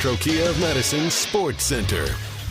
Kia of Madison Sports Center.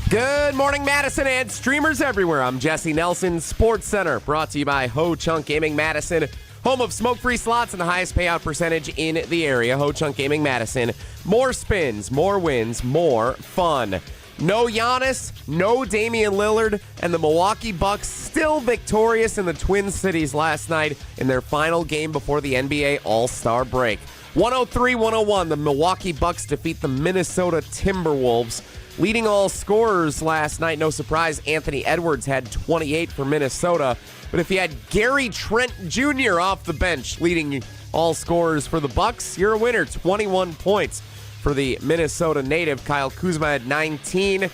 Good morning, Madison and streamers everywhere. I'm Jesse Nelson, Sports Center, brought to you by Ho Chunk Gaming Madison, home of smoke-free slots and the highest payout percentage in the area. Ho Chunk Gaming Madison. More spins, more wins, more fun. No Giannis, no Damian Lillard, and the Milwaukee Bucks still victorious in the Twin Cities last night in their final game before the NBA All-Star break. 103-101, the Milwaukee Bucks defeat the Minnesota Timberwolves. Leading all scorers last night, no surprise, Anthony Edwards had 28 for Minnesota. But if you had Gary Trent Jr. off the bench leading all scorers for the Bucks, you're a winner, 21 points. For the Minnesota native, Kyle Kuzma had 19.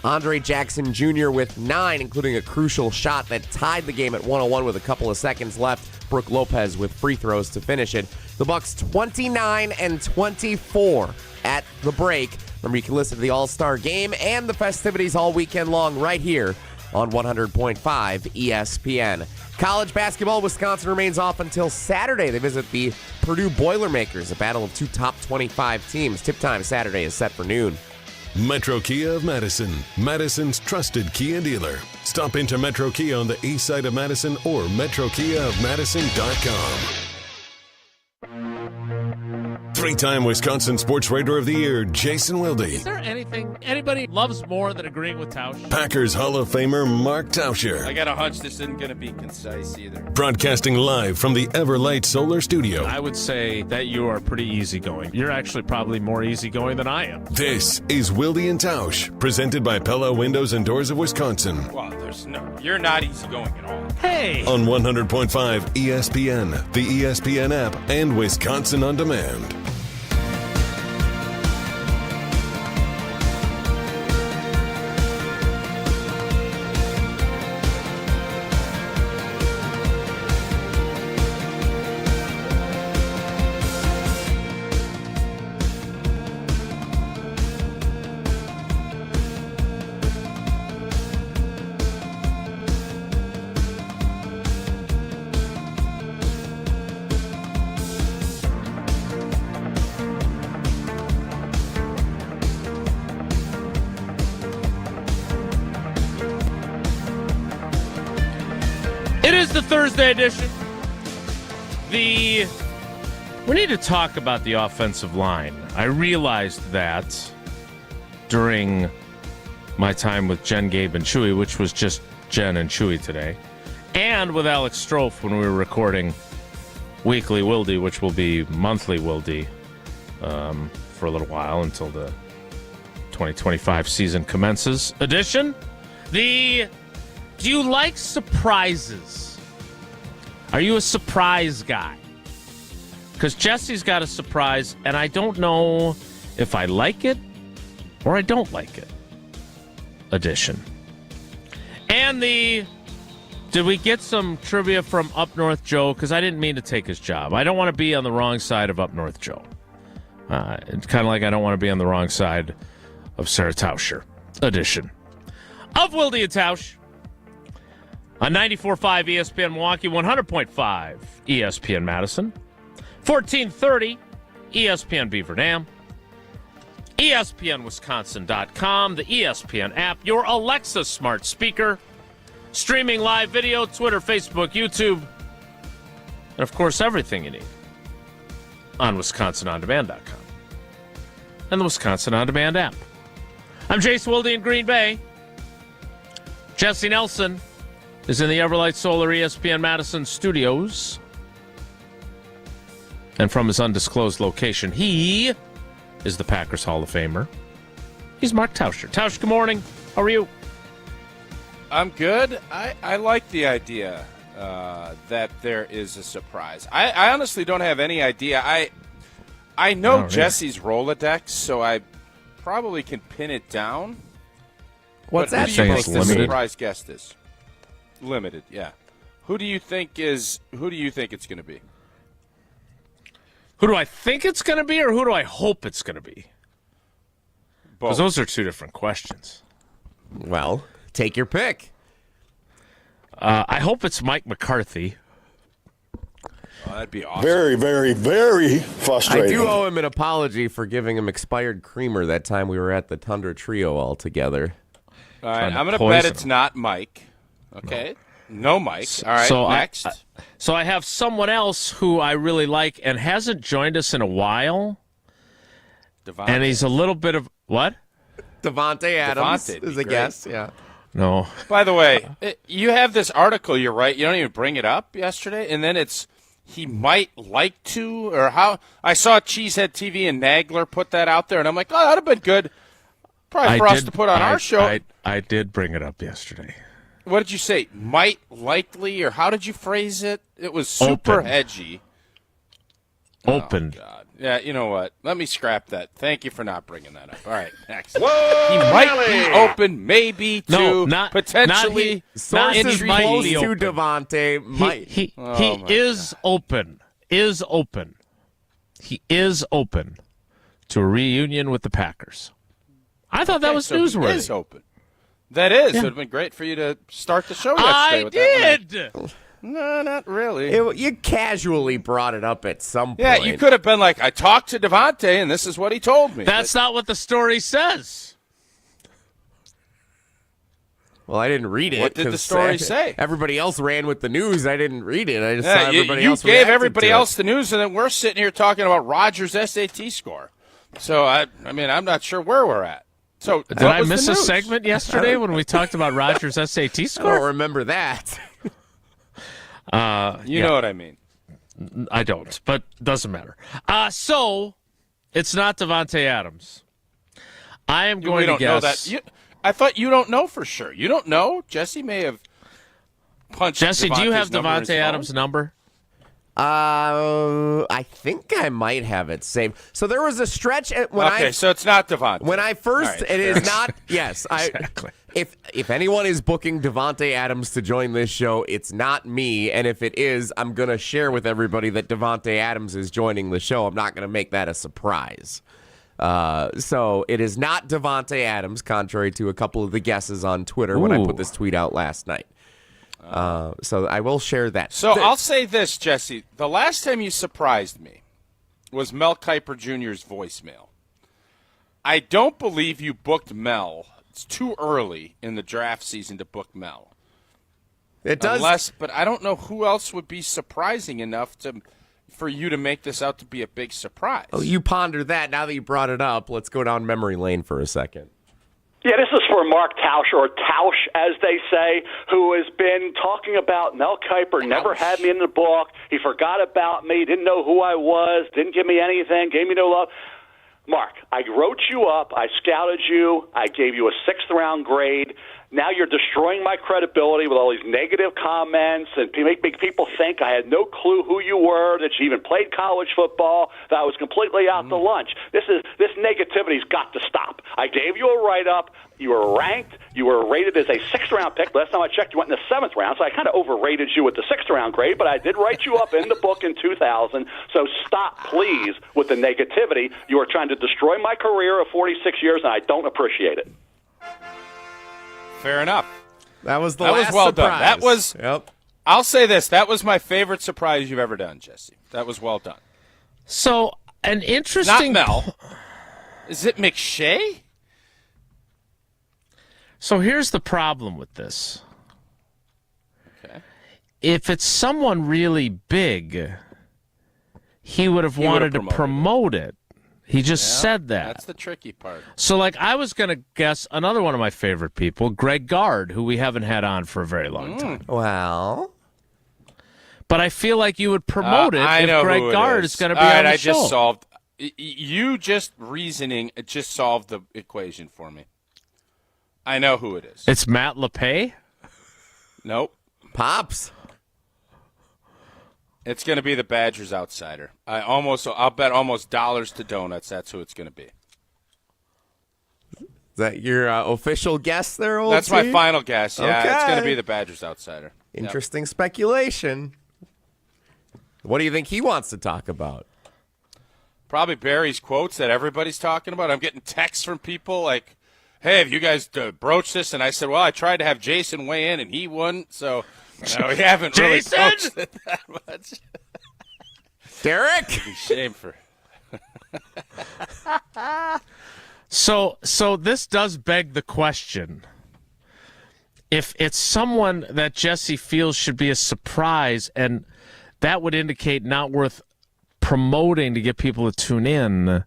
Andre Jackson Jr. with 9, including a crucial shot that tied the game at 101 with a couple of seconds left. Brooke Lopez with free throws to finish it. The Bucks 29-24 at the break. Remember, you can listen to the All-Star Game and the festivities all weekend long right here on 100.5 ESPN. College basketball, Wisconsin remains off until Saturday. They visit the Purdue Boilermakers, a battle of two top 25 teams. Tip time Saturday is set for noon. Metro Kia of Madison, Madison's trusted Kia dealer. Stop into Metro Kia on the east side of Madison or metrokiaofmadison.com. Three-time Wisconsin Sports Writer of the Year, Jason Wilde. Is there anything anybody loves more than agreeing with Tausch? Packers Hall of Famer, Mark Tauscher. I got a hunch this isn't going to be concise either. Broadcasting live from the Everlight Solar Studio. I would say that you are pretty easygoing. You're actually probably more easygoing than I am. This is Wilde and Tausch, presented by Pella Windows and Doors of Wisconsin. Well, you're not easygoing at all. Hey! On 100.5 ESPN, the ESPN app, and Wisconsin On Demand. It is the Thursday edition. We need to talk about the offensive line. I realized that during my time with Jen, Gabe, and Chewy, which was just Jen and Chewy today, and with Alex Strofe when we were recording Weekly Wildy, which will be Monthly Wildy for a little while until the 2025 season commences. Edition. Do you like surprises? Are you a surprise guy? Because Jesse's got a surprise, and I don't know if I like it or I don't like it. Edition. And did we get some trivia from Up North Joe? Because I didn't mean to take his job. I don't want to be on the wrong side of Up North Joe. It's kind of like I don't want to be on the wrong side of Sarah Tauscher. Edition. Of Wilde and Tausch. On 94.5 ESPN Milwaukee, 100.5 ESPN Madison, 1430 ESPN Beaver Dam, ESPNWisconsin.com, the ESPN app, your Alexa smart speaker, streaming live video, Twitter, Facebook, YouTube, and, of course, everything you need on WisconsinOnDemand.com and the Wisconsin On Demand app. I'm Jason Wilde in Green Bay. Jesse Nelson is in the Everlight Solar ESPN Madison studios. And from his undisclosed location, he is the Packers Hall of Famer. He's Mark Tauscher. Tausch, good morning. How are you? I'm good. I like the idea that there is a surprise. I honestly don't have any idea. I know Jesse's Rolodex, so I probably can pin it down. What's that? Who do you think the surprise guest is? Limited, yeah. Who do you think it's going to be? Who do I think it's going to be, or who do I hope it's going to be? Because those are two different questions. Well, take your pick. I hope it's Mike McCarthy. Oh, that'd be awesome. Very, very, very frustrating. I do owe him an apology for giving him expired creamer that time we were at the Tundra Trio all together. All right, I'm going to bet it's not Mike. Okay. No Mike. All right, so next. So I have someone else who I really like and hasn't joined us in a while. Davante. And he's a little bit of what? Davante Adams is a guess. Yeah. No. By the way, you have this article, you're right. You don't even bring it up yesterday, and then it's he might like to, or how. I saw Cheesehead TV and Nagler put that out there, and I'm like, oh, that would have been good probably for us to put on our show. I did bring it up yesterday. What did you say? Might, likely, or how did you phrase it? It was super edgy. Open. Oh, God. Yeah, you know what? Let me scrap that. Thank you for not bringing that up. All right, next. Whoa, he might be open, maybe to potentially. Sources might close be to open. Davante might. He is open. Is open. He is open to a reunion with the Packers. I thought that was newsworthy. He is open. That is. Yeah. It would have been great for you to start the show yesterday. I did. No, not really. You casually brought it up at some point. Yeah, you could have been like, I talked to Davante, and this is what he told me. That's not what the story says. Well, I didn't read it. What did the story say? Everybody else ran with the news. I didn't read it. I just saw everybody else. You gave everybody else the news, and then we're sitting here talking about Rodgers' SAT score. So, I mean, I'm not sure where we're at. So, did I miss a segment yesterday when we talked about Rodgers' SAT I score? don't remember that. You know what I mean. I don't, but doesn't matter. So, it's not Davante Adams. I am going to guess. Know that. I thought you don't know for sure. You don't know? Jesse may have punched Jesse, Davante's do you have number in his Davante phone? Adams' number? I think I might have it saved. So there was a stretch so it's not Davante. When I first, it is not. Yes, Exactly. If anyone is booking Davante Adams to join this show, it's not me. And if it is, I'm gonna share with everybody that Davante Adams is joining the show. I'm not gonna make that a surprise. So it is not Davante Adams, contrary to a couple of the guesses on Twitter when I put this tweet out last night. So I will share that. So I'll say this, Jesse. The last time you surprised me was Mel Kiper Jr.'s voicemail. I don't believe you booked Mel. It's too early in the draft season to book Mel. It does. But I don't know who else would be surprising enough for you to make this out to be a big surprise. Oh, you ponder that. Now that you brought it up, let's go down memory lane for a second. Yeah, this is for Mark Tausch, or Tausch, as they say, who has been talking about Mel Kiper never had me in the book. He forgot about me, didn't know who I was, didn't give me anything, gave me no love. Mark, I wrote you up, I scouted you, I gave you a 6th-round grade. Now you're destroying my credibility with all these negative comments and make people think I had no clue who you were, that you even played college football, that I was completely out to lunch. This negativity's got to stop. I gave you a write-up. You were ranked. You were rated as a 6th-round pick. Last time I checked, you went in the 7th round, so I kind of overrated you with the 6th-round grade, but I did write you up in the book in 2000, so stop, please, with the negativity. You are trying to destroy my career of 46 years, and I don't appreciate it. Fair enough. That was the that last was well surprise. done. That was. Yep. I'll say this. That was my favorite surprise you've ever done, Jesse. That was well done. So, an interesting... Not Mel. Is it McShay? So here's the problem with this. Okay. If it's someone really big, he would have wanted to promote it. He just said that. That's the tricky part. So, I was going to guess another one of my favorite people, Greg Gard, who we haven't had on for a very long time. Well, but I feel like you would promote it if Greg Gard is going to be on the show. Just solved. You just reasoning. It just solved the equation for me. I know who it is. It's Matt LePay? Nope. Pops. It's going to be the Badgers outsider. I'll bet almost dollars to donuts that's who it's going to be. Is that your official guess there, old That's T? my final guess. Yeah, Okay. It's going to be the Badgers outsider. Interesting speculation. What do you think he wants to talk about? Probably Barry's quotes that everybody's talking about. I'm getting texts from people like, hey, have you guys broached this? And I said, well, I tried to have Jason weigh in, and he wouldn't, so... No, we haven't really Jason? coached it that much. Derek. Shame for. So this does beg the question. If it's someone that Jesse feels should be a surprise, and that would indicate not worth promoting to get people to tune in,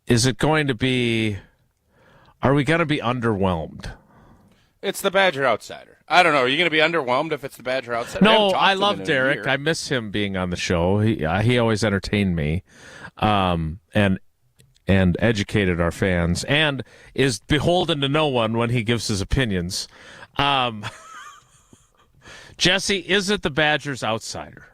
is it going to be, are we going to be underwhelmed? It's the Badger Outsider. I don't know. Are you going to be underwhelmed if it's the Badger Outsider? No, I love Derek. I miss him being on the show. He always entertained me, and educated our fans, and is beholden to no one when he gives his opinions. Jesse, is it the Badgers Outsider?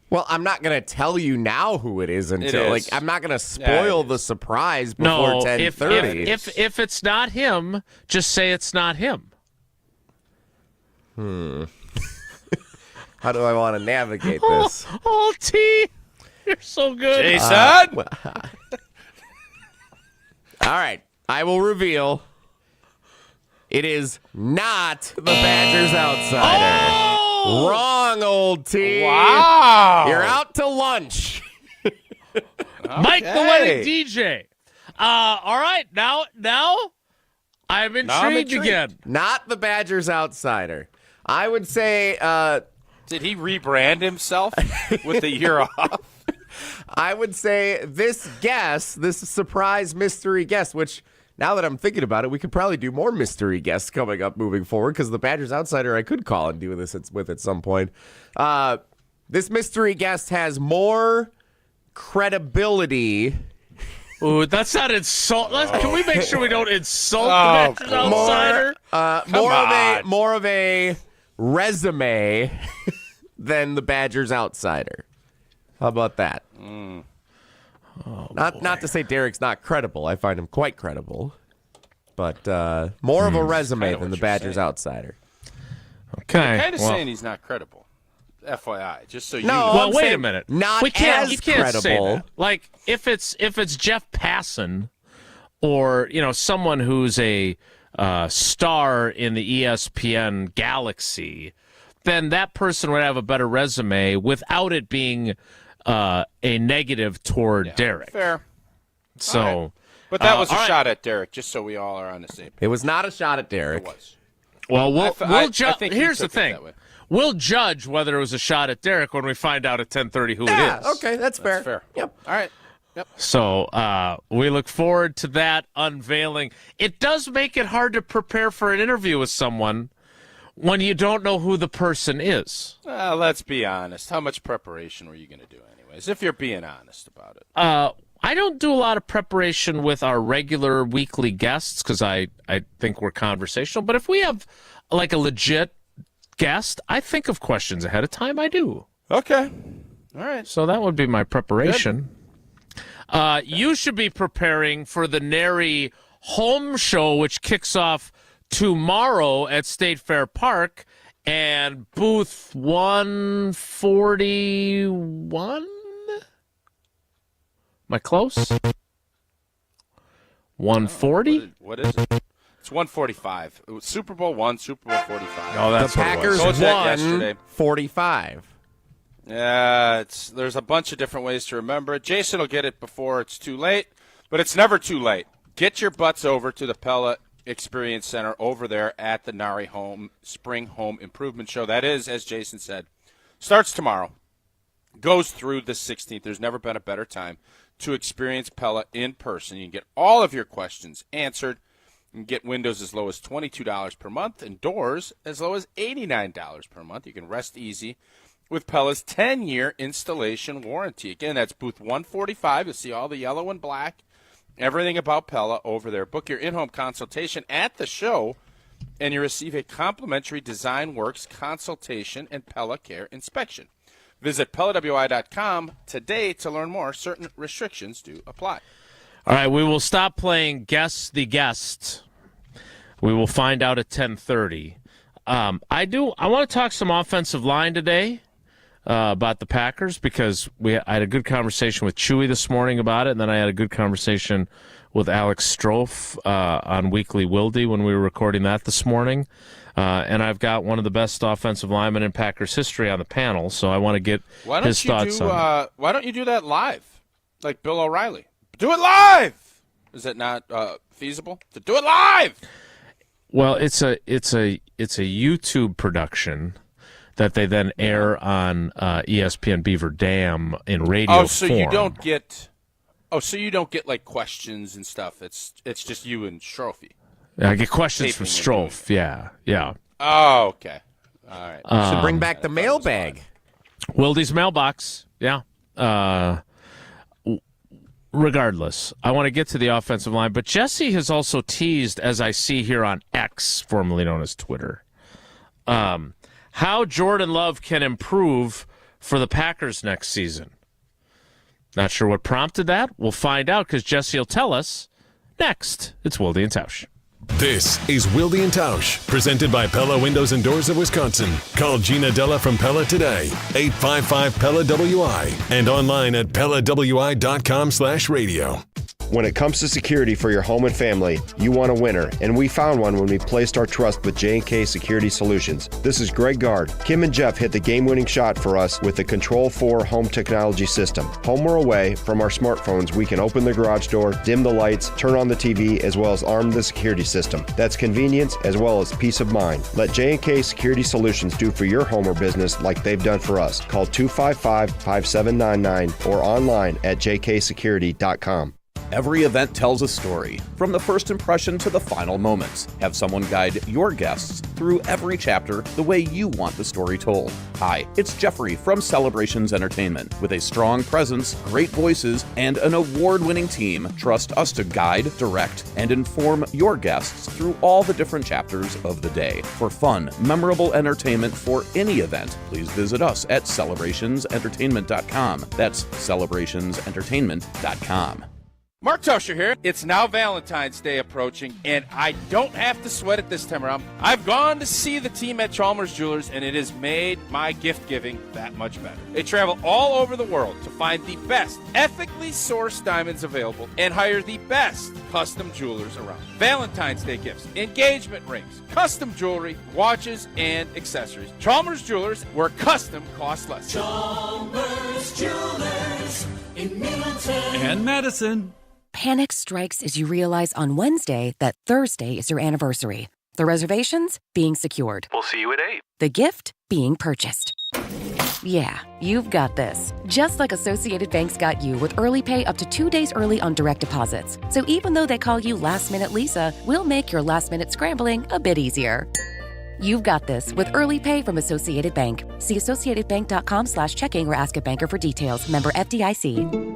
Well, I'm not going to tell you now who it is until I'm not going to spoil the surprise before No, 10:30. if it's not him, just say it's not him. How do I want to navigate this? Oh, T, you're so good. Jason! All right, I will reveal. It is not the Badgers Outsider. Oh! Wrong, old T. Wow! You're out to lunch. Mike the Wedding DJ. All right, now I'm intrigued again. Not the Badgers Outsider. I would say Did he rebrand himself with the year off? I would say this surprise mystery guest, which now that I'm thinking about it, we could probably do more mystery guests coming up moving forward, because the Badgers Outsider I could call and do this with at some point. This mystery guest has more credibility. Ooh, that's not insult. Can we make sure we don't insult the Badgers Outsider? More of a resume than the Badgers Outsider. How about that? Not to say Derek's not credible. I find him quite credible. But more of a resume than the Badgers Outsider. Okay. Kind of saying he's not credible. FYI, just so you No, know. Well, wait a minute. Not you can't as say credible. that. Like if it's Jeff Passan, or someone who's a star in the ESPN galaxy, then that person would have a better resume without it being a negative toward Derek. Fair. So, right. But that was a all shot at Derek, just so we all are on the same page. It was not a shot at Derek. It was. well, we'll judge. think he Here's the took it thing. that way. We'll judge whether it was a shot at Derek when we find out at 10:30 who Yeah, it is. okay, that's fair. That's fair. Yep. All right. Yep. So we look forward to that unveiling. It does make it hard to prepare for an interview with someone when you don't know who the person is. Let's be honest. How much preparation were you going to do anyways, if you're being honest about it? I don't do a lot of preparation with our regular weekly guests because I think we're conversational. But if we have like a legit guest, I think of questions ahead of time. I do. Okay. All right. So that would be my preparation. You should be preparing for the Nary home show, which kicks off tomorrow at State Fair Park, and booth 141. Am I close? 140? What is it? It's 145. It was Super Bowl 1, Super Bowl 45. Oh, that's The what it Packers was. Told you that won yesterday. 45. Yeah, there's a bunch of different ways to remember it. Jason will get it before it's too late, but it's never too late. Get your butts over to the Pella Experience Center over there at the Nari Spring Home Improvement Show. That is, as Jason said, starts tomorrow, goes through the 16th. There's never been a better time to experience Pella in person. You can get all of your questions answered. You can get windows as low as $22 per month and doors as low as $89 per month. You can rest easy with Pella's 10-year installation warranty. Again, that's booth 145. You'll see all the yellow and black, everything about Pella over there. Book your in-home consultation at the show, and you receive a complimentary Design Works consultation and Pella Care inspection. Visit PellaWI.com today to learn more. Certain restrictions do apply. All right, we will stop playing Guess the Guest. We will find out at 10:30. I want to talk some offensive line today about the Packers, because I had a good conversation with Chewy this morning about it, and then I had a good conversation with Alex Strofe on Weekly Wilde when we were recording that this morning. And I've got one of the best offensive linemen in Packers history on the panel, so I want to get his thoughts on it. Why don't you do that live, like Bill O'Reilly? Do it live! Is it not feasible to do it live? Well, it's a YouTube production that they then air on ESPN Beaver Dam in radio form. You don't get like questions and stuff. It's just you and Strophe. I get questions from Strofe. Yeah. Oh, okay. All right. Should bring back the mailbag. Wilde's mailbox. Yeah. Regardless, I want to get to the offensive line, but Jesse has also teased, as I see here on X, formerly known as Twitter, how Jordan Love can improve for the Packers next season. Not sure what prompted that. We'll find out because Jesse will tell us next. It's Wilde and Tausch. This is Wilde and Tausch, presented by Pella Windows and Doors of Wisconsin. Call Gina Della from Pella today, 855-PELLA-WI, and online at PellaWI.com/radio. When it comes to security for your home and family, you want a winner, and we found one when we placed our trust with J&K Security Solutions. This is Greg Gard. Kim and Jeff hit the game-winning shot for us with the Control 4 home technology system. Home or away, from our smartphones, we can open the garage door, dim the lights, turn on the TV, as well as arm the security system. That's convenience as well as peace of mind. Let J&K Security Solutions do for your home or business like they've done for us. Call 255-5799 or online at jksecurity.com. Every event tells a story, from the first impression to the final moments. Have someone guide your guests through every chapter the way you want the story told. Hi, it's Jeffrey from Celebrations Entertainment. With a strong presence, great voices, and an award-winning team, trust us to guide, direct, and inform your guests through all the different chapters of the day. For fun, memorable entertainment for any event, please visit us at celebrationsentertainment.com. That's celebrationsentertainment.com. Mark Tauscher here. It's now Valentine's Day approaching, and I don't have to sweat it this time around. I've gone to see the team at Chalmers Jewelers, and it has made my gift-giving that much better. They travel all over the world to find the best, ethically sourced diamonds available and hire the best custom jewelers around. Valentine's Day gifts, engagement rings, custom jewelry, watches, and accessories. Chalmers Jewelers, where custom costs less. Chalmers Jewelers in Middleton and Madison. Panic strikes as you realize on Wednesday that Thursday is your anniversary. The reservations being secured. We'll see you at 8. The gift being purchased. Yeah, you've got this. Just like Associated Bank's got you with early pay up to 2 days early on direct deposits. So even though they call you Last Minute Lisa, we'll make your last minute scrambling a bit easier. You've got this with early pay from Associated Bank. See associatedbank.com/checking or ask a banker for details. Member FDIC.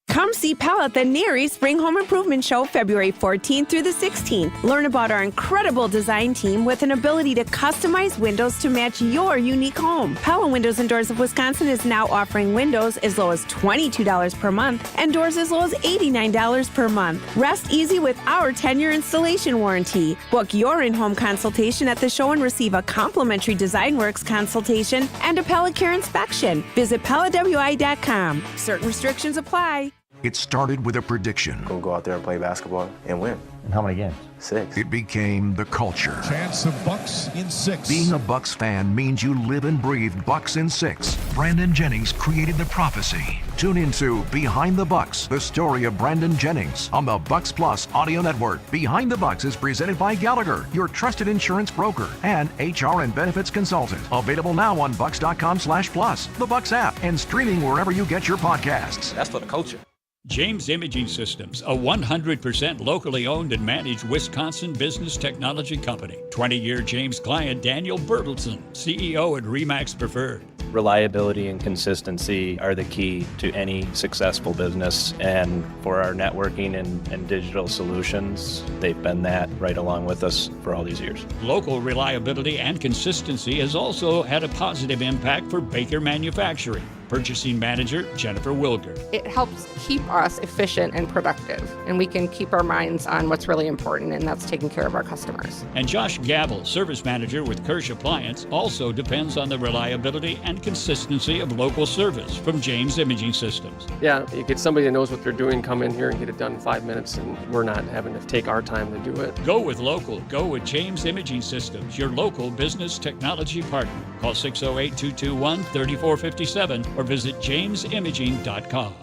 Come see Pella at the Neary Spring Home Improvement Show February 14th through the 16th. Learn about our incredible design team with an ability to customize windows to match your unique home. Pella Windows and Doors of Wisconsin is now offering windows as low as $22 per month and doors as low as $89 per month. Rest easy with our 10-year installation warranty. Book your in-home consultation at the show and receive a complimentary DesignWorks consultation and a Pella Care inspection. Visit PellaWI.com. Certain restrictions apply. It started with a prediction. Go out there and play basketball and win. And how many games? 6. It became the culture. Chance of Bucks in 6. Being a Bucks fan means you live and breathe Bucks in 6. Brandon Jennings created the prophecy. Tune into Behind the Bucks, the story of Brandon Jennings on the Bucks Plus audio network. Behind the Bucks is presented by Gallagher, your trusted insurance broker and HR and benefits consultant. Available now on bucks.com/plus, the Bucks app, and streaming wherever you get your podcasts. That's for the culture. James Imaging Systems, a 100% locally owned and managed Wisconsin business technology company. 20-year James client Daniel Bertelson, CEO at RE/MAX Preferred. Reliability and consistency are the key to any successful business, and for our networking and digital solutions, they've been that right along with us for all these years. Local reliability and consistency has also had a positive impact for Baker Manufacturing. Purchasing Manager Jennifer Wilger. It helps keep us efficient and productive, and we can keep our minds on what's really important, and that's taking care of our customers. And Josh Gavel, Service Manager with Kirsch Appliance, also depends on the reliability and consistency of local service from James Imaging Systems. Yeah, you get somebody that knows what they're doing, come in here and get it done in 5 minutes, and we're not having to take our time to do it. Go with local. Go with James Imaging Systems, your local business technology partner. Call 608-221-3457 or visit jamesimaging.com.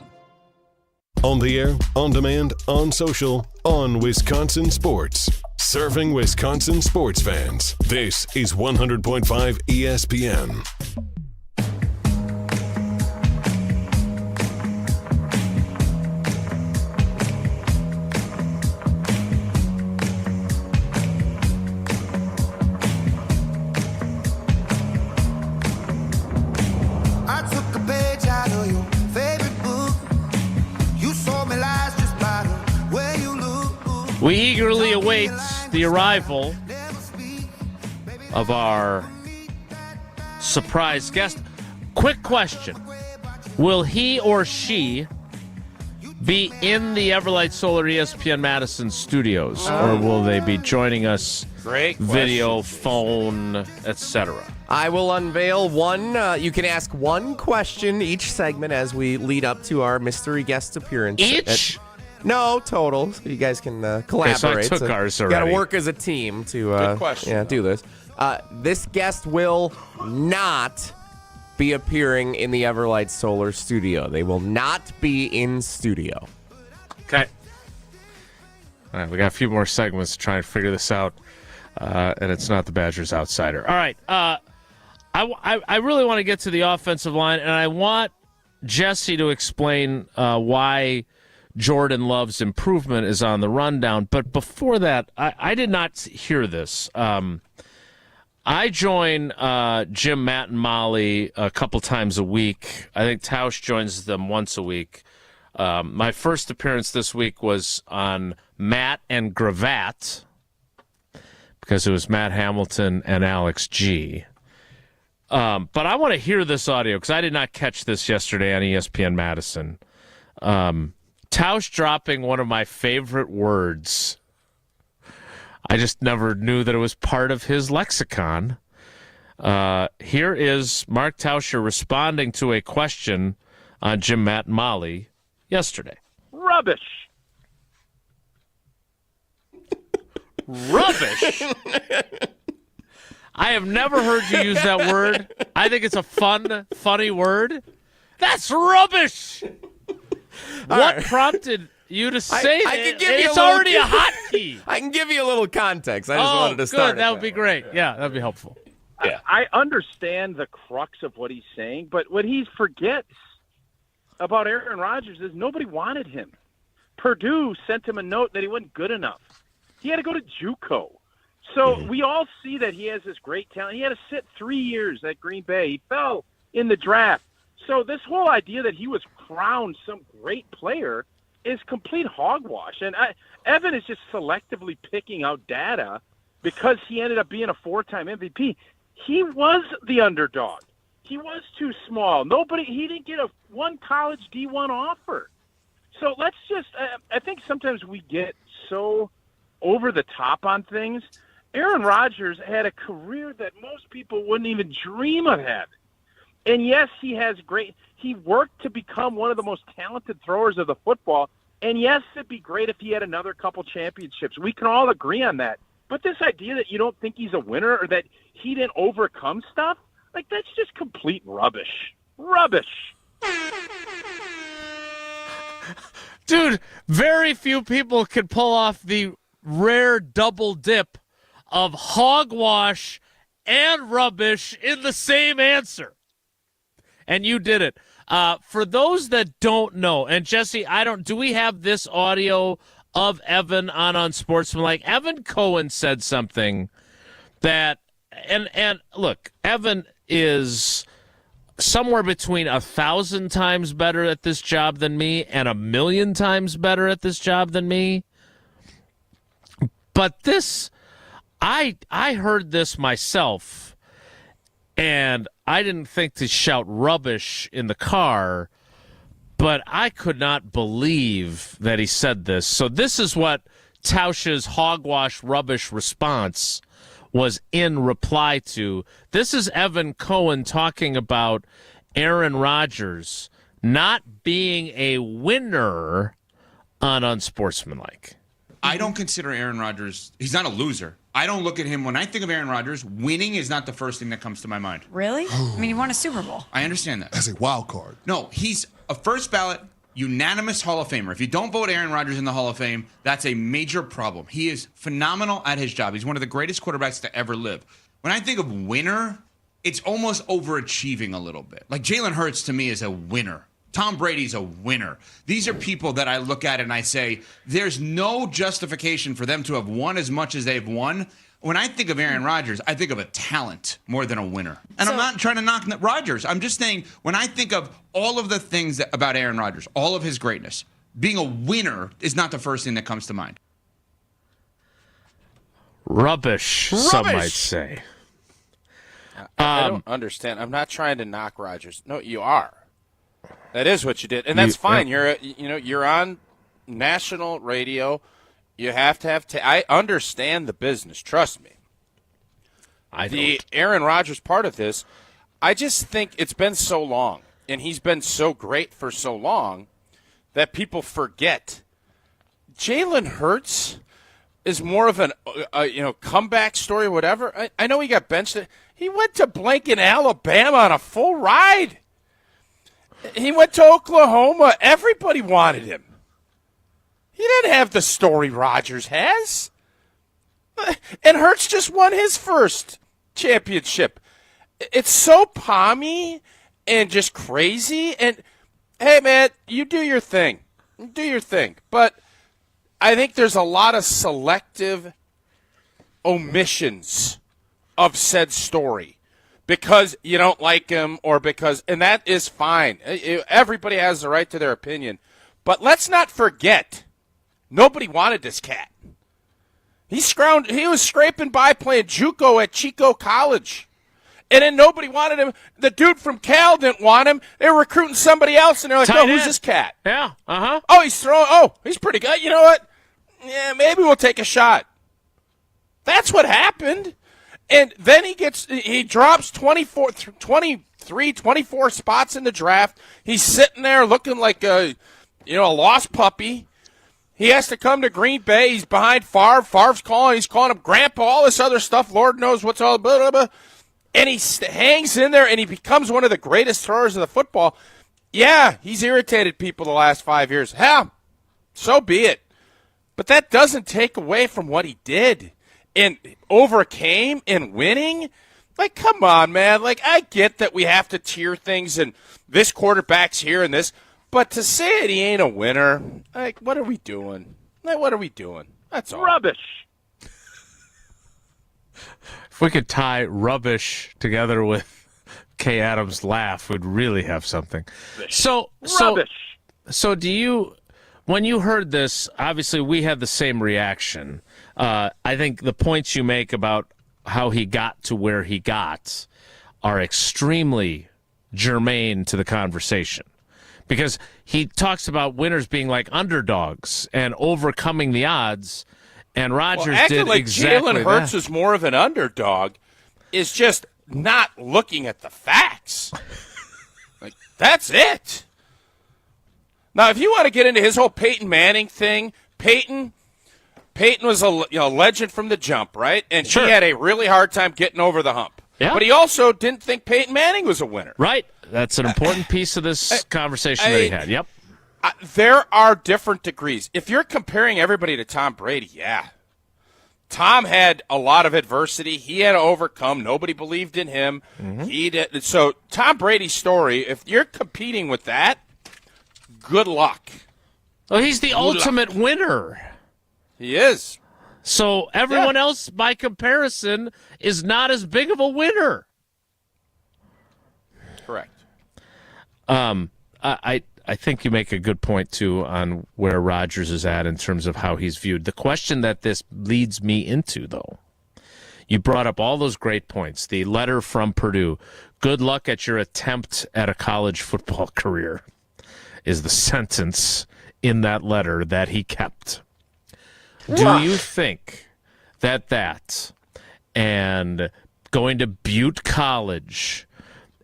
On the air, on demand, on social, on Wisconsin Sports. Serving Wisconsin sports fans. This is 100.5 ESPN. We eagerly await the arrival of our surprise guest. Quick question. Will he or she be in the Everlight Solar ESPN Madison studios, or will they be joining us video, phone, etc.? I will unveil one. You can ask one question each segment as we lead up to our mystery guest appearance. Each? No, total. You guys can collaborate. So I took ours already. Got to work as a team to Good question, do this. This guest will not be appearing in the Everlight Solar studio. They will not be in studio. Okay. All right, we got a few more segments to try and figure this out, and it's not the Badgers Outsider. All right, I really want to get to the offensive line, and I want Jesse to explain why Jordan Love's improvement is on the rundown. But before that, I did not hear this. I join Jim, Matt, and Molly a couple times a week. I think Tausch joins them once a week. My first appearance this week was on Matt and Gravatt, because it was Matt Hamilton and Alex G. But I want to hear this audio, because I did not catch this yesterday on ESPN Madison. Tausch dropping one of my favorite words. I just never knew that it was part of his lexicon. Here is Mark Tauscher responding to a question on Jim, Matt, and Molly yesterday. Rubbish. Rubbish? I have never heard you use that word. I think it's a funny word. That's rubbish. What prompted you to say that? It's already a hotkey. I can give you a little context. I just wanted to start. That would be great. Yeah, that would be helpful. Yeah. I understand the crux of what he's saying, but what he forgets about Aaron Rodgers is nobody wanted him. Purdue sent him a note that he wasn't good enough. He had to go to JUCO. So we all see that he has this great talent. He had to sit 3 years at Green Bay. He fell in the draft. So this whole idea that he was crowned some great player is complete hogwash. And Evan is just selectively picking out data because he ended up being a 4-time MVP. He was the underdog. He was too small. He didn't get one college D1 offer. So let's just, I think sometimes we get so over the top on things. Aaron Rodgers had a career that most people wouldn't even dream of having. And yes, he worked to become one of the most talented throwers of the football. And yes, it'd be great if he had another couple championships. We can all agree on that. But this idea that you don't think he's a winner or that he didn't overcome stuff, that's just complete rubbish. Rubbish. Dude, very few people can pull off the rare double dip of hogwash and rubbish in the same answer. And you did it. For those that don't know, and Jesse, do we have this audio of Evan on Unsportsmanlike? Evan Cohen said something that, and look, Evan is somewhere between 1,000 times better at this job than me and 1,000,000 times better at this job than me. But this, I heard this myself, And I didn't think to shout rubbish in the car, but I could not believe that he said this. So this is what Tausch's hogwash rubbish response was in reply to. This is Evan Cohen talking about Aaron Rodgers not being a winner on unsportsmanlike. I don't consider Aaron Rodgers, he's not a loser. I don't look at him, when I think of Aaron Rodgers, winning is not the first thing that comes to my mind. Really? I mean, he won a Super Bowl. I understand that. As a wild card. No, he's a first ballot, unanimous Hall of Famer. If you don't vote Aaron Rodgers in the Hall of Fame, that's a major problem. He is phenomenal at his job. He's one of the greatest quarterbacks to ever live. When I think of winner, it's almost overachieving a little bit. Like Jalen Hurts to me is a winner. Tom Brady's a winner. These are people that I look at and I say, there's no justification for them to have won as much as they've won. When I think of Aaron Rodgers, I think of a talent more than a winner. And I'm not trying to knock Rodgers. I'm just saying, when I think of all of the things about Aaron Rodgers, all of his greatness, being a winner is not the first thing that comes to mind. Rubbish. Some might say. I don't understand. I'm not trying to knock Rodgers. No, you are. That is what you did, and that's fine. You're on national radio. You have to have. I understand the business. Trust me. The Aaron Rodgers part of this, I just think it's been so long, and he's been so great for so long that people forget. Jalen Hurts is more of an comeback story, or whatever. I know he got benched. He went to Blanken, Alabama, on a full ride. He went to Oklahoma. Everybody wanted him. He didn't have the story Rodgers has. And Hurts just won his first championship. It's so palmy and just crazy. And, hey, man, you do your thing. Do your thing. But I think there's a lot of selective omissions of said story. Because you don't like him and that is fine. Everybody has the right to their opinion. But let's not forget, nobody wanted this cat. He was scraping by playing JUCO at Chico College. And then nobody wanted him. The dude from Cal didn't want him. They were recruiting somebody else, and they're like, who's this cat? Yeah, Oh, he's pretty good. You know what? Yeah, maybe we'll take a shot. That's what happened. And then he drops 23, 24 spots in the draft. He's sitting there looking like a lost puppy. He has to come to Green Bay. He's behind Favre. Favre's he's calling him Grandpa, all this other stuff. Lord knows what's all blah, blah, blah. And he hangs in there, and he becomes one of the greatest throwers of the football. Yeah, he's irritated people the last 5 years. Hell, so be it. But that doesn't take away from what he did. And overcame in winning? Like, come on, man. Like, I get that we have to tier things and this quarterback's here and this. But to say that he ain't a winner, like, what are we doing? Like, what are we doing? That's all. Rubbish. If we could tie rubbish together with Kay Adams' laugh, we'd really have something. Rubbish. So do you, when you heard this, obviously we had the same reaction. I think the points you make about how he got to where he got are extremely germane to the conversation. Because he talks about winners being like underdogs and overcoming the odds, and Rodgers did like exactly Jalen Hurts that. is more of an underdog is just not looking at the facts. Like, that's it. Now, if you want to get into his whole Peyton Manning thing, Peyton was a legend from the jump, right? And Sure. he had a really hard time getting over the hump. Yeah. But he also didn't think Peyton Manning was a winner. Right. That's an important piece of this conversation that he had. Yep. There are different degrees. If you're comparing everybody to Tom Brady, yeah. Tom had a lot of adversity. He had to overcome. Nobody believed in him. Mm-hmm. He did. So Tom Brady's story, if you're competing with that, good luck. Well, he's the ultimate winner. He is. So everyone else, by comparison, is not as big of a winner. Correct. I think you make a good point, too, on where Rodgers is at in terms of how he's viewed. The question that this leads me into, though, You brought up all those great points. The letter from Purdue. Good luck at your attempt at a college football career is the sentence in that letter that he kept. Do you think that and going to Butte College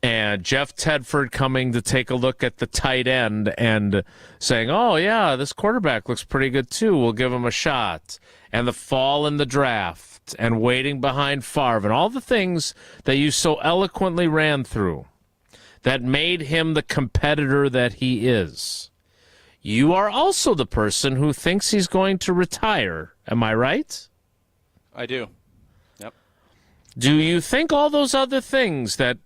and Jeff Tedford coming to take a look at the tight end and saying, oh, yeah, this quarterback looks pretty good too, we'll give him a shot, and the fall in the draft and waiting behind Favre and all the things that you so eloquently ran through that made him the competitor that he is. You are also the person who thinks he's going to retire. Am I right? I do. Yep. Do you think all those other things that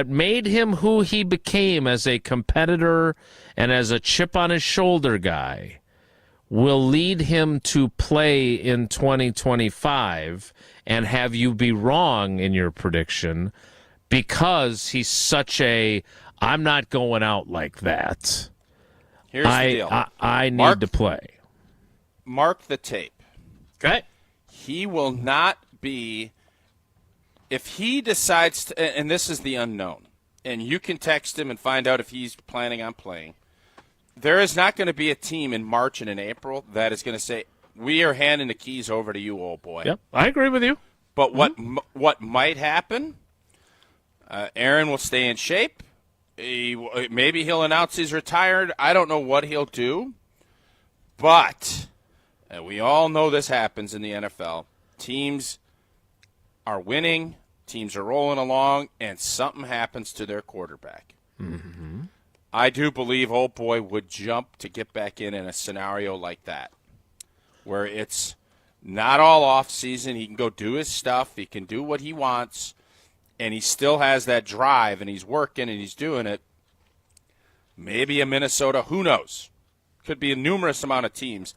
made him who he became as a competitor and as a chip on his shoulder guy will lead him to play in 2025 and have you be wrong in your prediction because he's such I'm not going out like that. Here's the deal. I need to play. Mark the tape. Okay. He will not be, if he decides to, and this is the unknown, and you can text him and find out if he's planning on playing. There is not going to be a team in March and in April that is going to say, we are handing the keys over to you, old boy. Yep, I agree with you. But what might happen, Aaron will stay in shape. Maybe he'll announce he's retired. I don't know what he'll do. But we all know this happens in the NFL. Teams are winning, teams are rolling along, and something happens to their quarterback. Mm-hmm. I do believe old boy would jump to get back in a scenario like that, where it's not all off season. He can go do his stuff. He can do what he wants, and he still has that drive, and he's working, and he's doing it. Maybe a Minnesota, who knows? Could be a numerous amount of teams,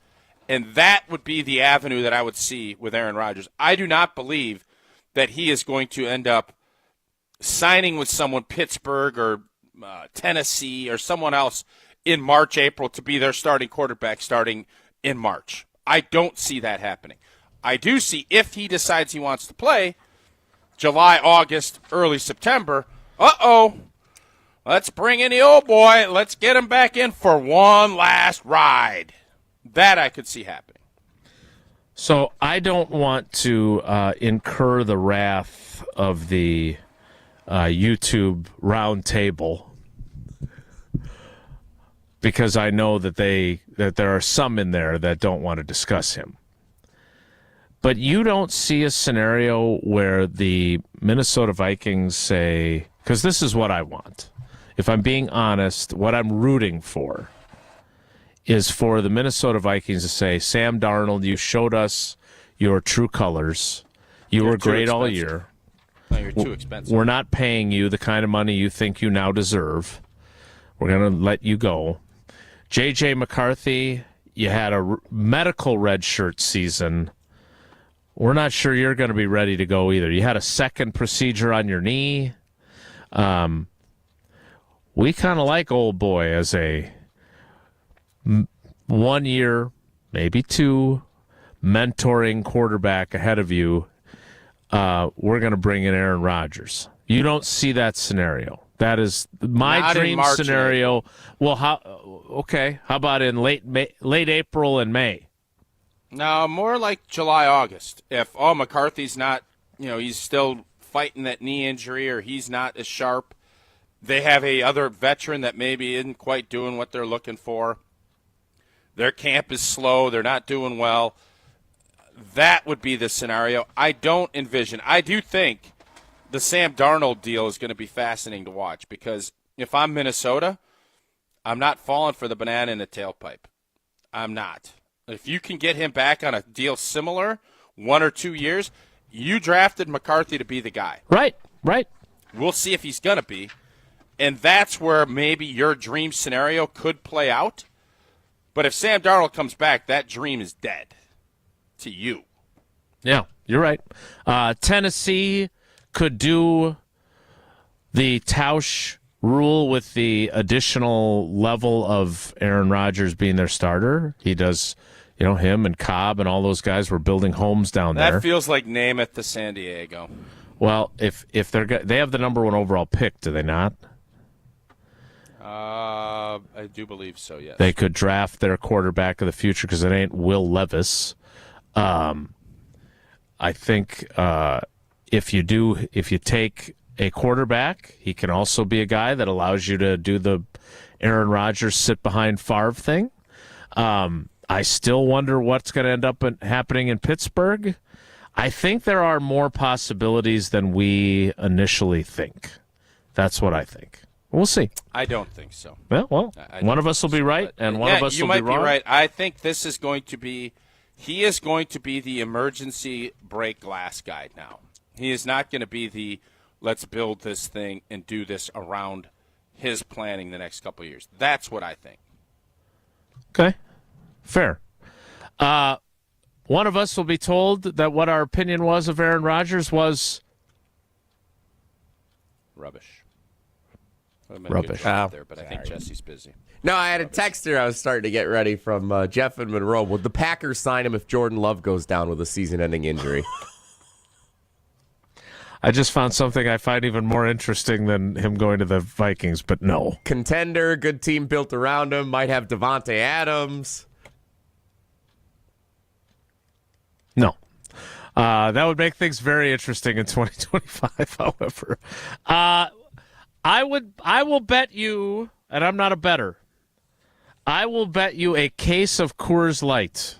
and that would be the avenue that I would see with Aaron Rodgers. I do not believe that he is going to end up signing with someone, Pittsburgh or Tennessee or someone else in March, April to be their starting quarterback starting in March. I don't see that happening. I do see if he decides he wants to play July, August, early September, let's bring in the old boy. Let's get him back in for one last ride. That I could see happening. So I don't want to incur the wrath of the YouTube round table because I know that there are some in there that don't want to discuss him. But you don't see a scenario where the Minnesota Vikings say, because this is what I want. If I'm being honest, what I'm rooting for is for the Minnesota Vikings to say, Sam Darnold, you showed us your true colors. You were great all year. No, you're too expensive. We're not paying you the kind of money you think you now deserve. We're going to let you go. J.J. McCarthy, you had a medical redshirt season. We're not sure you're going to be ready to go either. You had a second procedure on your knee. We kind of like old boy as a 1 year, maybe two, mentoring quarterback ahead of you. We're going to bring in Aaron Rodgers. You don't see that scenario. That is my Not dream March scenario. Well, how about in late April and May? No, more like July, August. If McCarthy's not, he's still fighting that knee injury or he's not as sharp, they have a other veteran that maybe isn't quite doing what they're looking for. Their camp is slow. They're not doing well. That would be the scenario. I don't envision. I do think the Sam Darnold deal is going to be fascinating to watch because if I'm Minnesota, I'm not falling for the banana in the tailpipe. I'm not. If you can get him back on a deal similar, 1 or 2 years, you drafted McCarthy to be the guy. Right. We'll see if he's going to be. And that's where maybe your dream scenario could play out. But if Sam Darnold comes back, that dream is dead to you. Yeah, you're right. Tennessee could do the Tausch rule with the additional level of Aaron Rodgers being their starter. He does him and Cobb and all those guys were building homes down there. That feels like Namath to San Diego. Well, if they have the number 1 overall pick, do they not? I do believe so, yes. They could draft their quarterback of the future because it ain't Will Levis. I think if you take a quarterback, he can also be a guy that allows you to do the Aaron Rodgers sit behind Favre thing. I still wonder what's going to end up happening in Pittsburgh. I think there are more possibilities than we initially think. That's what I think. We'll see. I don't think so. Well, one of us will be right, and one of us will be wrong. You might be right. I think this is going to be – he is going to be the emergency break glass guy now. He is not going to be the let's build this thing and do this around his planning the next couple of years. That's what I think. Okay. Fair. One of us will be told that what our opinion was of Aaron Rodgers was rubbish. Rubbish. There, but I think Jesse's busy. No, I had a text here I was starting to get ready from Jeff and Monroe. Would the Packers sign him if Jordan Love goes down with a season-ending injury? I just found something I find even more interesting than him going to the Vikings, but no. Contender, good team built around him, might have Davante Adams. No. That would make things very interesting in 2025, however. I will bet you, and I'm not a bettor, I will bet you a case of Coors Light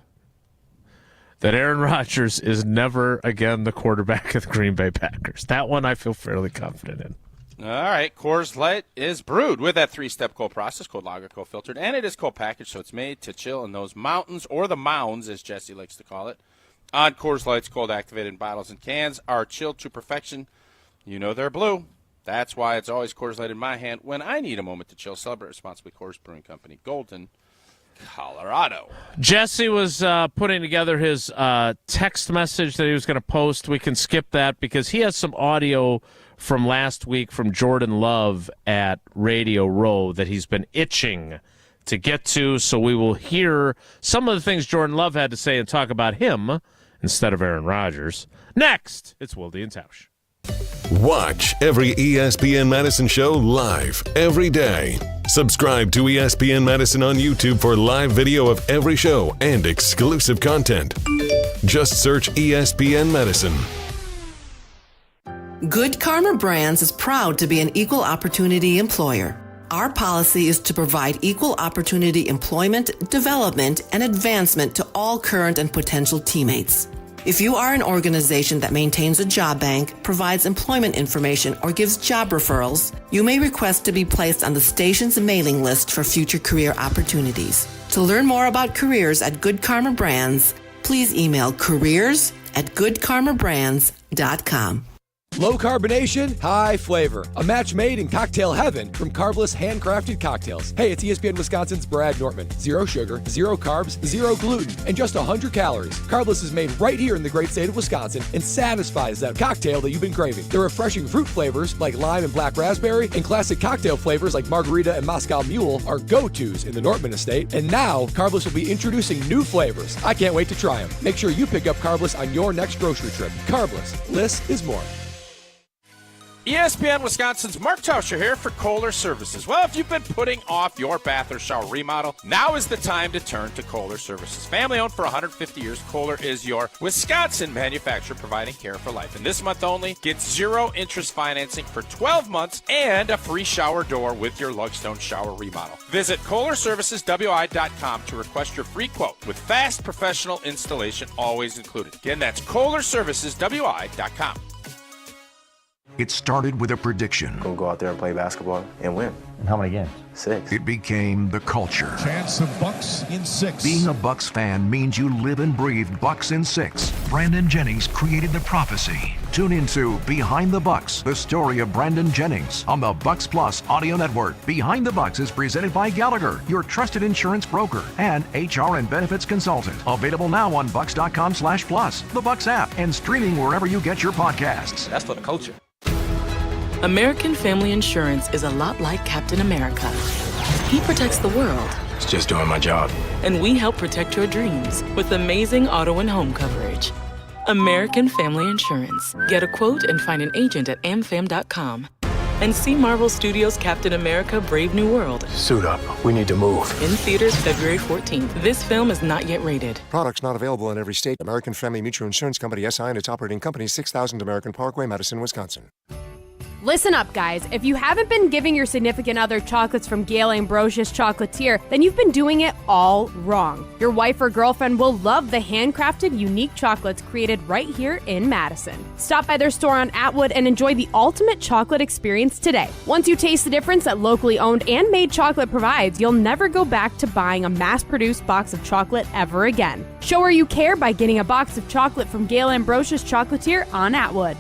that Aaron Rodgers is never again the quarterback of the Green Bay Packers. That one I feel fairly confident in. All right, Coors Light is brewed with that 3-step cold process, cold lager, cold filtered, and it is cold packaged, so it's made to chill in those mountains, or the mounds, as Jesse likes to call it. On Coors Light's cold activated bottles and cans are chilled to perfection. You know they're blue. That's why it's always Coors Light in my hand when I need a moment to chill. Celebrate responsibly. Coors Brewing Company, Golden, Colorado. Jesse was putting together his text message that he was going to post. We can skip that because he has some audio from last week from Jordan Love at Radio Row that he's been itching to get to. So we will hear some of the things Jordan Love had to say and talk about him instead of Aaron Rodgers. Next, it's Wilde and Tausch. Watch every ESPN Madison show live every day. Subscribe to ESPN Madison on YouTube for live video of every show and exclusive content. Just search ESPN Madison. Good Karma Brands is proud to be an equal opportunity employer. Our policy is to provide equal opportunity employment, development, and advancement to all current and potential teammates. If you are an organization that maintains a job bank, provides employment information, or gives job referrals, you may request to be placed on the station's mailing list for future career opportunities. To learn more about careers at Good Karma Brands, please email careers@goodkarmabrands.com. Low carbonation, high flavor. A match made in cocktail heaven from Carbless handcrafted cocktails. Hey, it's ESPN Wisconsin's Brad Nortman. 0 sugar, 0 carbs, 0 gluten, and just 100 calories. Carbless is made right here in the great state of Wisconsin and satisfies that cocktail that you've been craving. The refreshing fruit flavors like lime and black raspberry and classic cocktail flavors like margarita and Moscow Mule are go-tos in the Nortman estate. And now, Carbless will be introducing new flavors. I can't wait to try them. Make sure you pick up Carbless on your next grocery trip. Carbless. Less is more. ESPN Wisconsin's Mark Tauscher here for Kohler Services. Well, if you've been putting off your bath or shower remodel, now is the time to turn to Kohler Services. Family owned for 150 years, Kohler is your Wisconsin manufacturer providing care for life. And this month only, get 0 interest financing for 12 months and a free shower door with your Lugstone shower remodel. Visit KohlerServicesWI.com to request your free quote with fast professional installation always included. Again, that's KohlerServicesWI.com. It started with a prediction. We'll go out there and play basketball and win. And how many games? 6. It became the culture. Chance of Bucks in 6. Being a Bucks fan means you live and breathe Bucks in 6. Brandon Jennings created the prophecy. Tune into Behind the Bucks, the story of Brandon Jennings on the Bucks Plus audio network. Behind the Bucks is presented by Gallagher, your trusted insurance broker and HR and benefits consultant. Available now on bucks.com/plus, the Bucks app, and streaming wherever you get your podcasts. That's for the culture. American Family Insurance is a lot like Captain America. He protects the world, was just doing my job. And we help protect your dreams with amazing auto and home coverage. American Family Insurance. Get a quote and find an agent at amfam.com. And see Marvel Studios' Captain America: Brave New World. Suit up. We need to move. In theaters February 14th. This film is not yet rated. Products not available in every state. American Family Mutual Insurance Company, SI, and its operating company, 6000 American Parkway, Madison, Wisconsin. Listen up, guys. If you haven't been giving your significant other chocolates from Gale Ambrosius Chocolatier, then you've been doing it all wrong. Your wife or girlfriend will love the handcrafted, unique chocolates created right here in Madison. Stop by their store on Atwood and enjoy the ultimate chocolate experience today. Once you taste the difference that locally owned and made chocolate provides, you'll never go back to buying a mass-produced box of chocolate ever again. Show her you care by getting a box of chocolate from Gale Ambrosius Chocolatier on Atwood.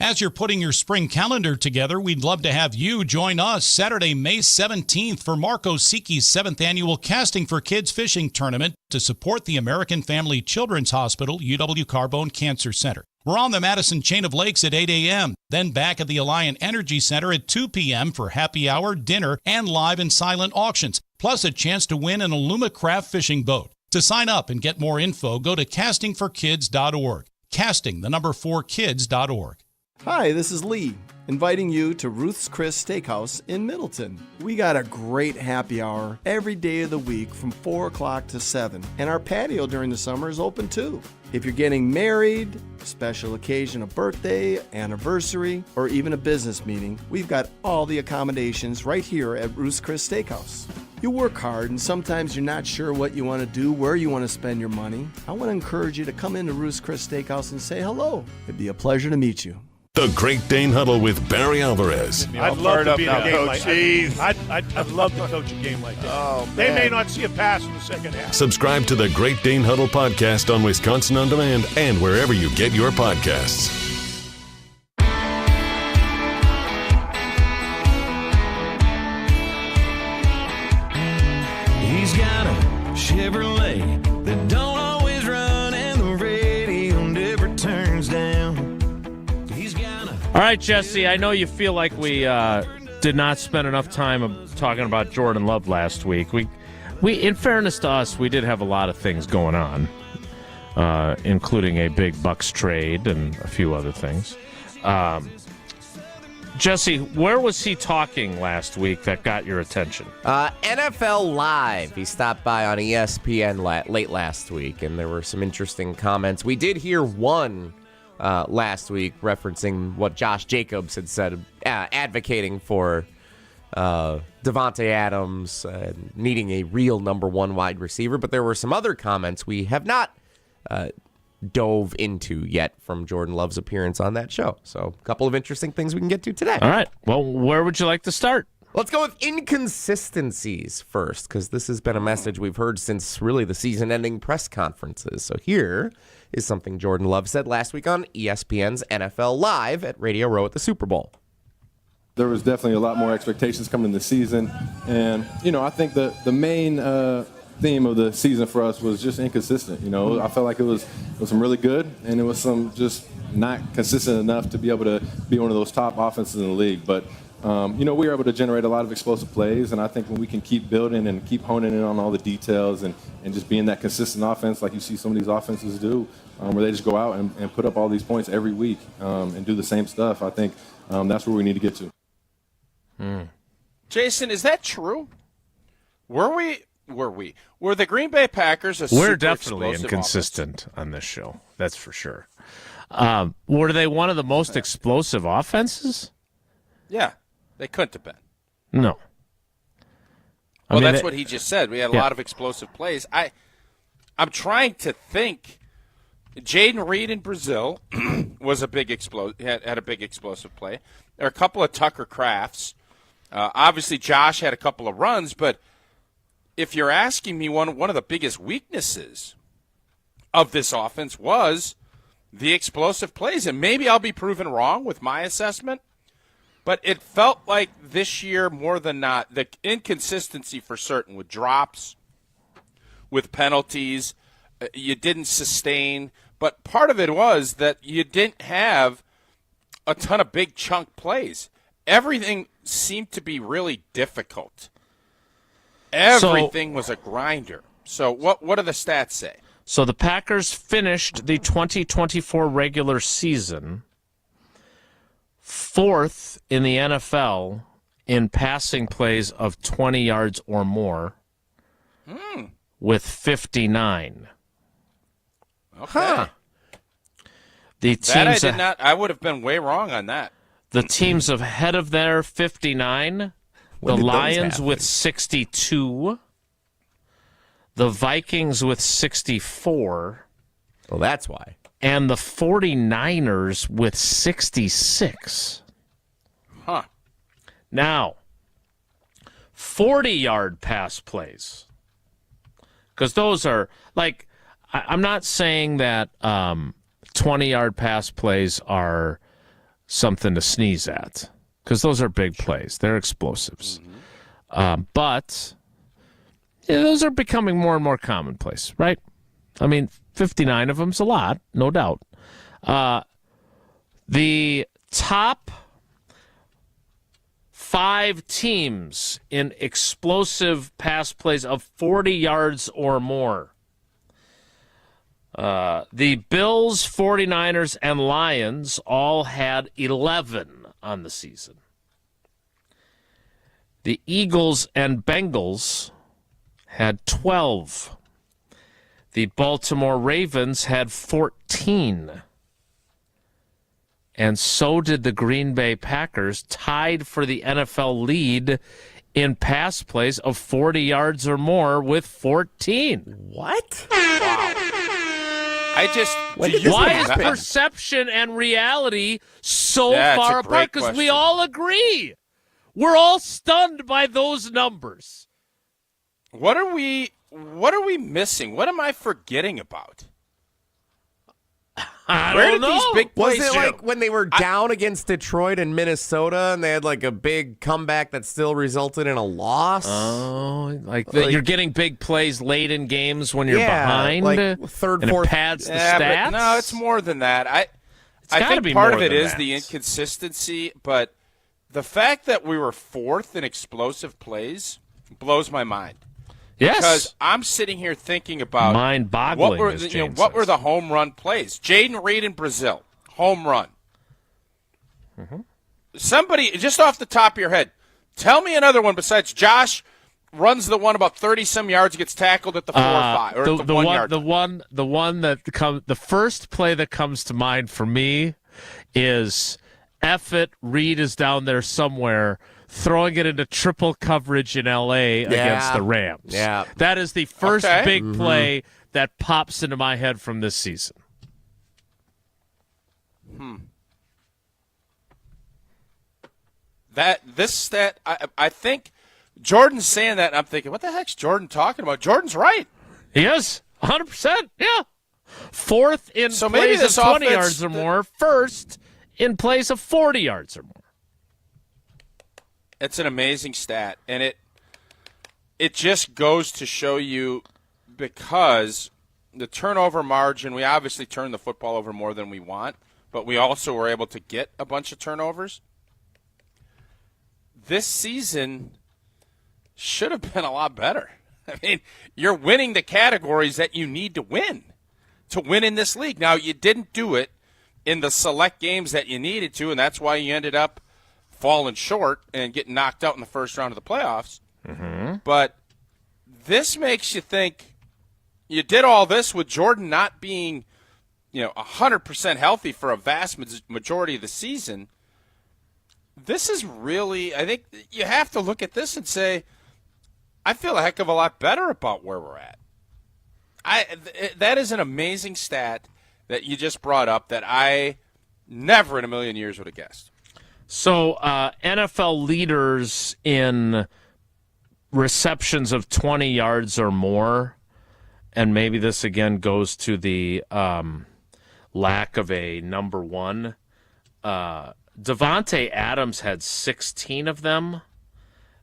As you're putting your spring calendar together, we'd love to have you join us Saturday, May 17th for Marco Sicchi's 7th Annual Casting for Kids Fishing Tournament to support the American Family Children's Hospital, UW Carbone Cancer Center. We're on the Madison Chain of Lakes at 8 a.m., then back at the Alliant Energy Center at 2 p.m. for happy hour, dinner, and live and silent auctions, plus a chance to win an Alumacraft fishing boat. To sign up and get more info, go to castingforkids.org. Casting, 4kids.org. Hi, this is Lee, inviting you to Ruth's Chris Steakhouse in Middleton. We got a great happy hour every day of the week from 4 o'clock to 7, and our patio during the summer is open too. If you're getting married, special occasion, a birthday, anniversary, or even a business meeting, we've got all the accommodations right here at Ruth's Chris Steakhouse. You work hard and sometimes you're not sure what you want to do, where you want to spend your money. I want to encourage you to come into Ruth's Chris Steakhouse and say hello. It'd be a pleasure to meet you. The Great Dane Huddle with Barry Alvarez. I'd love to be in a game like that. I'd love to coach a game like that. Oh, they may not see a pass in the second half. Subscribe to the Great Dane Huddle podcast on Wisconsin On Demand and wherever you get your podcasts. He's got a Chevrolet that don't always run, and the radio never turns down. All right, Jesse, I know you feel like we did not spend enough time talking about Jordan Love last week. We, in fairness to us, we did have a lot of things going on, including a big Bucks trade and a few other things. Jesse, where was he talking last week that got your attention? NFL Live. He stopped by on ESPN late last week, and there were some interesting comments. We did hear one last week referencing what Josh Jacobs had said, advocating for Davante Adams needing a real number one wide receiver. But there were some other comments we have not dove into yet from Jordan Love's appearance on that show. So a couple of interesting things we can get to today. All right. Well, where would you like to start? Let's go with inconsistencies first, because this has been a message we've heard since really the season-ending press conferences. So here is something Jordan Love said last week on ESPN's NFL Live at Radio Row at the Super Bowl. There was definitely a lot more expectations coming in the season. And, I think the main theme of the season for us was just inconsistent. I felt like it was some really good, and it was some just not consistent enough to be able to be one of those top offenses in the league. But we were able to generate a lot of explosive plays, and I think when we can keep building and keep honing in on all the details and just being that consistent offense like you see some of these offenses do, where they just go out and put up all these points every week and do the same stuff, I think that's where we need to get to. Jason, is that true? Were the Green Bay Packers a We're super definitely explosive inconsistent on this show. That's for sure. Were they one of the most explosive offenses? Yeah, they couldn't have been. No. Well, that's what he just said. We had a lot of explosive plays. I'm trying to think. Jaden Reed in Brazil was had a big explosive play. There are a couple of Tucker Crafts. Obviously, Josh had a couple of runs, but if you're asking me, one of the biggest weaknesses of this offense was the explosive plays, and maybe I'll be proven wrong with my assessment. But it felt like this year, more than not, the inconsistency for certain with drops, with penalties, you didn't sustain. But part of it was that you didn't have a ton of big chunk plays. Everything seemed to be really difficult. Everything was a grinder. So what do the stats say? So the Packers finished the 2024 regular season 4th in the NFL in passing plays of 20 yards or more with 59. Okay. The teams I would have been way wrong on that. The teams ahead of their 59, the Lions with 62, the Vikings with 64. Well, that's why. And the 49ers with 66. Huh. Now, 40-yard pass plays. Because those are, like, I'm not saying that 20-yard pass plays are something to sneeze at. Because those are big plays. They're explosives. But those are becoming more and more commonplace, right? I mean, 59 of them's a lot, no doubt. The top 5 teams in explosive pass plays of 40 yards or more. The Bills, 49ers, and Lions all had 11 on the season. The Eagles and Bengals had 12. The Baltimore Ravens had 14. And so did the Green Bay Packers, tied for the NFL lead in pass plays of 40 yards or more with 14. What? Wow. Why is perception and reality so far apart? Because we all agree. We're all stunned by those numbers. What are we missing? What am I forgetting about? Where did these big plays Was it like when they were down against Detroit and Minnesota and they had like a big comeback that still resulted in a loss? Oh, you're getting big plays late in games when you're behind? Like third, and fourth. It pads the stats? But no, it's more than that. I think part of it is the inconsistency, but the fact that we were 4th in explosive plays blows my mind. Yes. Because I'm sitting here thinking about mind-boggling. What were the home run plays? Jaden Reed in Brazil, home run. Somebody, just off the top of your head, tell me another one besides Josh runs the one about 30-some yards, gets tackled at the 4 or 5 or the 1 yard. The one that the first play that comes to mind for me is Reed is down there somewhere, throwing it into triple coverage in L.A. against the Rams. Yeah. That is the first big play that pops into my head from this season. I think Jordan's saying that, and I'm thinking, what the heck's Jordan talking about? Jordan's right. He is, 100%, yeah. 4th in plays of 20 yards or more, 1st in plays of 40 yards or more. It's an amazing stat, and it just goes to show you, because the turnover margin, we obviously turn the football over more than we want, but we also were able to get a bunch of turnovers. This season should have been a lot better. I mean, you're winning the categories that you need to win in this league. Now, you didn't do it in the select games that you needed to, and that's why you ended up falling short and getting knocked out in the first round of the playoffs. But this makes you think, you did all this with Jordan not being, 100% healthy for a vast majority of the season. This is really, I think you have to look at this and say, I feel a heck of a lot better about where we're at. That is an amazing stat that you just brought up that I never in a million years would have guessed. So NFL leaders in receptions of 20 yards or more, and maybe this again goes to the lack of a number one. Davante Adams had 16 of them.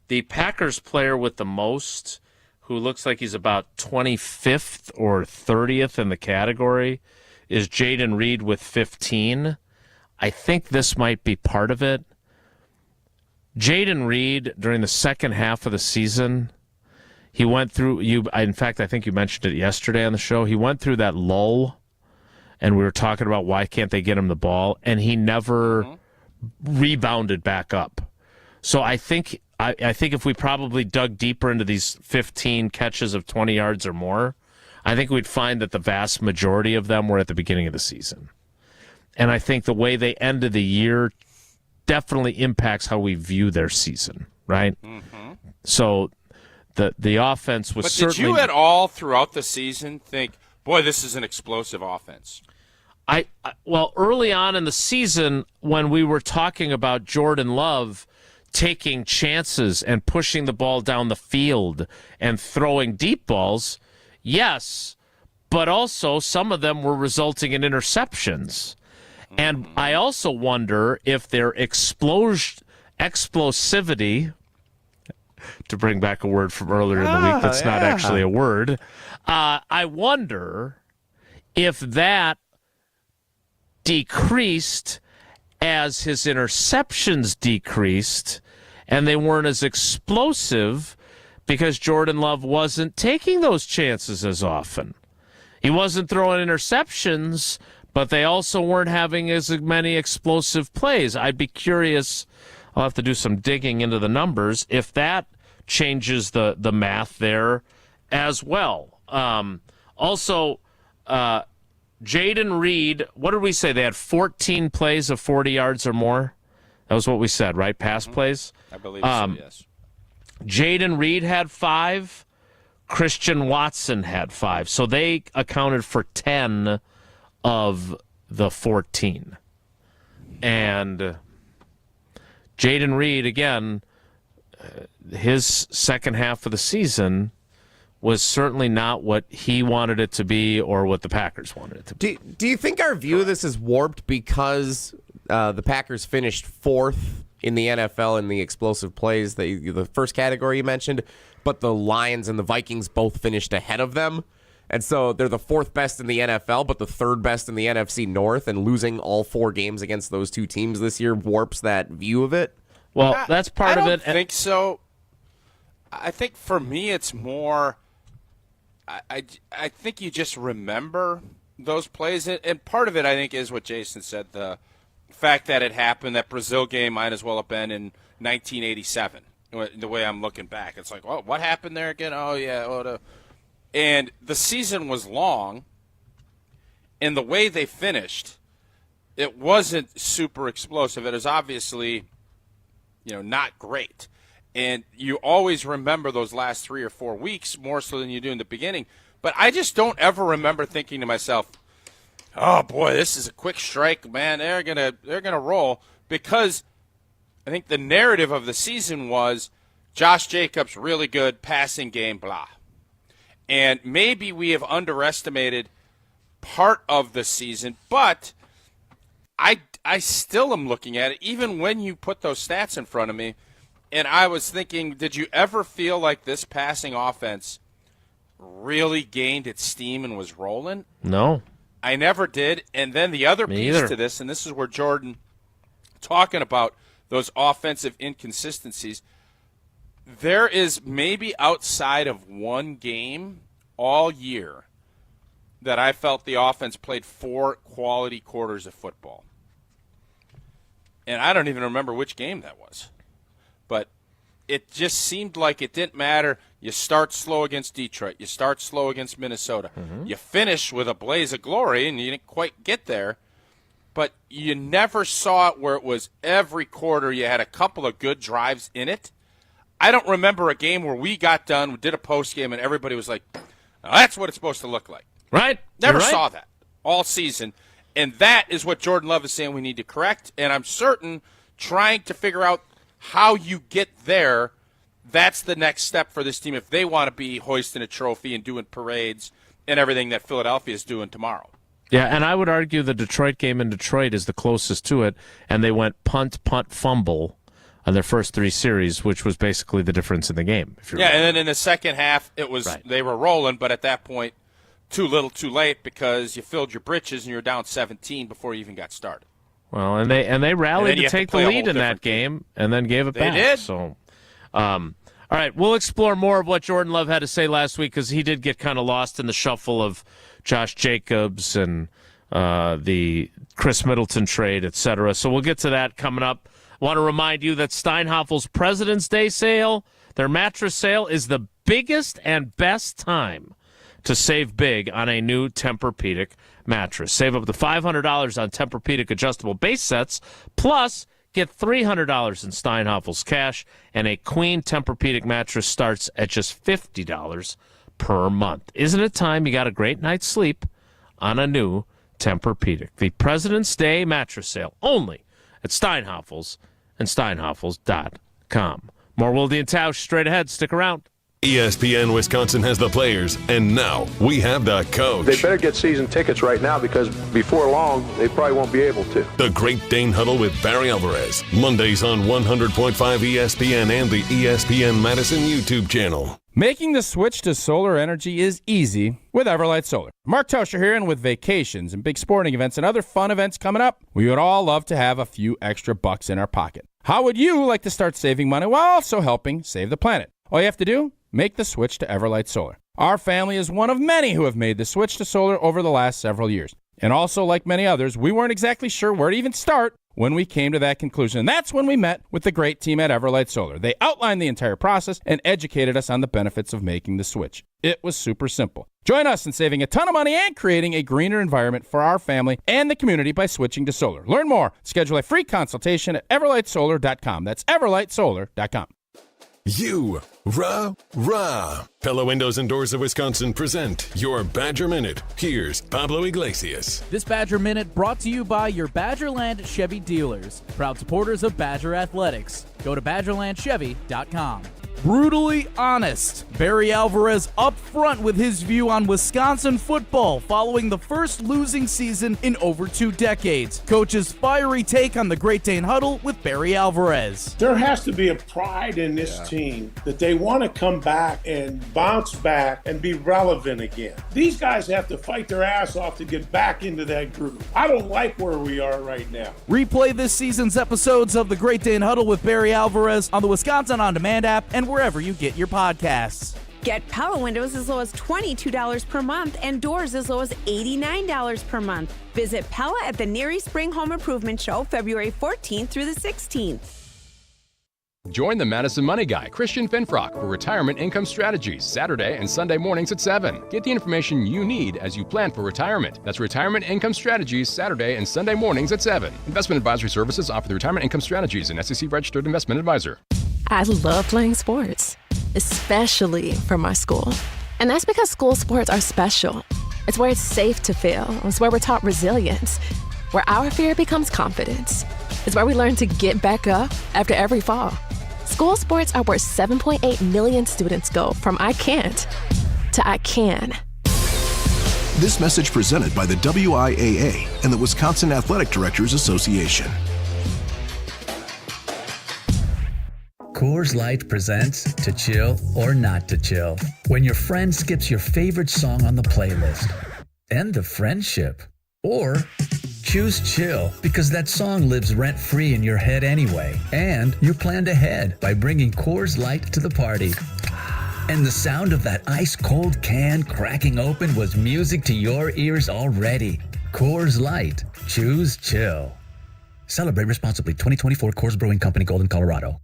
The Packers player with the most, who looks like he's about 25th or 30th in the category, is Jaden Reed with 15. I think this might be part of it. Jaden Reed, during the second half of the season, He went through in fact, I think you mentioned it yesterday on the show. He went through that lull, and we were talking about why can't they get him the ball, and he never rebounded back up. So I think if we probably dug deeper into these 15 catches of 20 yards or more, I think we'd find that the vast majority of them were at the beginning of the season. And I think the way they ended the year definitely impacts how we view their season, right? Mm-hmm. So the offense was certainly... But did you at all throughout the season think, boy, this is an explosive offense? Well, early on in the season, when we were talking about Jordan Love taking chances and pushing the ball down the field and throwing deep balls, yes, but also some of them were resulting in interceptions. And I also wonder if their explosivity, to bring back a word from earlier in the week that's not actually a word, I wonder if that decreased as his interceptions decreased and they weren't as explosive because Jordan Love wasn't taking those chances as often. He wasn't throwing interceptions, but they also weren't having as many explosive plays. I'd be curious, I'll have to do some digging into the numbers, if that changes the math there as well. Also, Jaden Reed, what did we say? They had 14 plays of 40 yards or more? That was what we said, right? Pass plays? I believe so, yes. Jaden Reed had 5. Christian Watson had 5. So they accounted for 10 of the 14. And Jaden Reed, again, his second half of the season was certainly not what he wanted it to be or what the Packers wanted it to be. Do you think our view of this is warped because the Packers finished 4th in the NFL in the explosive plays, the first category you mentioned, but the Lions and the Vikings both finished ahead of them? And so they're the 4th best in the NFL, but the 3rd best in the NFC North, and losing all 4 games against those 2 teams this year warps that view of it? Well, that's part of it. I don't think so. I think for me it's more... I think you just remember those plays, and part of it I think is what Jason said, the fact that it happened, that Brazil game might as well have been in 1987. The way I'm looking back, it's like, well, what happened there again? Oh yeah, and the season was long, and the way they finished, it wasn't super explosive. It was obviously, not great. And you always remember those last 3 or 4 weeks more so than you do in the beginning. But I just don't ever remember thinking to myself, oh, boy, this is a quick strike, man. They're gonna roll. Because I think the narrative of the season was Josh Jacobs, really good, passing game, blah. And maybe we have underestimated part of the season. But I still am looking at it, even when you put those stats in front of me. And I was thinking, did you ever feel like this passing offense really gained its steam and was rolling? No. I never did. And then the other piece to this, and this is where Jordan, talking about those offensive inconsistencies, there is maybe outside of one game all year that I felt the offense played 4 quality quarters of football. And I don't even remember which game that was. But it just seemed like it didn't matter. You start slow against Detroit. You start slow against Minnesota. Mm-hmm. You finish with a blaze of glory, and you didn't quite get there. But you never saw it where it was every quarter you had a couple of good drives in it. I don't remember a game where we got done, we did a postgame, and everybody was like, oh, that's what it's supposed to look like. Right. Never saw that all season. And that is what Jordan Love is saying we need to correct. And I'm certain trying to figure out how you get there, that's the next step for this team if they want to be hoisting a trophy and doing parades and everything that Philadelphia is doing tomorrow. Yeah, and I would argue the Detroit game in Detroit is the closest to it, and they went punt, fumble on their first 3 series, which was basically the difference in the game. And then in the second half, it was they were rolling, but at that point, too little, too late, because you filled your britches and you were down 17 before you even got started. Well, and they rallied to take the lead in that game and then gave it back. They did. So, all All right, we'll explore more of what Jordan Love had to say last week because he did get kind of lost in the shuffle of Josh Jacobs and the Chris Middleton trade, etc. So we'll get to that coming up. I want to remind you that Steinhaffel's President's Day sale, their mattress sale, is the biggest and best time to save big on a new Tempur-Pedic mattress. Save up to $500 on Tempur-Pedic adjustable base sets, plus get $300 in Steinhaffel's cash, and a queen Tempur-Pedic mattress starts at just $50 per month. Isn't it time you got a great night's sleep on a new Tempur-Pedic? The President's Day mattress sale only at Steinhaffel's and Steinhaffels.com. More Wilde and Tausch straight ahead. Stick around. ESPN Wisconsin has the players, and now we have the coach. They better get season tickets right now because before long, they probably won't be able to. The Great Dane Huddle with Barry Alvarez. Mondays on 100.5 ESPN and the ESPN Madison YouTube channel. Making the switch to solar energy is easy with Everlight Solar. Mark Toscher here, and with vacations and big sporting events and other fun events coming up, we would all love to have a few extra bucks in our pocket. How would you like to start saving money while also helping save the planet? All you have to do, make the switch to Everlight Solar. Our family is one of many who have made the switch to solar over the last several years. And also, like many others, we weren't exactly sure where to even start when we came to that conclusion. And that's when we met with the great team at Everlight Solar. They outlined the entire process and educated us on the benefits of making the switch. It was super simple. Join us in saving a ton of money and creating a greener environment for our family and the community by switching to solar. Learn more. Schedule a free consultation at everlightsolar.com. That's everlightsolar.com. Rah. Pella Windows and Doors of Wisconsin present your Badger Minute. Here's Pablo Iglesias. This Badger Minute brought to you by your Badgerland Chevy dealers, proud supporters of Badger Athletics. Go to BadgerlandChevy.com. Brutally honest. Barry Alvarez up front with his view on Wisconsin football following the first losing season in over 2 decades. Coach's fiery take on the Great Dane Huddle with Barry Alvarez. There has to be a pride in this team that they want to come back and bounce back and be relevant again. These guys have to fight their ass off to get back into that groove. I don't like where we are right now. Replay this season's episodes of the Great Dane Huddle with Barry Alvarez on the Wisconsin On Demand app and wherever you get your podcasts. Get Pella windows as low as $22 per month and doors as low as $89 per month. Visit Pella at the Neary Spring Home Improvement Show February 14th through the 16th. Join the Madison Money Guy, Christian Finfrock, for Retirement Income Strategies, Saturday and Sunday mornings at 7. Get the information you need as you plan for retirement. That's Retirement Income Strategies, Saturday and Sunday mornings at 7. Investment advisory services offered through Retirement Income Strategies, an SEC-registered investment advisor. I love playing sports, especially for my school. And that's because school sports are special. It's where it's safe to fail. It's where we're taught resilience, where our fear becomes confidence. It's where we learn to get back up after every fall. School sports are where 7.8 million students go from I can't to I can. This message presented by the WIAA and the Wisconsin Athletic Directors Association. Coors Light presents To Chill or Not to Chill. When your friend skips your favorite song on the playlist. End the friendship. Or choose chill because that song lives rent-free in your head anyway. And you planned ahead by bringing Coors Light to the party. And the sound of that ice-cold can cracking open was music to your ears already. Coors Light. Choose chill. Celebrate responsibly. 2024 Coors Brewing Company, Golden, Colorado.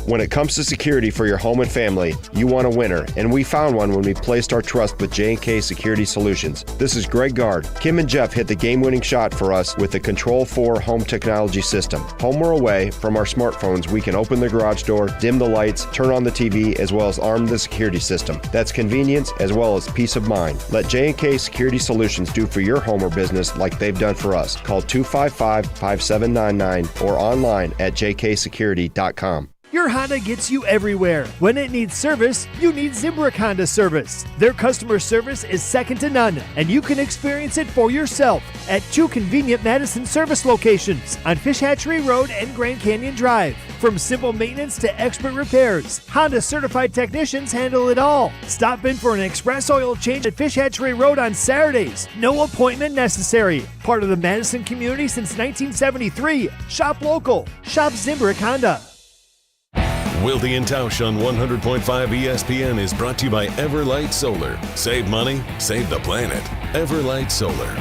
When it comes to security for your home and family, you want a winner, and we found one when we placed our trust with J&K Security Solutions. This is Greg Gard. Kim and Jeff hit the game-winning shot for us with the Control 4 home technology system. Home or away, from our smartphones, we can open the garage door, dim the lights, turn on the TV, as well as arm the security system. That's convenience as well as peace of mind. Let J&K Security Solutions do for your home or business like they've done for us. Call 255-5799 or online at jksecurity.com. Your Honda gets you everywhere. When it needs service, you need Zimbrick Honda service. Their customer service is second to none, and you can experience it for yourself at 2 convenient Madison service locations on Fish Hatchery Road and Grand Canyon Drive. From simple maintenance to expert repairs, Honda certified technicians handle it all. Stop in for an express oil change at Fish Hatchery Road on Saturdays. No appointment necessary. Part of the Madison community since 1973. Shop local. Shop Zimbrick Honda. Wilde and Tausch on 100.5 ESPN is brought to you by Everlight Solar. Save money, save the planet. Everlight Solar.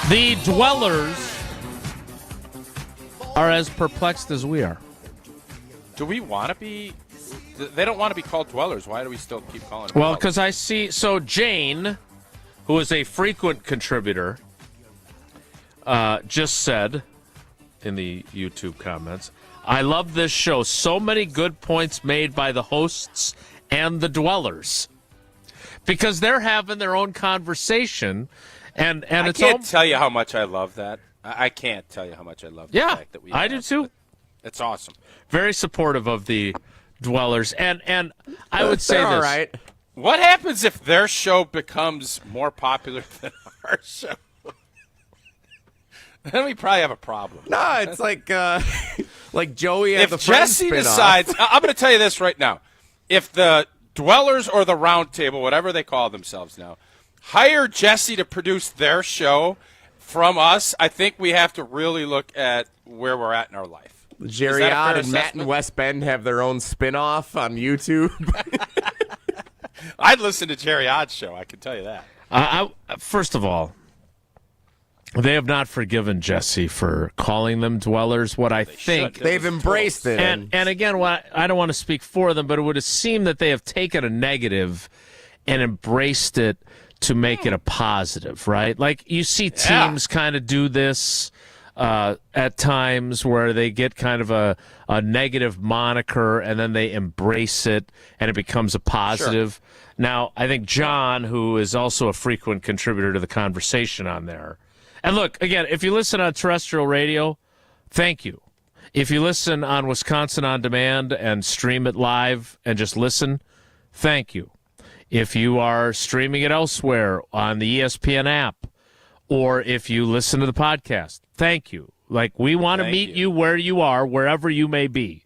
The dwellers are as perplexed as we are. Do we want to be? They don't want to be called dwellers. Why do we still keep calling them? Well, because I see. So Jane, who is a frequent contributor, just said in the YouTube comments, "I love this show. So many good points made by the hosts and the dwellers, because they're having their own conversation." And I can't tell you how much I love that. I can't tell you how much I love the fact that we I do too. It's awesome. Very supportive of the dwellers. And I would say this. All right. What happens if their show becomes more popular than our show? Then we probably have a problem. No, it's like Joey and if the Friends Jesse spinoff. decides, I'm going to tell you this right now. If the dwellers or the round table, whatever they call themselves now, hire Jesse to produce their show from us, I think we have to really look at where we're at in our life. Jerry Odd and Matt and West Bend have their own spinoff on YouTube. I'd listen to Jerry Odd's show, I can tell you that. First of all, they have not forgiven Jesse for calling them dwellers. What I think they've embraced it. And again, I don't want to speak for them, but it would seem that they have taken a negative and embraced it to make it a positive, right? Like you see teams kind of do this at times where they get kind of a negative moniker and then they embrace it and it becomes a positive. Sure. Now, I think John, who is also a frequent contributor to the conversation on there. And look, again, if you listen on terrestrial radio, thank you. If you listen on Wisconsin On Demand and stream it live and just listen, thank you. If you are streaming it elsewhere on the ESPN app, or if you listen to the podcast, thank you. Like, we want to meet you where you are, wherever you may be.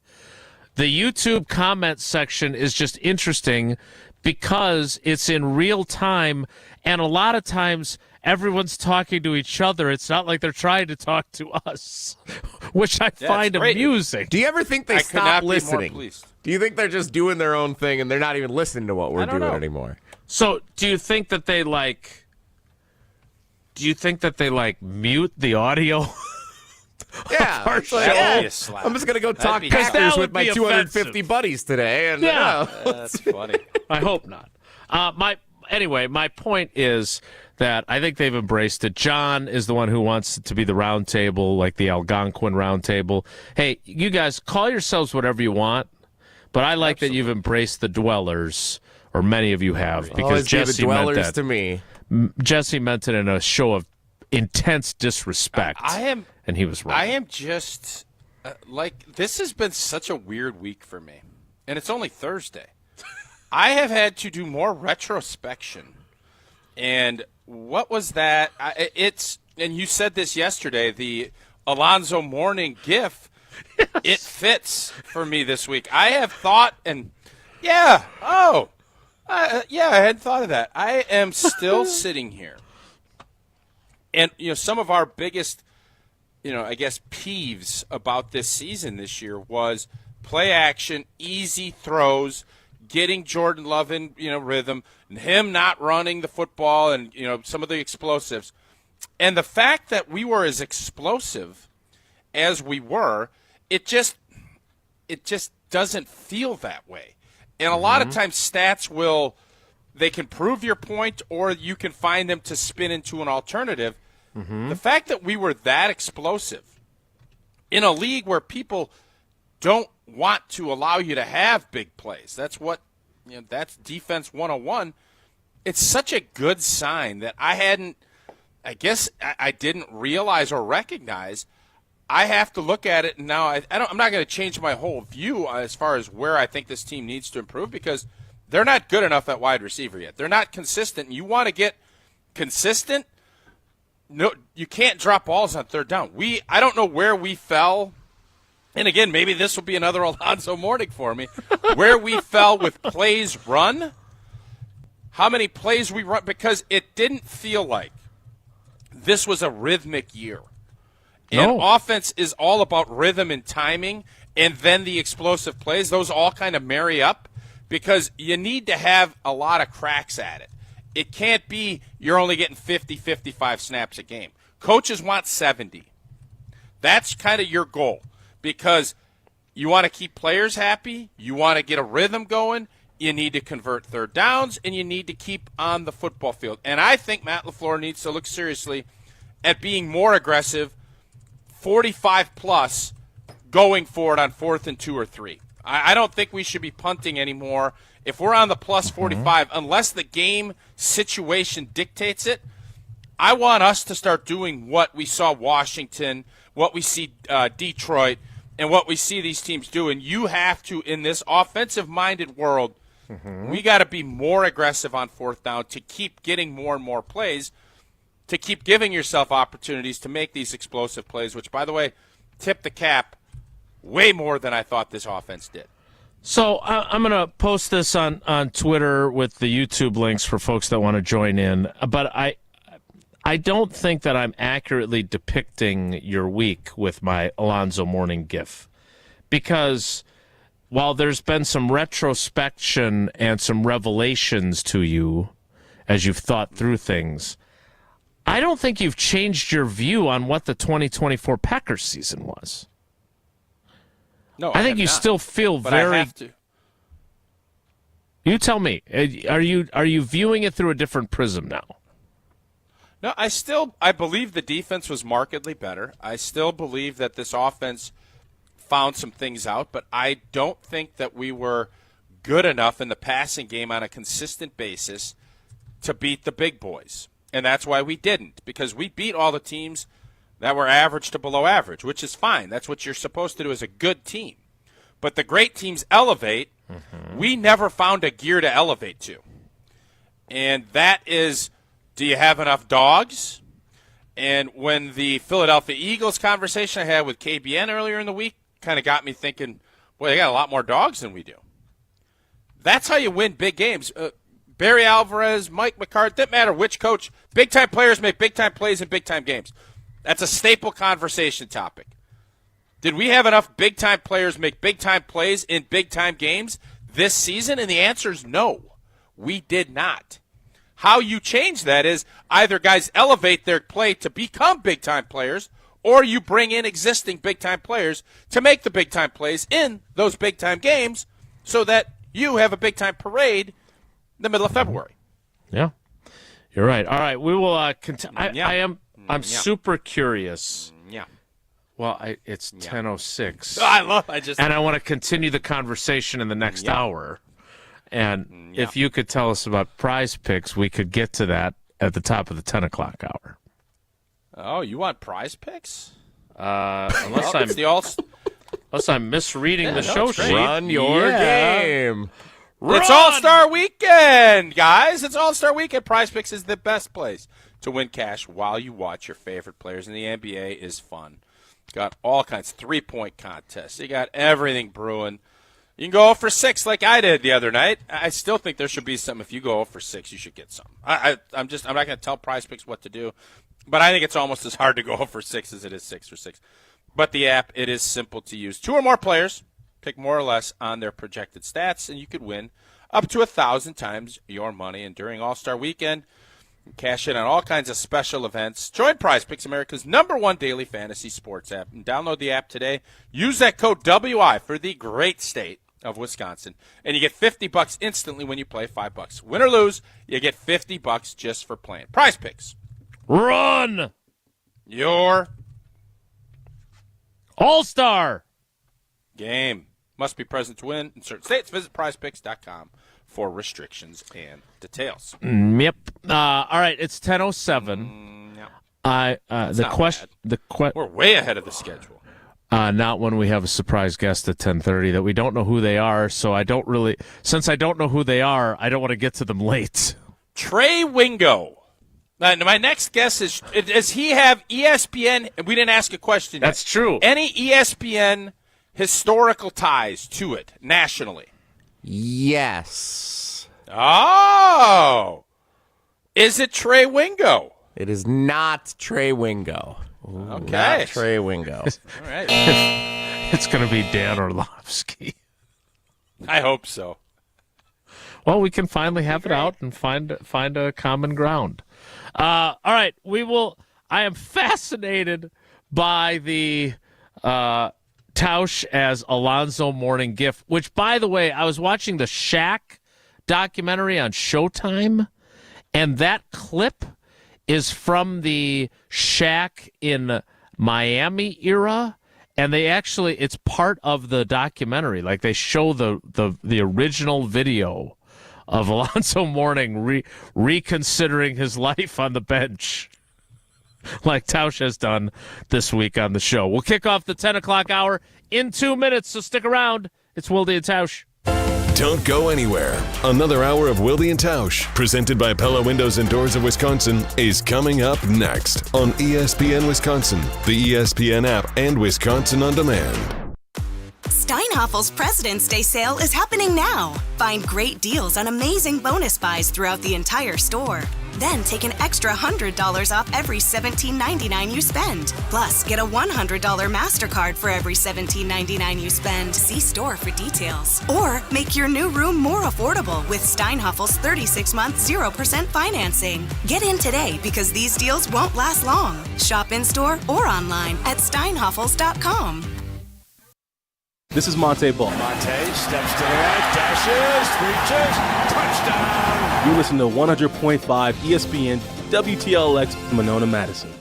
The YouTube comment section is just interesting because it's in real time, and a lot of times everyone's talking to each other. It's not like they're trying to talk to us, which I find amusing. Do you ever think they stop listening? Do you think they're just doing their own thing and they're not even listening to what we're doing anymore? So, do you think that they mute the audio? Yeah, our show? I'm just gonna go talk Packers with my 250 offensive. buddies today, and that's funny. I hope not. My point is that I think they've embraced it. John is the one who wants it to be the round table, like the Algonquin round table. Hey, you guys, call yourselves whatever you want, but I like that you've embraced the dwellers, or many of you have, because Jesse meant that. To me. Jesse meant it in a show of intense disrespect. And he was wrong. I am just this has been such a weird week for me, and it's only Thursday. I have had to do more retrospection, and what was that? And you said this yesterday. The Alonzo Mourning gif, it fits for me this week. I have thought, and I hadn't thought of that. I am still sitting here, and some of our biggest, I guess, peeves about this season this year was play action, easy throws, getting Jordan Love in, rhythm, and him not running the football, and some of the explosives, and the fact that we were as explosive as we were, it just doesn't feel that way. And a lot of times stats they can prove your point, or you can find them to spin into an alternative. The fact that we were that explosive in a league where people don't want to allow you to have big plays, that's defense 101. It's such a good sign that I didn't realize or recognize. I have to look at it, and now I'm not going to change my whole view as far as where I think this team needs to improve, because they're not good enough at wide receiver yet. They're not consistent. You want to get consistent, no, you can't drop balls on third down. I don't know where we fell. And again, maybe this will be another Alonzo morning for me. Where we fell with plays run, how many plays we run, because it didn't feel like this was a rhythmic year. And offense is all about rhythm and timing, and then the explosive plays. Those all kind of marry up because you need to have a lot of cracks at it. It can't be you're only getting 50, 55 snaps a game. Coaches want 70. That's kind of your goal. Because you want to keep players happy, you want to get a rhythm going, you need to convert third downs, and you need to keep on the football field. And I think Matt LaFleur needs to look seriously at being more aggressive, 45-plus, going for it on 4th and 2 or 3. I don't think we should be punting anymore. If we're on the plus 45, unless the game situation dictates it, I want us to start doing what we saw Washington, what we see Detroit, and what we see these teams do. And you have to, in this offensive-minded world, we got to be more aggressive on 4th down to keep getting more and more plays, to keep giving yourself opportunities to make these explosive plays, which, by the way, tip the cap way more than I thought this offense did. So I'm going to post this on Twitter with the YouTube links for folks that want to join in. But I don't think that I'm accurately depicting your week with my Alonzo Mourning gif, because while there's been some retrospection and some revelations to you as you've thought through things, I don't think you've changed your view on what the 2024 Packers season was. No, I think you not. still feel but very. I have to. You tell me. Are you viewing it through a different prism now? No, I believe the defense was markedly better. I still believe that this offense found some things out, but I don't think that we were good enough in the passing game on a consistent basis to beat the big boys. And that's why we didn't, because we beat all the teams that were average to below average, which is fine. That's what you're supposed to do as a good team. But the great teams elevate. We never found a gear to elevate to. And that is, do you have enough dogs? And when the Philadelphia Eagles conversation I had with KBN earlier in the week kind of got me thinking, boy, they got a lot more dogs than we do. That's how you win big games. Barry Alvarez, Mike McCarthy, doesn't matter which coach, big-time players make big-time plays in big-time games. That's a staple conversation topic. Did we have enough big-time players make big-time plays in big-time games this season? And the answer is no, we did not. How you change that is either guys elevate their play to become big-time players, or you bring in existing big-time players to make the big-time plays in those big-time games so that you have a big-time parade in the middle of February. Yeah, you're right. All right, we will continue. I'm super curious. Yeah. Well, it's 10:06. And I want to continue the conversation in the next hour. And if you could tell us about Prize Picks, we could get to that at the top of the 10 o'clock hour. Oh, you want Prize Picks? Unless I'm misreading the show sheet. Run your game. It's All-Star Weekend, guys. It's All-Star Weekend. Prize Picks is the best place to win cash while you watch your favorite players. And the NBA is fun. Got all kinds of three-point contests. You got everything brewing. You can go 0 for 6 like I did the other night. I still think there should be something. If you go 0 for 6, you should get some. I'm not going to tell Prize Picks what to do, but I think it's almost as hard to go 0 for 6 as it is 6 for 6. But the app, it is simple to use. 2 or more players, pick more or less on their projected stats, and you could win up to 1,000 times your money. And during All-Star Weekend, cash in on all kinds of special events. Join Prize Picks, America's #1 daily fantasy sports app, and download the app today. Use that code WI for the great state of Wisconsin, and you get $50 instantly when you play $5. Win or lose, you get $50 just for playing. Prize Picks. Run your All-Star game. Must be present to win in certain states. Visit prizepicks.com for restrictions and details. Yep. All right, it's 10:07. We're way ahead of the schedule. Not when we have a surprise guest at 10:30 that we don't know who they are. So since I don't know who they are, I don't want to get to them late. Trey Wingo My next guess is, does he have ESPN? We didn't ask a question yet. That's true. Any ESPN historical ties to it nationally? Yes. Oh. Is it Trey Wingo? It is not Trey Wingo. Okay. Not Trey Wingo. All right. It's going to be Dan Orlovsky. I hope so. Well, we can finally have it out and find a common ground. All right, we will. I am fascinated by the Tausch as Alonzo Mourning gif, which, by the way, I was watching the Shaq documentary on Showtime, and that clip is from the Shaq in Miami era, and it's part of the documentary. Like, they show the original video of Alonzo Mourning reconsidering his life on the bench, like Tausch has done this week on the show. We'll kick off the 10 o'clock hour in 2 minutes, so stick around. It's Wilde and Tausch. Don't go anywhere. Another hour of Wilde and Tausch, presented by Pella Windows and Doors of Wisconsin, is coming up next on ESPN Wisconsin, the ESPN app, and Wisconsin On Demand. Steinhaffel's President's Day sale is happening now. Find great deals on amazing bonus buys throughout the entire store. Then take an extra $100 off every $17.99 you spend. Plus, get a $100 MasterCard for every $17.99 you spend. See store for details. Or make your new room more affordable with Steinhaffel's 36-month 0% financing. Get in today because these deals won't last long. Shop in-store or online at steinhaffels.com. This is Monte Ball. Monte steps to the right, dashes, reaches, touchdown. You listen to 100.5 ESPN WTLX Monona, Madison.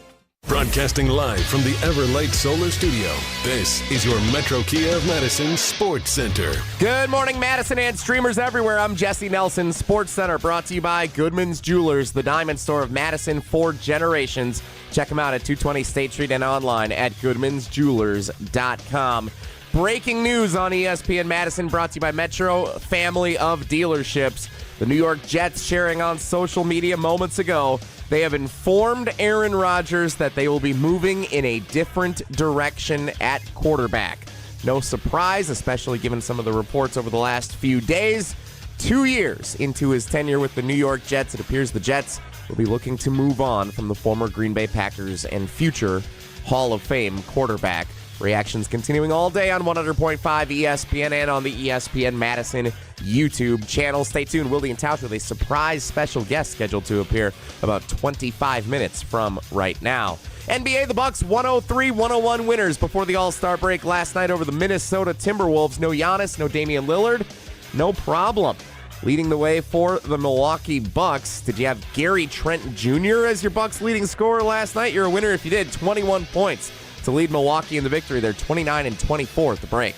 Broadcasting live from the Everlight Solar Studio, this is your Metro Kia of Madison Sports Center. Good morning, Madison and streamers everywhere. I'm Jesse Nelson, Sports Center, brought to you by Goodman's Jewelers, the diamond store of Madison for generations. Check them out at 220 State Street and online at goodmansjewelers.com. Breaking news on ESPN Madison, brought to you by Metro Family of Dealerships. The New York Jets sharing on social media moments ago, they have informed Aaron Rodgers that they will be moving in a different direction at quarterback. No surprise, especially given some of the reports over the last few days. 2 years into his tenure with the New York Jets, it appears the Jets will be looking to move on from the former Green Bay Packers and future Hall of Fame quarterback. Reactions continuing all day on 100.5 ESPN and on the ESPN Madison YouTube channel. Stay tuned. Wilde and Tausch with a surprise special guest scheduled to appear about 25 minutes from right now. NBA, the Bucks 103-101 winners before the All-Star break last night over the Minnesota Timberwolves. No Giannis, no Damian Lillard. No problem. Leading the way for the Milwaukee Bucks. Did you have Gary Trent Jr. as your Bucks leading scorer last night? You're a winner if you did. 21 points to lead Milwaukee in the victory. They're 29-24 at the break.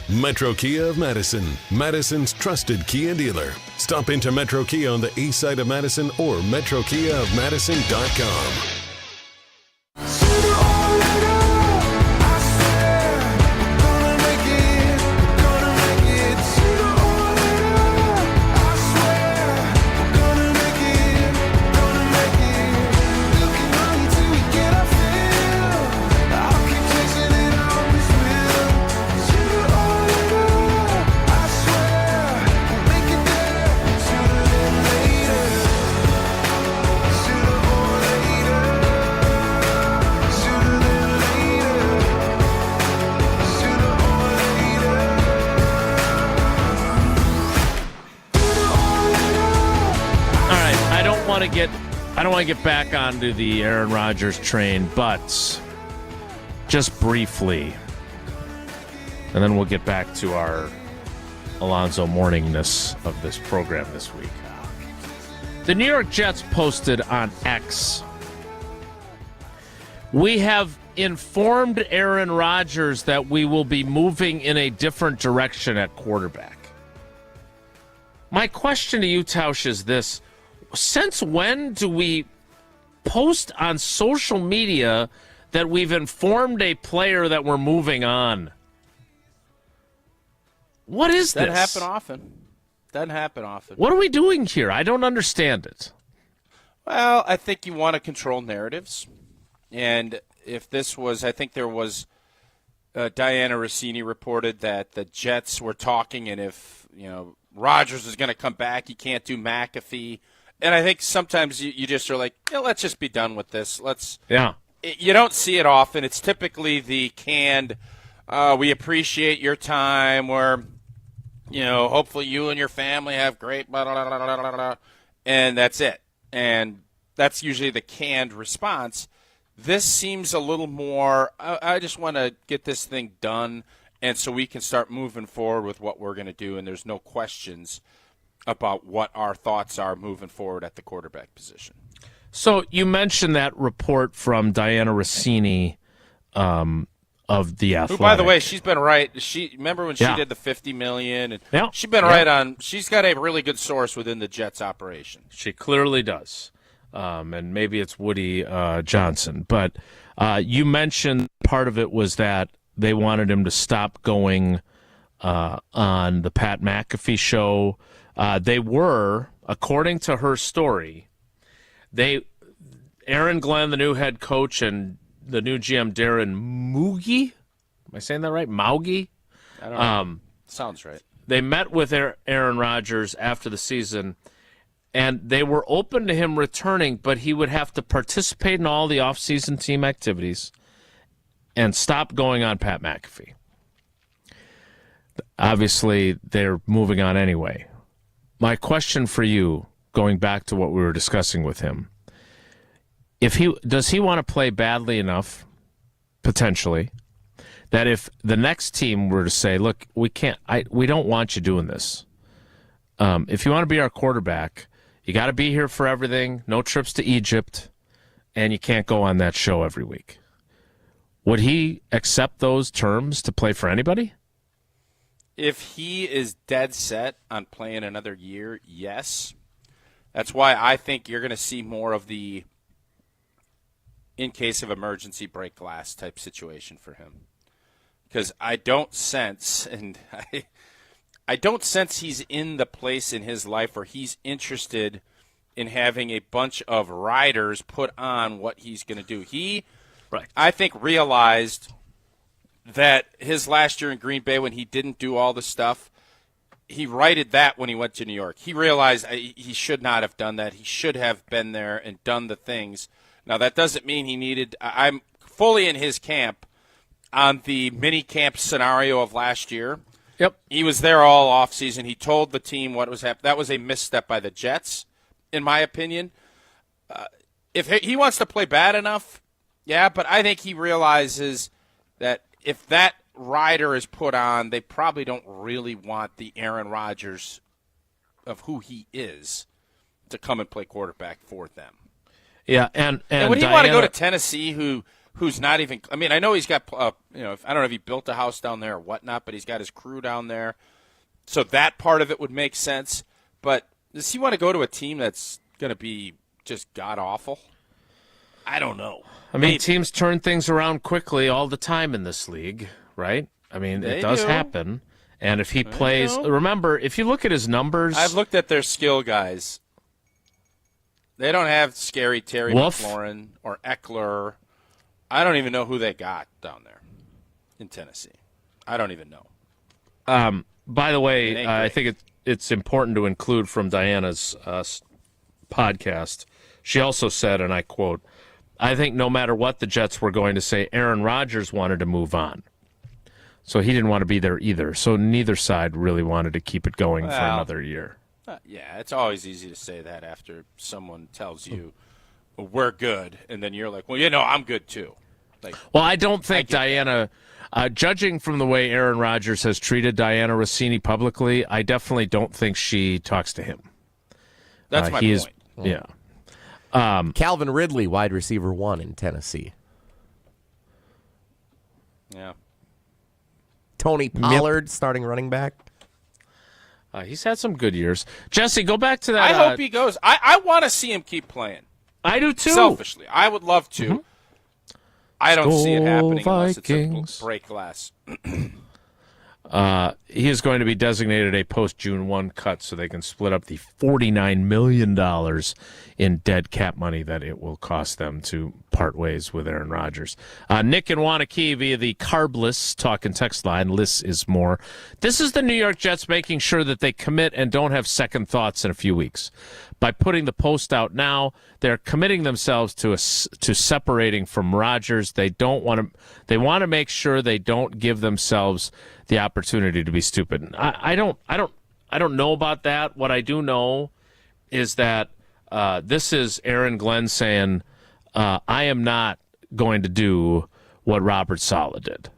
Metro Kia of Madison, Madison's trusted Kia dealer. Stop into Metro Kia on the east side of Madison or metrokiaofmadison.com. I don't want to get back onto the Aaron Rodgers train, but just briefly, and then we'll get back to our Alonzo Mourningness of this program this week. The New York Jets posted on X, "We have informed Aaron Rodgers that we will be moving in a different direction at quarterback." My question to you, Tausch, is this. Since when do we post on social media that we've informed a player that we're moving on? What is this? Doesn't happen often. What are we doing here? I don't understand it. Well, I think you want to control narratives. And if this was, I think there was, Diana Rossini reported that the Jets were talking, and if, Rodgers is going to come back, you can't do McAfee. And I think sometimes you just are like, let's just be done with this. You don't see it often. It's typically the canned, we appreciate your time, or, hopefully you and your family have great, blah, blah, blah, blah, blah, blah, and that's it. And that's usually the canned response. This seems a little more, I just want to get this thing done, and so we can start moving forward with what we're going to do, and there's no questions about what our thoughts are moving forward at the quarterback position. So you mentioned that report from Diana Rossini of The Athletic. Who, by the way, she's been right. Remember when she did the $50 million? And she's been right on. She's got a really good source within the Jets operation. She clearly does. And maybe it's Woody Johnson. But you mentioned part of it was that they wanted him to stop going on the Pat McAfee show. They were, according to her story, Aaron Glenn, the new head coach, and the new GM, Darren Moogie. Am I saying that right? Maugi? I don't know. Sounds right. They met with Aaron Rodgers after the season, and they were open to him returning, but he would have to participate in all the offseason team activities and stop going on Pat McAfee. Obviously, they're moving on anyway. My question for you, going back to what we were discussing with him, does he want to play badly enough, potentially, that if the next team were to say, look, we don't want you doing this. If you want to be our quarterback, you got to be here for everything, no trips to Egypt, and you can't go on that show every week. Would he accept those terms to play for anybody? If he is dead set on playing another year, yes. That's why I think you're going to see more of the in case of emergency break glass type situation for him. Because I don't sense, I don't sense he's in the place in his life where he's interested in having a bunch of riders put on what he's going to do. He, I think, realized that his last year in Green Bay when he didn't do all the stuff, he righted that when he went to New York. He realized he should not have done that. He should have been there and done the things. Now, that doesn't mean he needed – I'm fully in his camp on the mini camp scenario of last year. Yep. He was there all offseason. He told the team what was happening. That was a misstep by the Jets, in my opinion. If he wants to play bad enough, yeah, but I think he realizes that if that rider is put on, they probably don't really want the Aaron Rodgers of who he is to come and play quarterback for them. Yeah, and would he want to go to Tennessee, who's not even? I mean, I know he's got, I don't know if he built a house down there or whatnot, but he's got his crew down there, so that part of it would make sense. But does he want to go to a team that's going to be just god awful? I don't know. I mean, teams turn things around quickly all the time in this league, right? I mean, it does happen. And if he plays, remember, if you look at his numbers, I've looked at their skill guys. They don't have scary Terry McLaurin or Eckler. I don't even know who they got down there in Tennessee. I don't even know. By the way, I think it's important to include from Diana's podcast. She also said, and I quote, I think no matter what the Jets were going to say, Aaron Rodgers wanted to move on. So he didn't want to be there either. So neither side really wanted to keep it going for another year. Yeah, it's always easy to say that after someone tells you, well, we're good, and then you're like, well, I'm good too. Well, I don't think Diana, judging from the way Aaron Rodgers has treated Diana Rossini publicly, I definitely don't think she talks to him. That's my point. Yeah. Calvin Ridley, wide receiver 1 in Tennessee. Yeah. Tony Pollard, starting running back. He's had some good years. Jesse, go back to that. I hope he goes. I want to see him keep playing. I do too. Selfishly. I would love to. Mm-hmm. I don't see it happening Vikings. unless it's a break glass. He is going to be designated a post-June 1 cut so they can split up the $49 million in dead cap money that it will cost them to part ways with Aaron Rodgers. Nick in Wanakee via the Carbless talk and text line. Liss is more. This is the New York Jets making sure that they commit and don't have second thoughts in a few weeks. By putting the post out now, they're committing themselves to separating from Rodgers. They want to make sure they don't give themselves the opportunity to be stupid. I don't know about that. What I do know is that this is Aaron Glenn saying, I am not going to do what Robert Saleh did.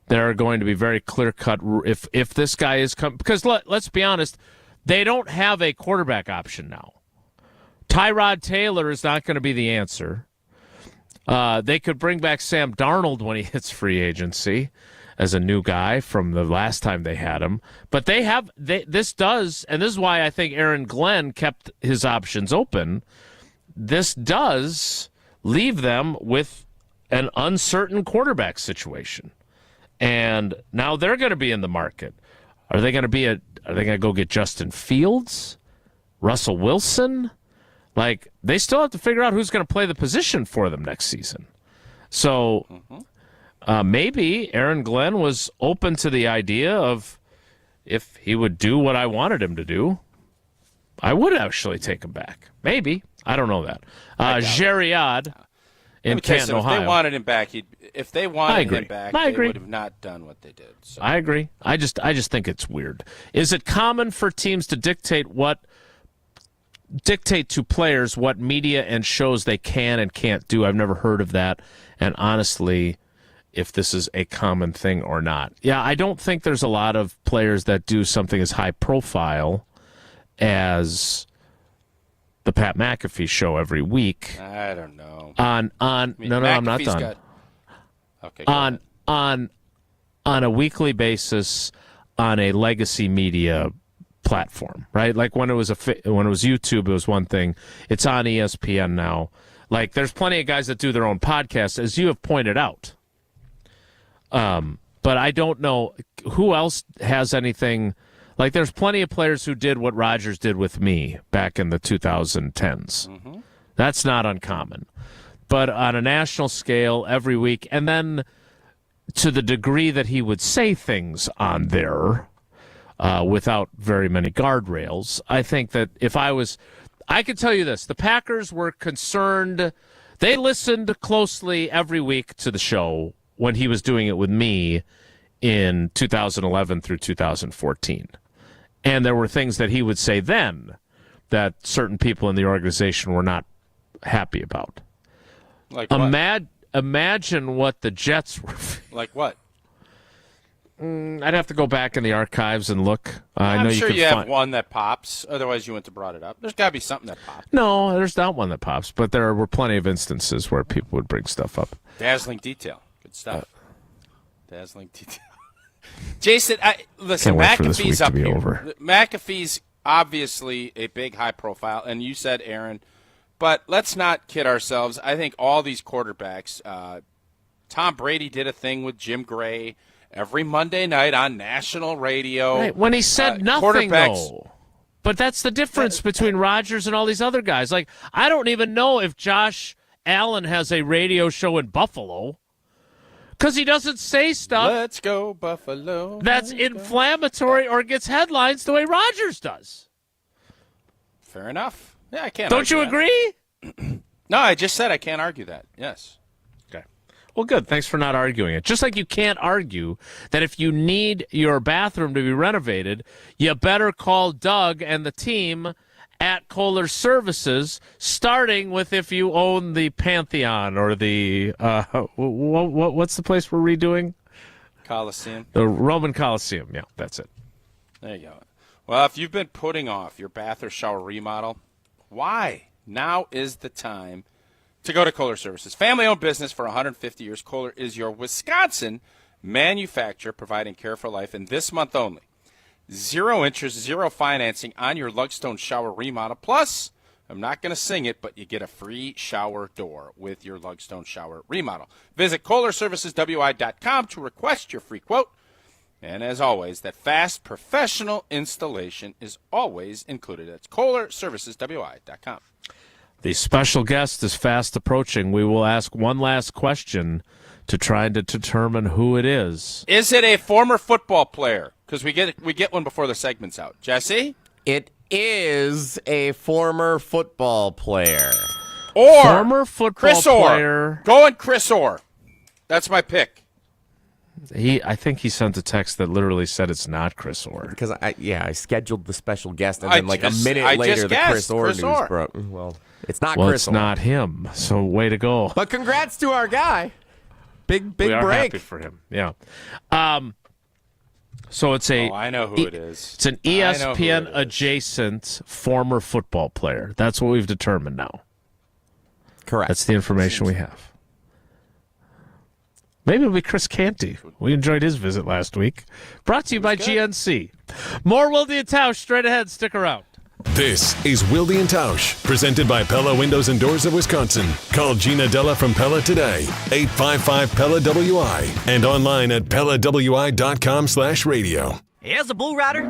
There are going to be very clear-cut if this guy is because let's be honest, they don't have a quarterback option now. Tyrod Taylor is not going to be the answer. They could bring back Sam Darnold when he hits free agency as a new guy from the last time they had him. But this is why I think Aaron Glenn kept his options open. This does leave them with an uncertain quarterback situation. And now they're going to be in the market. Are they going to go get Justin Fields? Russell Wilson? Like, they still have to figure out who's going to play the position for them next season. So maybe Aaron Glenn was open to the idea of if he would do what I wanted him to do, I would actually take him back. Maybe. I don't know that. Geriad in Canton, Ohio. If they wanted him back, they would have not done what they did. So. I agree. I just think it's weird. Is it common for teams to dictate to players what media and shows they can and can't do? I've never heard of that. And honestly, if this is a common thing or not. Yeah, I don't think there's a lot of players that do something as high profile as the Pat McAfee show every week. I don't know. I'm not done. On a weekly basis on a legacy media platform, right? Like when it was YouTube, it was one thing. It's on ESPN now. Like there's plenty of guys that do their own podcasts, as you have pointed out. But I don't know who else has anything. Like there's plenty of players who did what Rodgers did with me back in the 2010s. Mm-hmm. That's not uncommon. But on a national scale every week, and then to the degree that he would say things on there without very many guardrails, I think that I could tell you this, the Packers were concerned. They listened closely every week to the show when he was doing it with me in 2011 through 2014. And there were things that he would say then that certain people in the organization were not happy about. Like what? Imagine what the Jets were. Like what? I'd have to go back in the archives and look. I'm sure you have one that pops. Otherwise, you wouldn't have brought it up. There's got to be something that pops. No, there's not one that pops. But there were plenty of instances where people would bring stuff up. Dazzling detail. Good stuff. Dazzling detail. Jason, listen, McAfee's up here. McAfee's obviously a big high profile, and you said Aaron, but let's not kid ourselves. I think all these quarterbacks, Tom Brady did a thing with Jim Gray every Monday night on national radio. Right, when he said nothing, though. But that's the difference between Rodgers and all these other guys. Like, I don't even know if Josh Allen has a radio show in Buffalo. Because he doesn't say stuff. Let's go, Buffalo. That's inflammatory or gets headlines the way Rodgers does. Fair enough. Yeah, I can't. Don't you agree? No, I just said I can't argue that. Yes. Okay. Well, good. Thanks for not arguing it. Just like you can't argue that if you need your bathroom to be renovated, you better call Doug and the team at Kohler Services, starting with if you own the Pantheon or the what's the place we're redoing? Coliseum. The Roman Coliseum. Yeah, that's it. There you go. Well, if you've been putting off your bath or shower remodel, why? Now is the time to go to Kohler Services. Family-owned business for 150 years. Kohler is your Wisconsin manufacturer providing care for life, and this month only. 0 interest, 0 financing on your Lugstone shower remodel. Plus, I'm not going to sing it, but you get a free shower door with your Lugstone shower remodel. Visit KohlerServicesWI.com to request your free quote. And as always, that fast professional installation is always included. That's KohlerServicesWI.com. The special guest is fast approaching. We will ask one last question to try to determine who it is. Is it a former football player? Because we get one before the segment's out. Jesse? It is a former football player. Or former football Chris Orr. player. Going Chris Orr. That's my pick. I think he sent a text that literally said it's not Chris Orr. Because I scheduled the special guest, and then a minute later the Chris Orr news broke. Well, it's not Chris Orr. It's not him. So way to go. But congrats to our guy. Big we are break. Happy for him. Yeah. So it's I know who it is. It's an ESPN adjacent former football player. That's what we've determined now. Correct. That's the information we have. Maybe it'll be Chris Canty. We enjoyed his visit last week. Brought to you by GNC. More Wilde and Tausch straight ahead. Stick around. This is Wilde and Tausch, presented by Pella Windows and Doors of Wisconsin. Call Gina Della from Pella today, 855-PELLA-WI, and online at PellaWI.com/radio. As a bull rider,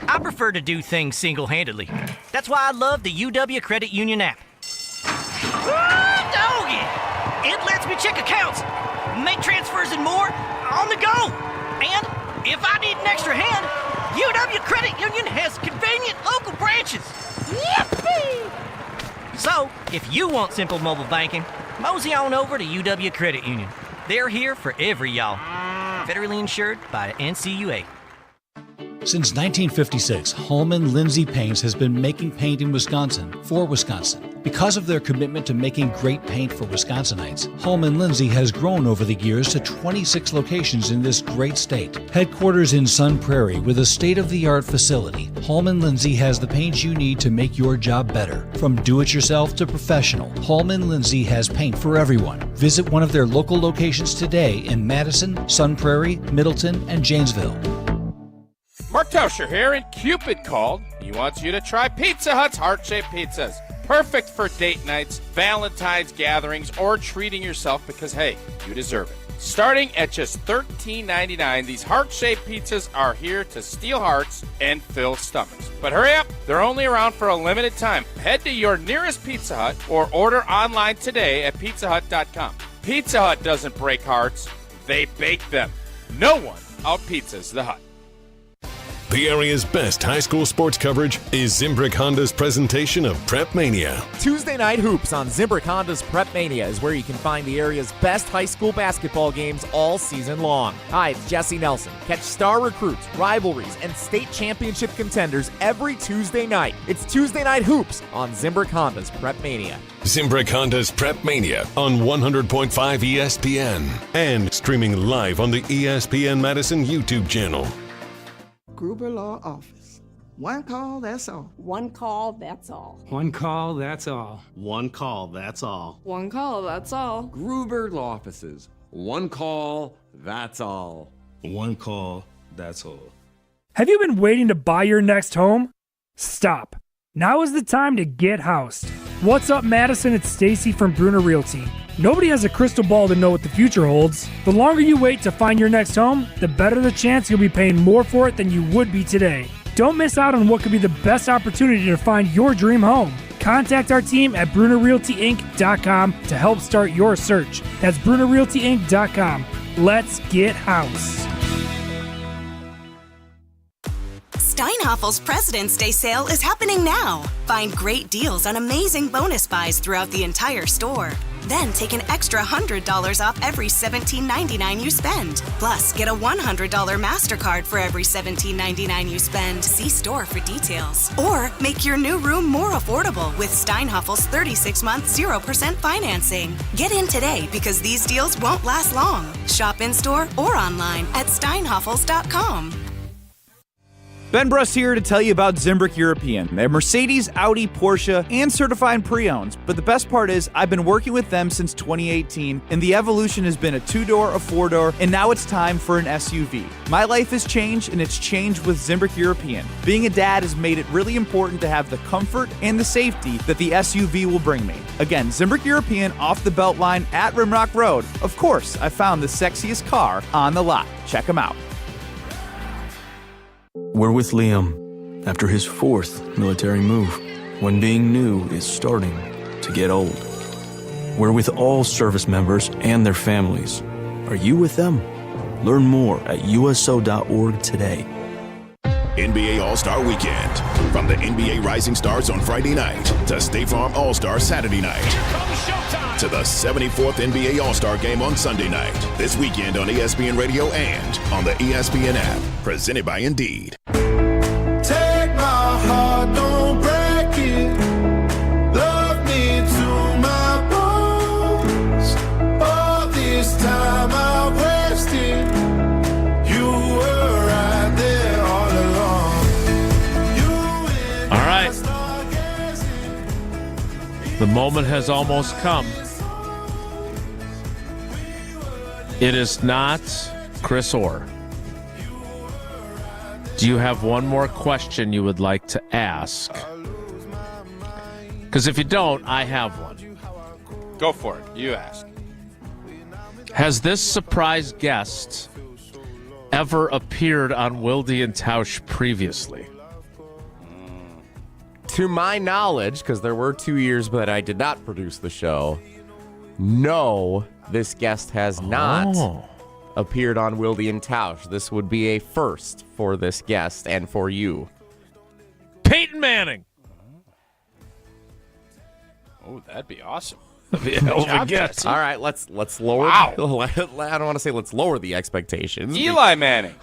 I prefer to do things single-handedly. That's why I love the UW Credit Union app. Doggy! It lets me check accounts, make transfers and more on the go. And if I need an extra hand, UW Credit Union has convenient local branches. Yippee! So, if you want simple mobile banking, mosey on over to UW Credit Union. They're here for every y'all. Federally insured by NCUA. Since 1956, Holman Lindsay Paints has been making paint in Wisconsin for Wisconsin. Because of their commitment to making great paint for Wisconsinites, Holman Lindsay has grown over the years to 26 locations in this great state. Headquarters in Sun Prairie with a state-of-the-art facility, Holman Lindsay has the paint you need to make your job better. From do-it-yourself to professional, Holman Lindsay has paint for everyone. Visit one of their local locations today in Madison, Sun Prairie, Middleton, and Janesville. Mark Tauscher here, and Cupid called. He wants you to try Pizza Hut's heart-shaped pizzas. Perfect for date nights, Valentine's gatherings, or treating yourself because, hey, you deserve it. Starting at just $13.99, these heart-shaped pizzas are here to steal hearts and fill stomachs. But hurry up, they're only around for a limited time. Head to your nearest Pizza Hut or order online today at pizzahut.com. Pizza Hut doesn't break hearts, they bake them. No one out-pizzas the Hut. The area's best high school sports coverage is Zimbrick Honda's presentation of Prep Mania. Tuesday Night Hoops on Zimbrick Honda's Prep Mania is where you can find the area's best high school basketball games all season long. Hi, it's Jesse Nelson. Catch star recruits, rivalries, and state championship contenders every Tuesday night. It's Tuesday Night Hoops on Zimbrick Honda's Prep Mania. Zimbrick Honda's Prep Mania on 100.5 ESPN and streaming live on the ESPN Madison YouTube channel. Gruber Law Office. One call, that's all. One call, that's all. One call, that's all. One call, that's all. One call, that's all. Gruber Law Offices. One call, that's all. One call, that's all. Have you been waiting to buy your next home? Stop. Now is the time to get housed. What's up, Madison? It's Stacy from Bruner Realty. Nobody has a crystal ball to know what the future holds. The longer you wait to find your next home, the better the chance you'll be paying more for it than you would be today. Don't miss out on what could be the best opportunity to find your dream home. Contact our team at BrunerRealtyInc.com to help start your search. That's BrunerRealtyInc.com. Let's get house. Steinhaffel's President's Day sale is happening now. Find great deals on amazing bonus buys throughout the entire store. Then take an extra $100 off every $17.99 you spend. Plus, get a $100 MasterCard for every $17.99 you spend. See store for details. Or make your new room more affordable with Steinhaffel's 36-month 0% financing. Get in today because these deals won't last long. Shop in-store or online at steinhaffels.com. Ben Bruss here to tell you about Zimbrick European. They're Mercedes, Audi, Porsche, and certified pre-owns. But the best part is I've been working with them since 2018, and the evolution has been a 2-door, a 4-door, and now it's time for an SUV. My life has changed, and it's changed with Zimbrick European. Being a dad has made it really important to have the comfort and the safety that the SUV will bring me. Again, Zimbrick European off the Beltline at Rimrock Road. Of course, I found the sexiest car on the lot. Check them out. We're with Liam after his 4th military move, when being new is starting to get old. We're with all service members and their families. Are you with them? Learn more at USO.org today. NBA All-Star Weekend. From the NBA Rising Stars on Friday night to State Farm All-Star Saturday night to the 74th NBA All-Star Game on Sunday night. This weekend on ESPN Radio and on the ESPN app. Presented by Indeed. Take my heart, don't break it. Love me to my bones. All this time I wasted. You were right there all along. All right. The moment has almost come. It is not Chris Orr. Do you have one more question you would like to ask? Because if you don't, I have one. Go for it. You ask. Has this surprise guest ever appeared on Wilde and Tausch previously? To my knowledge, because there were 2 years that I did not produce the show, no, this guest has not appeared on Wilde and Tausch. This would be a first for this guest and for you. Peyton Manning. Oh, that'd be awesome. All right, let's lower. Wow. I don't want to say let's lower the expectations. Eli Manning.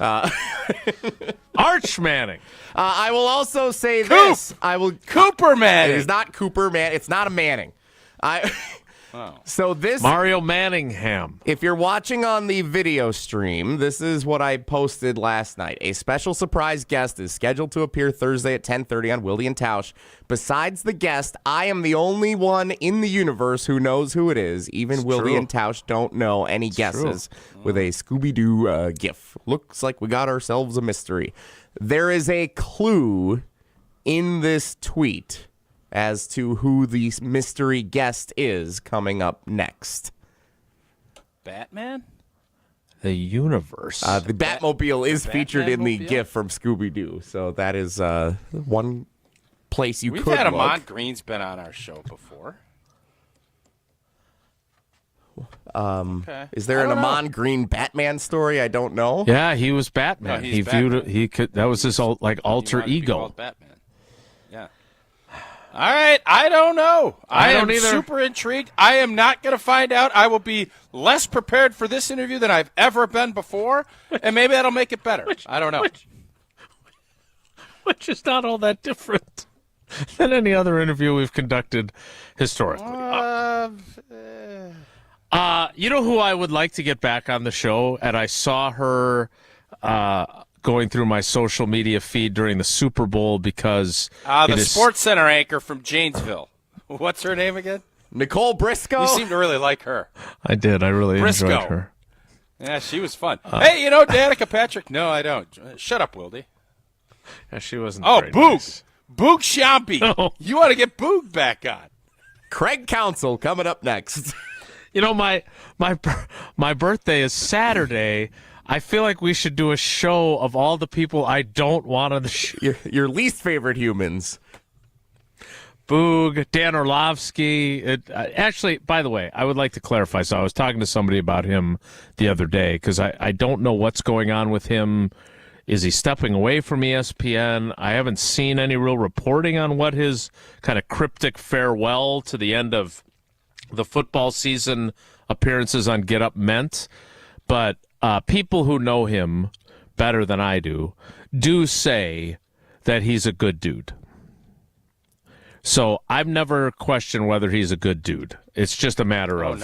Arch Manning. I will also say this. Cooper Manning. It is not Cooper Manning. It's not a Manning. So this Mario Manningham. If you're watching on the video stream, this is what I posted last night. A special surprise guest is scheduled to appear Thursday at 10:30 on Wilde and Tausch. Besides the guest, I am the only one in the universe who knows who it is. Even Wilde and Tausch don't know any guesses with a Scooby-Doo gif. Looks like we got ourselves a mystery. There is a clue in this tweet as to who the mystery guest is coming up next. Batman? The universe. The Batmobile is featured in the GIF from Scooby-Doo, so that is one place you could look. We've had Ahman Green's been on our show before. Is there an Ahman Green Batman story? I don't know. Yeah, he was Batman. No, he Batman. viewed it. He could. That was his alter ego. Batman. Yeah. All right, I don't know. I am either. super intrigued. I am not going to find out. I will be less prepared for this interview than I've ever been before, and maybe that'll make it better. I don't know. Which is not all that different than any other interview we've conducted historically. You know who I would like to get back on the show, and I saw her going through my social media feed during the Super Bowl because the Sports Center anchor from Janesville. What's her name again? Nicole Briscoe. You seem to really like her. I did. I really Briscoe. enjoyed her. Yeah, she was fun. Hey, you know Danica Patrick? No, I don't. Shut up, Wilde. Yeah, she wasn't. Oh, very Boog. Nice. Boog Shampi. No. You want to get Boog back on. Craig Counsell coming up next. You know, my birthday is Saturday. I feel like we should do a show of all the people I don't want on the show. Your least favorite humans. Boog, Dan Orlovsky. Actually, by the way, I would like to clarify. So I was talking to somebody about him the other day because I don't know what's going on with him. Is he stepping away from ESPN? I haven't seen any real reporting on what his kind of cryptic farewell to the end of the football season appearances on Get Up meant. But people who know him better than I do say that he's a good dude. So I've never questioned whether he's a good dude. It's just a matter of...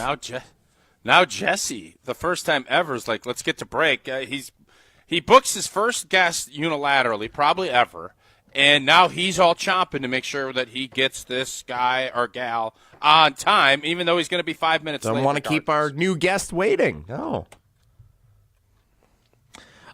Now Jesse, the first time ever, is like, let's get to break. He books his first guest unilaterally, probably ever, and now he's all chomping to make sure that he gets this guy or gal on time, even though he's going to be 5 minutes late. Don't want to keep our new guest waiting. No.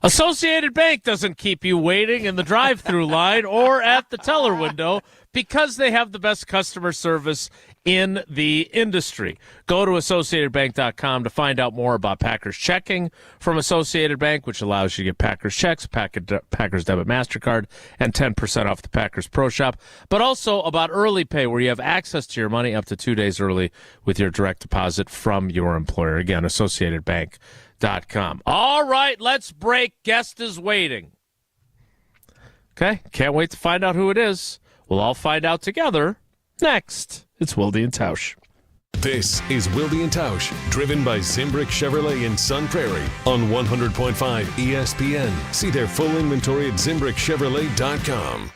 Associated Bank doesn't keep you waiting in the drive-through line or at the teller window because they have the best customer service in the industry. Go to AssociatedBank.com to find out more about Packers checking from Associated Bank, which allows you to get Packers checks, Packers debit MasterCard, and 10% off the Packers Pro Shop. But also about early pay, where you have access to your money up to 2 days early with your direct deposit from your employer. Again, AssociatedBank.com. All right, let's break. Guest is waiting. Okay, can't wait to find out who it is. We'll all find out together next. It's Wilde and Tausch. This is Wilde and Tausch, driven by Zimbrick Chevrolet in Sun Prairie on 100.5 ESPN. See their full inventory at ZimbrickChevrolet.com.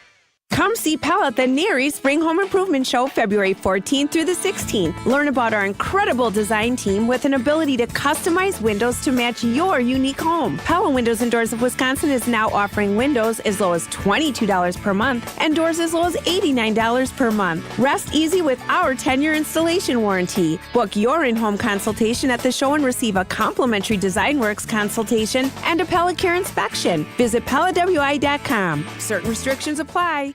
Come see Pella at the Neary Spring Home Improvement Show February 14th through the 16th. Learn about our incredible design team with an ability to customize windows to match your unique home. Pella Windows and Doors of Wisconsin is now offering windows as low as $22 per month and doors as low as $89 per month. Rest easy with our 10-year installation warranty. Book your in-home consultation at the show and receive a complimentary DesignWorks consultation and a Pella Care inspection. Visit PellaWI.com. Certain restrictions apply.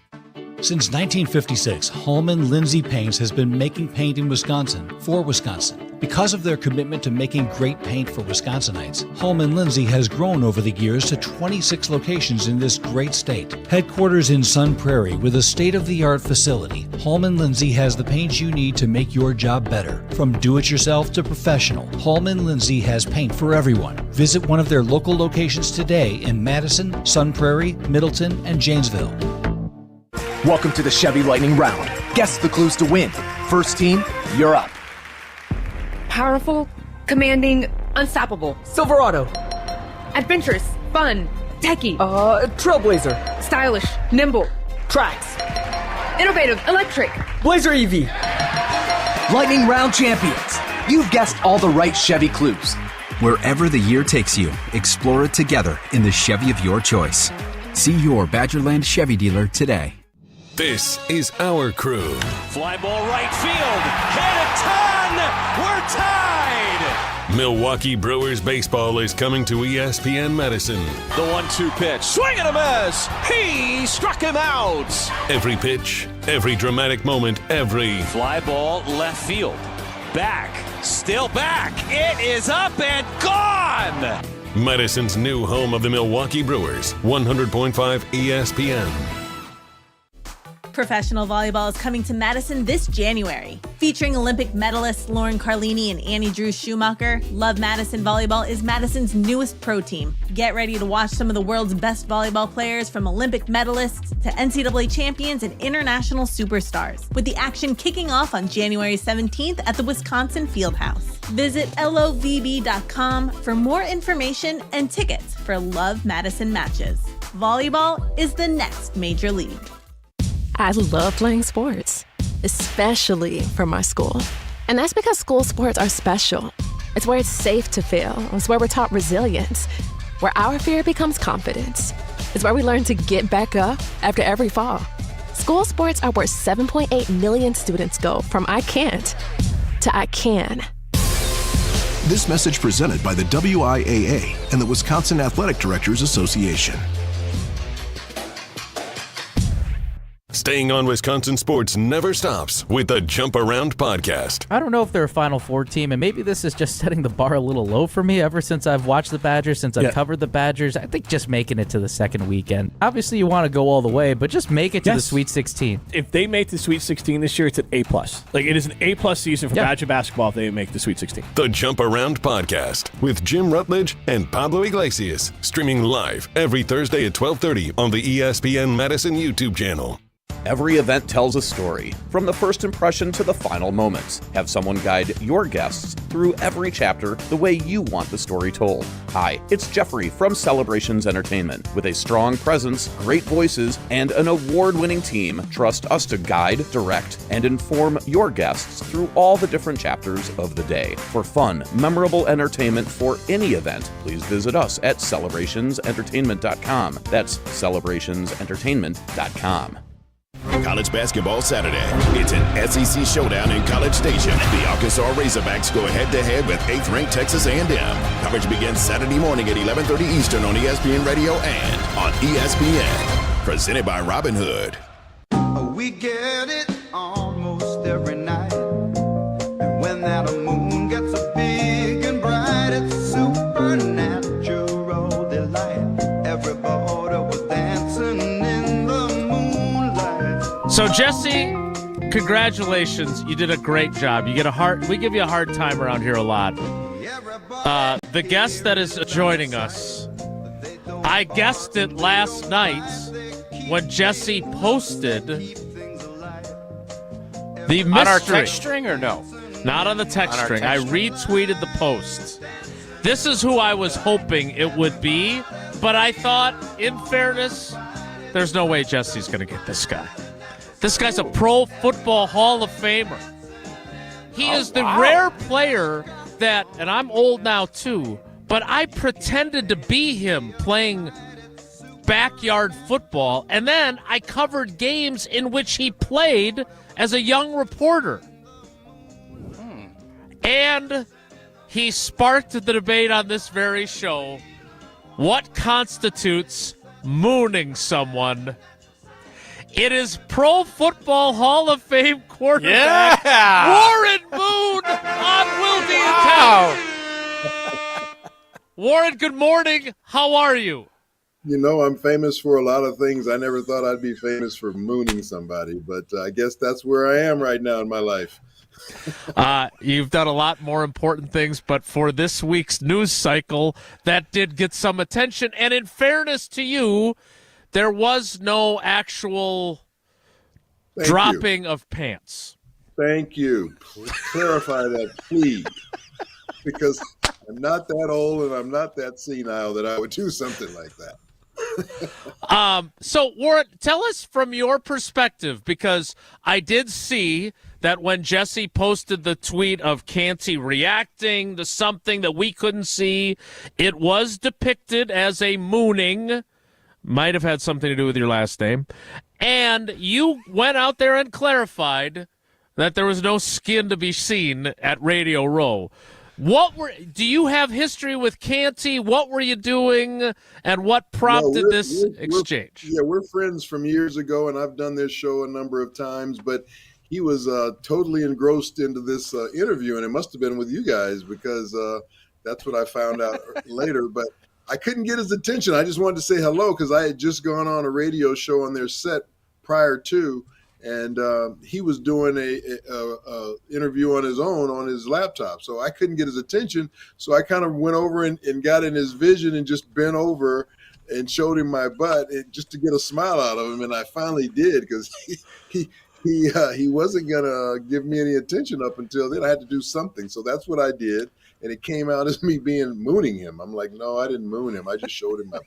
Since 1956, Holman Lindsay Paints has been making paint in Wisconsin for Wisconsin. Because of their commitment to making great paint for Wisconsinites, Holman Lindsay has grown over the years to 26 locations in this great state. Headquarters in Sun Prairie with a state-of-the-art facility, Holman Lindsay has the paint you need to make your job better. From do-it-yourself to professional, Holman Lindsay has paint for everyone. Visit one of their local locations today in Madison, Sun Prairie, Middleton, and Janesville. Welcome to the Chevy Lightning Round. Guess the clues to win. First team, you're up. Powerful, commanding, unstoppable. Silverado. Adventurous, fun, techie. Trailblazer. Stylish, nimble. Trax. Innovative, electric. Blazer EV. Lightning Round champions. You've guessed all the right Chevy clues. Wherever the year takes you, explore it together in the Chevy of your choice. See your Badgerland Chevy dealer today. This is our crew. Fly ball right field. Hit a ton. We're tied. Milwaukee Brewers baseball is coming to ESPN Madison. The 1-2 pitch. Swing and a miss. He struck him out. Every pitch, every dramatic moment, every fly ball left field. Back. Still back. It is up and gone. Madison's new home of the Milwaukee Brewers. 100.5 ESPN. Professional volleyball is coming to Madison this January. Featuring Olympic medalists Lauren Carlini and Annie Drew Schumacher, Love Madison Volleyball is Madison's newest pro team. Get ready to watch some of the world's best volleyball players, from Olympic medalists to NCAA champions and international superstars, with the action kicking off on January 17th at the Wisconsin Fieldhouse. Visit lovb.com for more information and tickets for Love Madison matches. Volleyball is the next major league. I love playing sports, especially for my school. And that's because school sports are special. It's where it's safe to fail. It's where we're taught resilience, where our fear becomes confidence. It's where we learn to get back up after every fall. School sports are where 7.8 million students go from I can't to I can. This message presented by the WIAA and the Wisconsin Athletic Directors Association. Staying on Wisconsin sports never stops with the Jump Around podcast. I don't know if they're a Final Four team, and maybe this is just setting the bar a little low for me ever since I've watched the Badgers, since I've covered the Badgers. I think just making it to the second weekend. Obviously, you want to go all the way, but just make it to the Sweet 16. If they make the Sweet 16 this year, it's an A+. Like, it is an A+ season for Badger basketball if they make the Sweet 16. The Jump Around podcast with Jim Rutledge and Pablo Iglesias, streaming live every Thursday at 12:30 on the ESPN Madison YouTube channel. Every event tells a story, from the first impression to the final moments. Have someone guide your guests through every chapter the way you want the story told. Hi, it's Jeffrey from Celebrations Entertainment. With a strong presence, great voices, and an award-winning team, trust us to guide, direct, and inform your guests through all the different chapters of the day. For fun, memorable entertainment for any event, please visit us at celebrationsentertainment.com. That's celebrationsentertainment.com. College basketball Saturday. It's an SEC showdown in College Station. The Arkansas Razorbacks go head-to-head with 8th-ranked Texas A&M. Coverage begins Saturday morning at 11:30 Eastern on ESPN Radio and on ESPN. Presented by Robinhood. We get it almost every night. And when that moon gets so big and bright, it's a supernatural delight. Everybody was dancing in the moonlight. So, Jesse, congratulations. You did a great job. We give you a hard time around here a lot. The guest that is joining us, I guessed it last night when Jesse posted the mystery. On our text string or no? Not on the text string. I retweeted the post. This is who I was hoping it would be, but I thought, in fairness, there's no way Jesse's going to get this guy. This guy's a Pro Football Hall of Famer. He is the rare player that, and I'm old now too, but I pretended to be him playing backyard football, and then I covered games in which he played as a young reporter. And he sparked the debate on this very show. What constitutes mooning someone? It is Pro Football Hall of Fame quarterback Warren Moon on Wilde and Tausch. Warren, good morning. How are you? You know, I'm famous for a lot of things. I never thought I'd be famous for mooning somebody, but I guess that's where I am right now in my life. You've done a lot more important things, but for this week's news cycle, that did get some attention. And in fairness to you, there was no actual dropping of pants. Thank you. Clarify that, please. Because I'm not that old and I'm not that senile that I would do something like that. So, Warren, tell us from your perspective, because I did see that when Jesse posted the tweet of Canty reacting to something that we couldn't see, it was depicted as a mooning. Might have had something to do with your last name. And you went out there and clarified that there was no skin to be seen at Radio Row. Do you have history with Canty? What were you doing, and what prompted this exchange? We're friends from years ago, and I've done this show a number of times, but he was totally engrossed into this interview, and it must have been with you guys because that's what I found out later. But I couldn't get his attention. I just wanted to say hello because I had just gone on a radio show on their set prior to, and he was doing a interview on his own on his laptop. So I couldn't get his attention. So I kind of went over and got in his vision and just bent over and showed him my butt just to get a smile out of him. And I finally did because he wasn't going to give me any attention up until then. I had to do something. So that's what I did. And it came out as me mooning him. I'm like, no, I didn't moon him. I just showed him my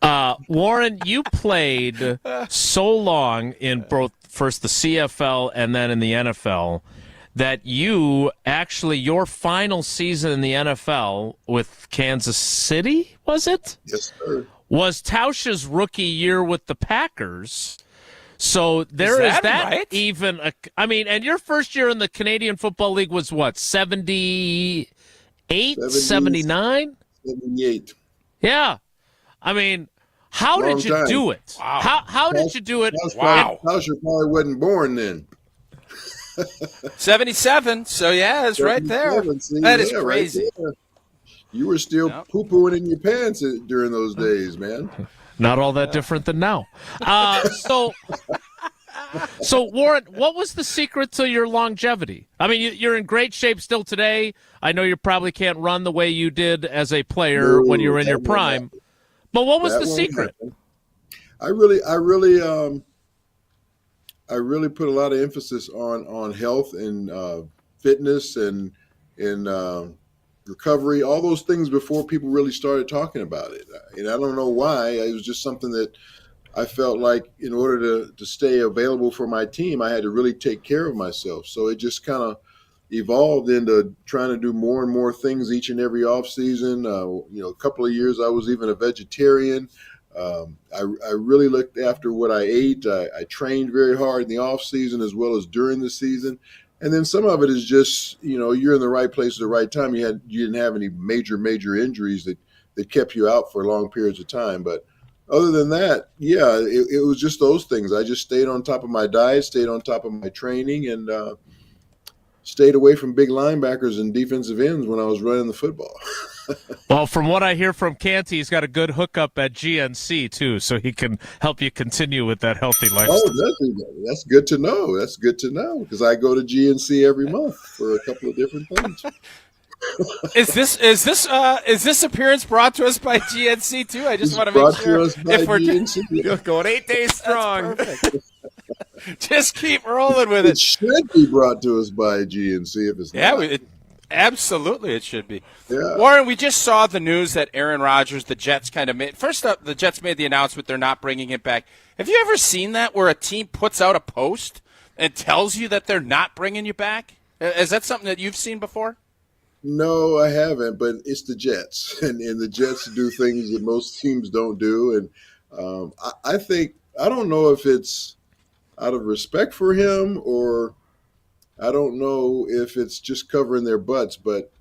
butt. Warren, you played so long in both first the CFL and then in the NFL that you actually, your final season in the NFL with Kansas City, was it? Yes, sir. Was Tausch's rookie year with the Packers. So there is that right? Even and your first year in the Canadian Football League was what, 78, 79? 78. Yeah. I mean, how did you do it? Wow. How did you do it? Tauscher probably wasn't born then. 77. So, yeah, it's right there. That is crazy. Right, you were still poo-pooing in your pants during those days, man. Not all that different than now. So, Warren, what was the secret to your longevity? I mean, you're in great shape still today. I know you probably can't run the way you did as a player when you were in your prime. But what was the secret? I really put a lot of emphasis on health and fitness and recovery, all those things before people really started talking about it. And I don't know why. It was just something that I felt like in order to stay available for my team, I had to really take care of myself. So it just kind of evolved into trying to do more and more things each and every off season. A couple of years I was even a vegetarian. I really looked after what I ate. I trained very hard in the off season as well as during the season. And then some of it is just, you're in the right place at the right time. You didn't have any major injuries that kept you out for long periods of time. But other than that, yeah, it was just those things. I just stayed on top of my diet, stayed on top of my training, and stayed away from big linebackers and defensive ends when I was running the football. Well, from what I hear from Canty, he's got a good hookup at GNC, too, so he can help you continue with that healthy lifestyle. Oh, that's good to know. That's good to know, because I go to GNC every month for a couple of different things. Is this appearance brought to us by GNC, too? I just want to make sure. If we're You're going 8 days strong. Just keep rolling with it. It should be brought to us by GNC if it's not. Absolutely, it should be. Yeah. Warren, we just saw the news that Aaron Rodgers, the Jets kind of made. First up, the Jets made the announcement they're not bringing it back. Have you ever seen that where a team puts out a post and tells you that they're not bringing you back? Is that something that you've seen before? No, I haven't, but it's the Jets, and the Jets do things that most teams don't do. And I don't know if it's out of respect for him or I don't know if it's just covering their butts, but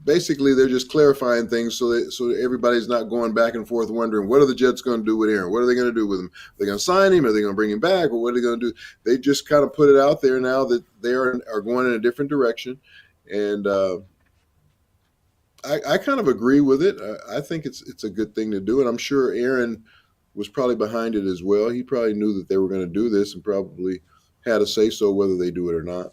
basically they're just clarifying things so everybody's not going back and forth wondering, what are the Jets going to do with Aaron? What are they going to do with him? Are they going to sign him? Are they going to bring him back? Or what are they going to do? They just kind of put it out there now that they are going in a different direction. And I kind of agree with it. I think it's a good thing to do. And I'm sure Aaron was probably behind it as well. He probably knew that they were going to do this and probably had a say-so whether they do it or not.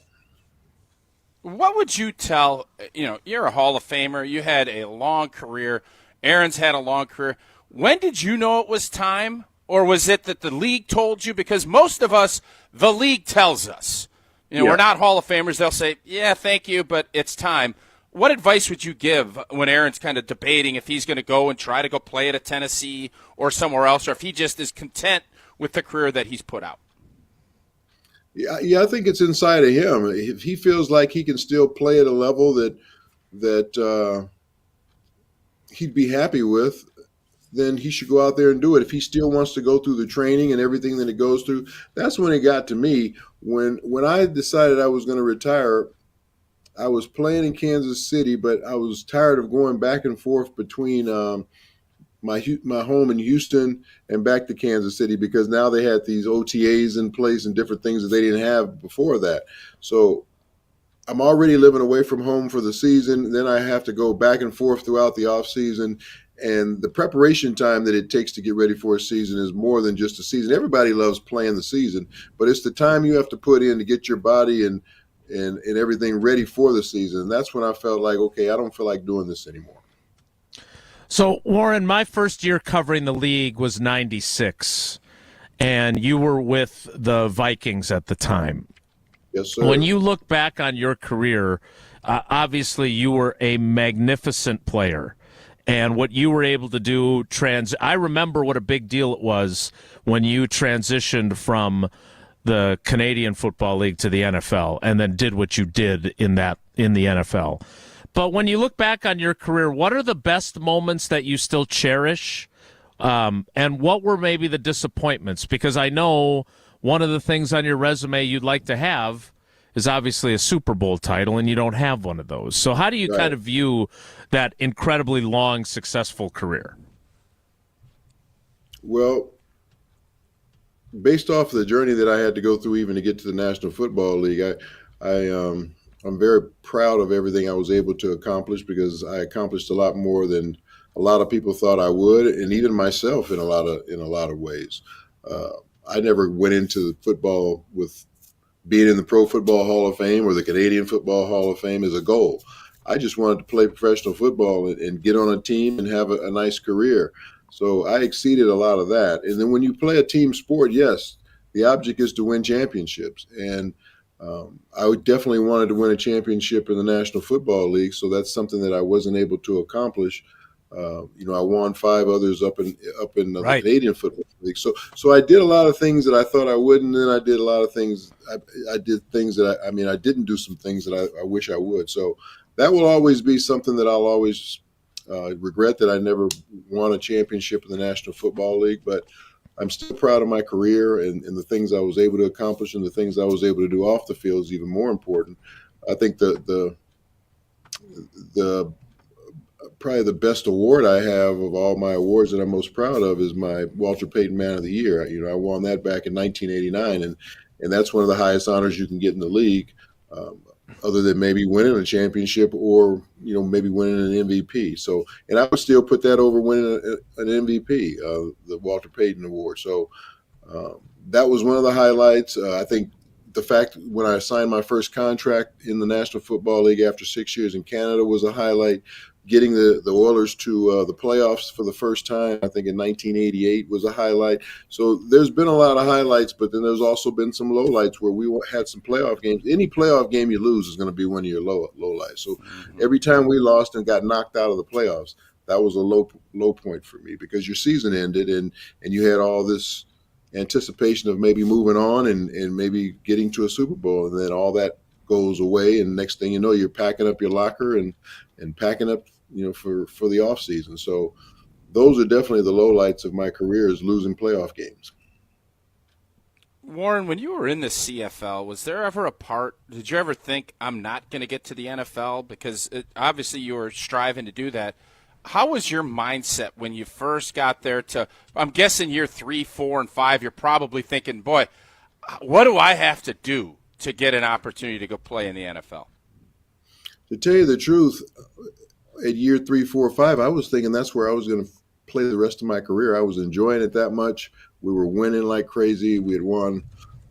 What would you tell, you're a Hall of Famer. You had a long career. Aaron's had a long career. When did you know it was time? Or was it that the league told you? Because most of us, the league tells us. We're not Hall of Famers. They'll say, yeah, thank you, but it's time. What advice would you give when Aaron's kind of debating if he's going to go and try to go play at a Tennessee or somewhere else, or if he just is content with the career that he's put out? Yeah, I think it's inside of him. If he feels like he can still play at a level that he'd be happy with, then he should go out there and do it. If he still wants to go through the training and everything that it goes through, that's when it got to me. When I decided I was going to retire, I was playing in Kansas City, but I was tired of going back and forth between my home in Houston and back to Kansas City, because now they had these OTAs in place and different things that they didn't have before that. So I'm already living away from home for the season. Then I have to go back and forth throughout the off season. And the preparation time that it takes to get ready for a season is more than just a season. Everybody loves playing the season, but it's the time you have to put in to get your body and everything ready for the season. And that's when I felt like, okay, I don't feel like doing this anymore. So, Warren, my first year covering the league was 96, and you were with the Vikings at the time. Yes, sir. When you look back on your career, obviously you were a magnificent player. And what you were able to do, I remember what a big deal it was when you transitioned from the Canadian Football League to the NFL and then did what you did in the NFL. But when you look back on your career, what are the best moments that you still cherish? And what were maybe the disappointments? Because I know one of the things on your resume you'd like to have is obviously a Super Bowl title, and you don't have one of those. So how do you kind of view that incredibly long, successful career? Well, based off the journey that I had to go through even to get to the National Football League, I'm very proud of everything I was able to accomplish, because I accomplished a lot more than a lot of people thought I would, and even myself in a lot of ways. I never went into football with being in the Pro Football Hall of Fame or the Canadian Football Hall of Fame as a goal. I just wanted to play professional football and get on a team and have a nice career. So I exceeded a lot of that. And then when you play a team sport, yes, the object is to win championships. And I definitely wanted to win a championship in the National Football League, so that's something that I wasn't able to accomplish. I won 5 others up in the Canadian Football League. So I did a lot of things that I thought I wouldn't, and I did a lot of things. I did things that I didn't do some things that I wish I would. So that will always be something that I'll always Regret that I never won a championship in the National Football League, but I'm still proud of my career and the things I was able to accomplish and the things I was able to do off the field is even more important. I think the probably the best award I have of all my awards that I'm most proud of is my Walter Payton Man of the Year. You know, I won that back in 1989, and that's one of the highest honors you can get in the league, other than maybe winning a championship or, you know, maybe winning an MVP. So, and I would still put that over winning an MVP, the Walter Payton Award. So that was one of the highlights. I think the fact when I signed my first contract in the National Football League after 6 years in Canada was a highlight. Getting the Oilers to the playoffs for the first time, I think in 1988, was a highlight. So there's been a lot of highlights, but then there's also been some lowlights where we had some playoff games. Any playoff game you lose is going to be one of your lowlights. So every time we lost and got knocked out of the playoffs, that was a low point for me because your season ended and you had all this anticipation of maybe moving on and maybe getting to a Super Bowl, and then all that goes away, and next thing you know, you're packing up your locker and packing up, you know, for the off season. So those are definitely the lowlights of my career, is losing playoff games. Warren, when you were in the CFL, was there ever a part, did you ever think, I'm not going to get to the NFL? Because obviously you were striving to do that. How was your mindset when you first got there to, I'm guessing year 3, 4, and 5, you're probably thinking, boy, what do I have to do to get an opportunity to go play in the NFL? To tell you the truth, at year 3, 4, 5, I was thinking that's where I was going to play the rest of my career. I was enjoying it that much. We were winning like crazy. We had won,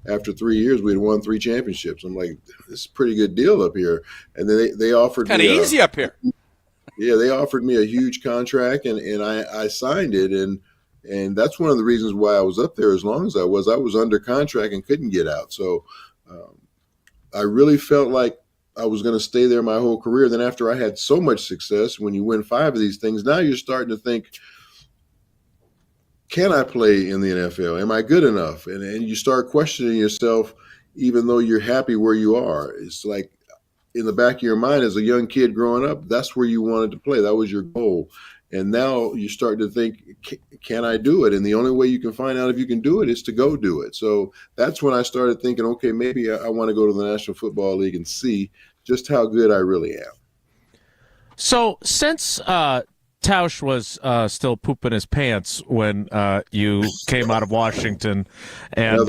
after 3 years, we had won 3 championships. I'm like, this is a pretty good deal up here. And then they offered me. Kind of easy up here. Yeah, they offered me a huge contract, and I signed it. And that's one of the reasons why I was up there as long as I was. I was under contract and couldn't get out. So I really felt like I was going to stay there my whole career. Then after I had so much success, when you win 5 of these things, now you're starting to think, can I play in the NFL? Am I good enough? And you start questioning yourself, even though you're happy where you are. It's like in the back of your mind as a young kid growing up, that's where you wanted to play. That was your goal. And now you start to think, can I do it? And the only way you can find out if you can do it is to go do it. So that's when I started thinking, okay, maybe I want to go to the National Football League and see just how good I really am. So since Tausch was still pooping his pants when you came out of Washington, and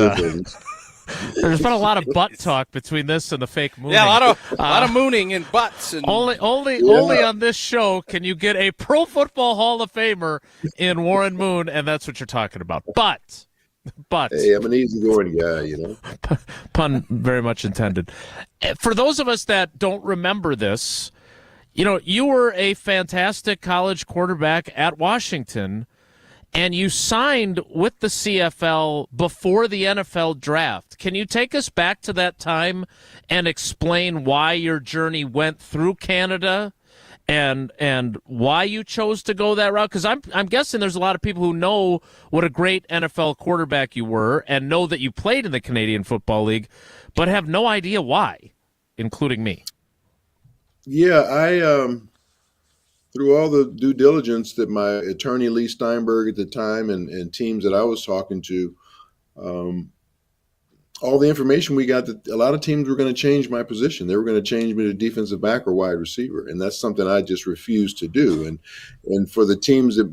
there's been a lot of butt talk between this and the fake mooning. Yeah, a lot of mooning and butts. And only on this show can you get a Pro Football Hall of Famer in Warren Moon, and that's what you're talking about. But hey, I'm an easygoing guy, you know. Pun very much intended. For those of us that don't remember this, you know, you were a fantastic college quarterback at Washington, and you signed with the CFL before the NFL draft. Can you take us back to that time and explain why your journey went through Canada and why you chose to go that route? Because I'm guessing there's a lot of people who know what a great NFL quarterback you were and know that you played in the Canadian Football League, but have no idea why, including me. Yeah, I through all the due diligence that my attorney Lee Steinberg at the time and teams that I was talking to, all the information we got that a lot of teams were going to change my position. They were going to change me to defensive back or wide receiver, and that's something I just refused to do. And for the teams that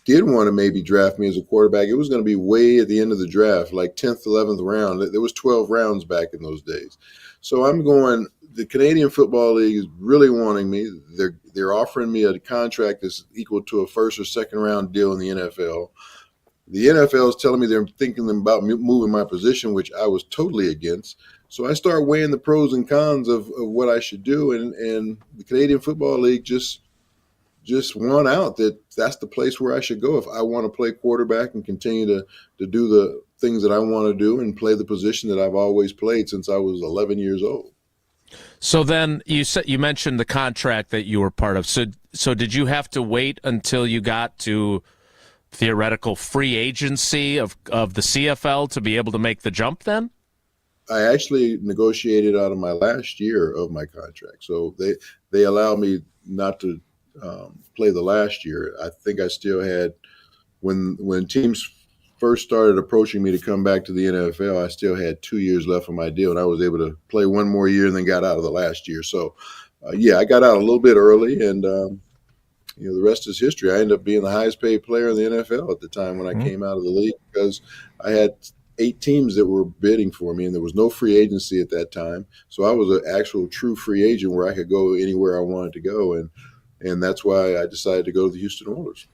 did want to maybe draft me as a quarterback, it was going to be way at the end of the draft, like 10th, 11th round. There was 12 rounds back in those days. So I'm going, the Canadian Football League is really wanting me. They're offering me a contract that's equal to a first or second round deal in the NFL. The NFL is telling me they're thinking about moving my position, which I was totally against. So I start weighing the pros and cons of what I should do, and the Canadian Football League just won out that that's the place where I should go if I want to play quarterback and continue to do the things that I want to do and play the position that I've always played since I was 11 years old. So then you mentioned the contract that you were part of. So did you have to wait until you got to theoretical free agency of the CFL to be able to make the jump then? I actually negotiated out of my last year of my contract. So they allowed me not to play the last year. I think I still had when teams first started approaching me to come back to the NFL, I still had 2 years left on my deal, and I was able to play one more year and then got out of the last year. So, I got out a little bit early, and the rest is history. I ended up being the highest paid player in the NFL at the time when I came out of the league because I had 8 teams that were bidding for me, and there was no free agency at that time. So I was an actual true free agent where I could go anywhere I wanted to go, and that's why I decided to go to the Houston Oilers.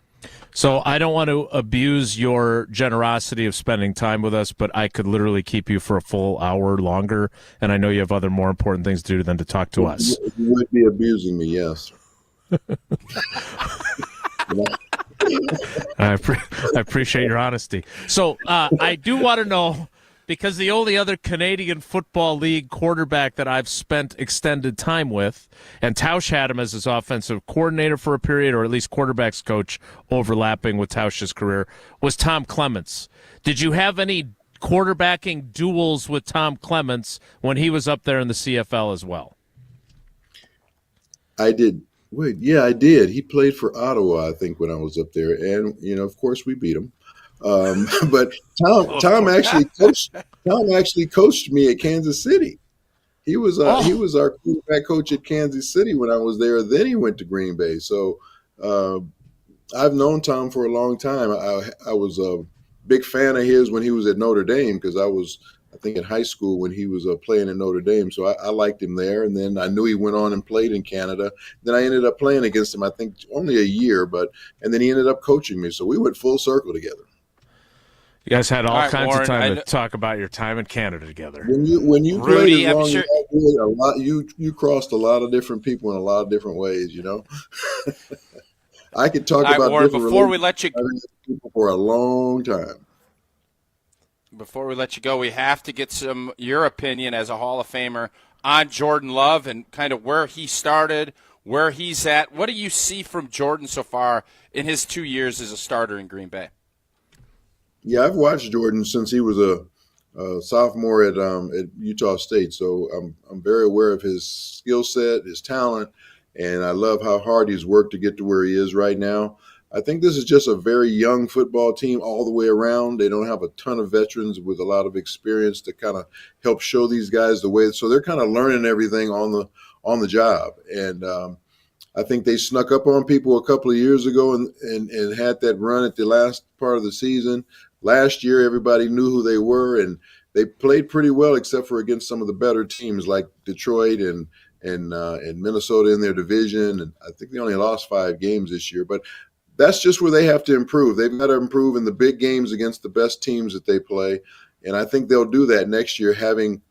So I don't want to abuse your generosity of spending time with us, but I could literally keep you for a full hour longer, and I know you have other more important things to do than to talk to us. You would be abusing me, yes. I appreciate your honesty. So I do want to know, because the only other Canadian Football League quarterback that I've spent extended time with, and Tausch had him as his offensive coordinator for a period, or at least quarterbacks coach overlapping with Tausch's career, was Tom Clements. Did you have any quarterbacking duels with Tom Clements when he was up there in the CFL as well? I did. I did. He played for Ottawa, I think, when I was up there, and of course, we beat him. But Tom actually coached me at Kansas City. He was our quarterback coach at Kansas City when I was there. Then he went to Green Bay. So I've known Tom for a long time. I was a big fan of his when he was at Notre Dame because I think in high school when he was playing in Notre Dame. So I liked him there. And then I knew he went on and played in Canada. Then I ended up playing against him, I think only a year, and then he ended up coaching me. So we went full circle together. You guys had all kinds Warren, of time to talk about your time in Canada together. When you Rudy, played as long as I did, a lot, you crossed a lot of different people in a lot of different ways, I could talk about Warren, different before we let you people for a long time. Before we let you go, we have to get your opinion as a Hall of Famer on Jordan Love and kind of where he started, where he's at. What do you see from Jordan so far in his 2 years as a starter in Green Bay? Yeah, I've watched Jordan since he was a sophomore at Utah State, so I'm very aware of his skill set, his talent, and I love how hard he's worked to get to where he is right now. I think this is just a very young football team all the way around. They don't have a ton of veterans with a lot of experience to kind of help show these guys the way. So they're kind of learning everything on the job. And I think they snuck up on people a couple of years ago and had that run at the last part of the season. Last year, everybody knew who they were, and they played pretty well except for against some of the better teams like Detroit and Minnesota in their division. And I think they only lost 5 games this year. But that's just where they have to improve. They've got to improve in the big games against the best teams that they play. And I think they'll do that next year, having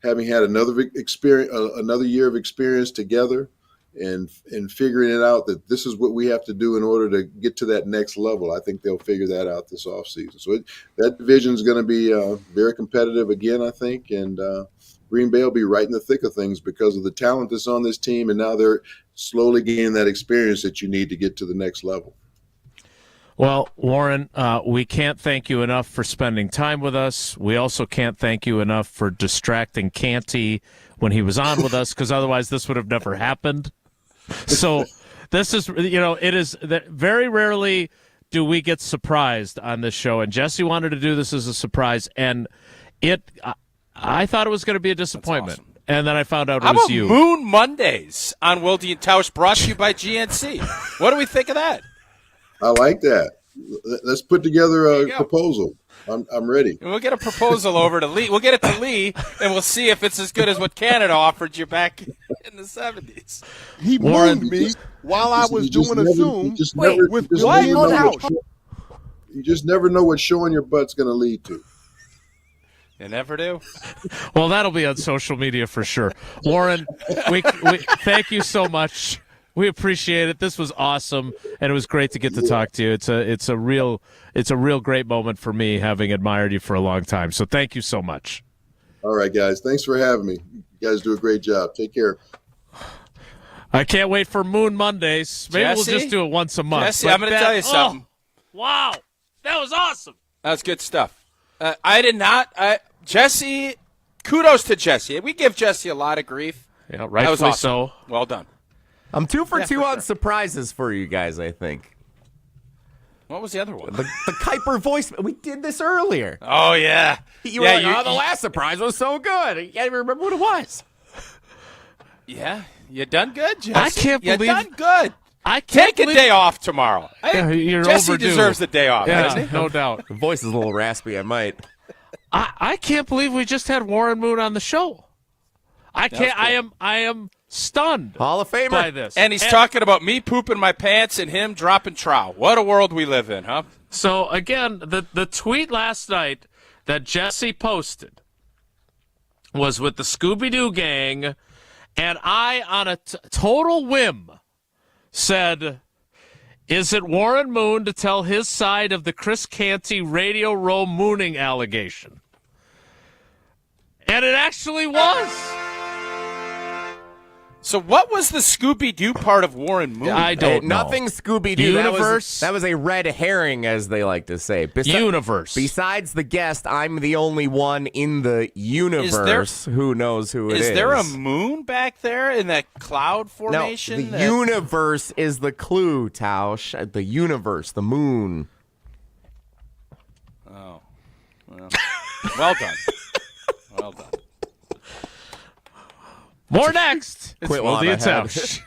had another year of experience together and figuring it out that this is what we have to do in order to get to that next level. I think they'll figure that out this offseason. So that division is going to be very competitive again, I think. And Green Bay will be right in the thick of things because of the talent that's on this team. And now they're slowly gaining that experience that you need to get to the next level. Well, Warren, we can't thank you enough for spending time with us. We also can't thank you enough for distracting Canty when he was on with us, because otherwise this would have never happened. So this is, it is that very rarely do we get surprised on this show. And Jesse wanted to do this as a surprise, and I thought it was going to be a disappointment. Awesome. And then I found out it was you. Moon Mondays on Wilde and Tausch, brought to you by GNC. What do we think of that? I like that. Let's put together a proposal. I'm ready. And we'll get a proposal over to Lee. We'll get it to Lee, and we'll see if it's as good as what Canada offered you back in the 70s. He mooned me while I was doing a Zoom with Wilde and Tausch. You just never know what showing your butt's going to lead to. You never do. Well, that'll be on social media for sure. Warren, we thank you so much. We appreciate it. This was awesome, and it was great to get to talk to you. It's a real great moment for me, having admired you for a long time. So thank you so much. All right, guys. Thanks for having me. You guys do a great job. Take care. I can't wait for Moon Mondays. Maybe Jesse? we'll just do it once a month. Jesse, I'm going to tell you something. Wow, that was awesome. That's good stuff. I did not. Jesse, kudos to Jesse. We give Jesse a lot of grief. Yeah, rightfully awesome. so. Well done. I'm 2 for 2 on surprises for you guys, I think. What was the other one? The Kuiper voice. We did this earlier. Oh, yeah. You were like, the last surprise was so good. I can't even remember what it was. Yeah. You done good, Jesse? I can't believe you done good. I can't Take a day off tomorrow. You're Jesse overdue. deserves the day off. Yeah, no doubt. The voice is a little raspy. I might. I can't believe we just had Warren Moon on the show. I can't. Cool. I am stunned. Hall of Famer by this. And he's talking about me pooping my pants and him dropping trow. What a world we live in, huh? So again, the tweet last night that Jesse posted was with the Scooby-Doo gang, and I, on a total whim, said, "Is it Warren Moon to tell his side of the Chris Canty Radio Row mooning allegation?" And it actually was. So what was the Scooby-Doo part of Warren Moon? I don't know. Nothing Scooby-Doo. Universe. That was a red herring, as they like to say. Universe. Besides the guest, I'm the only one in the universe who knows who it is. Is there a moon back there in that cloud formation? No, the universe is the clue, Tausch. The universe, the moon. Oh. Well done. Well done. More next. Quit Wilde and ahead. Tausch.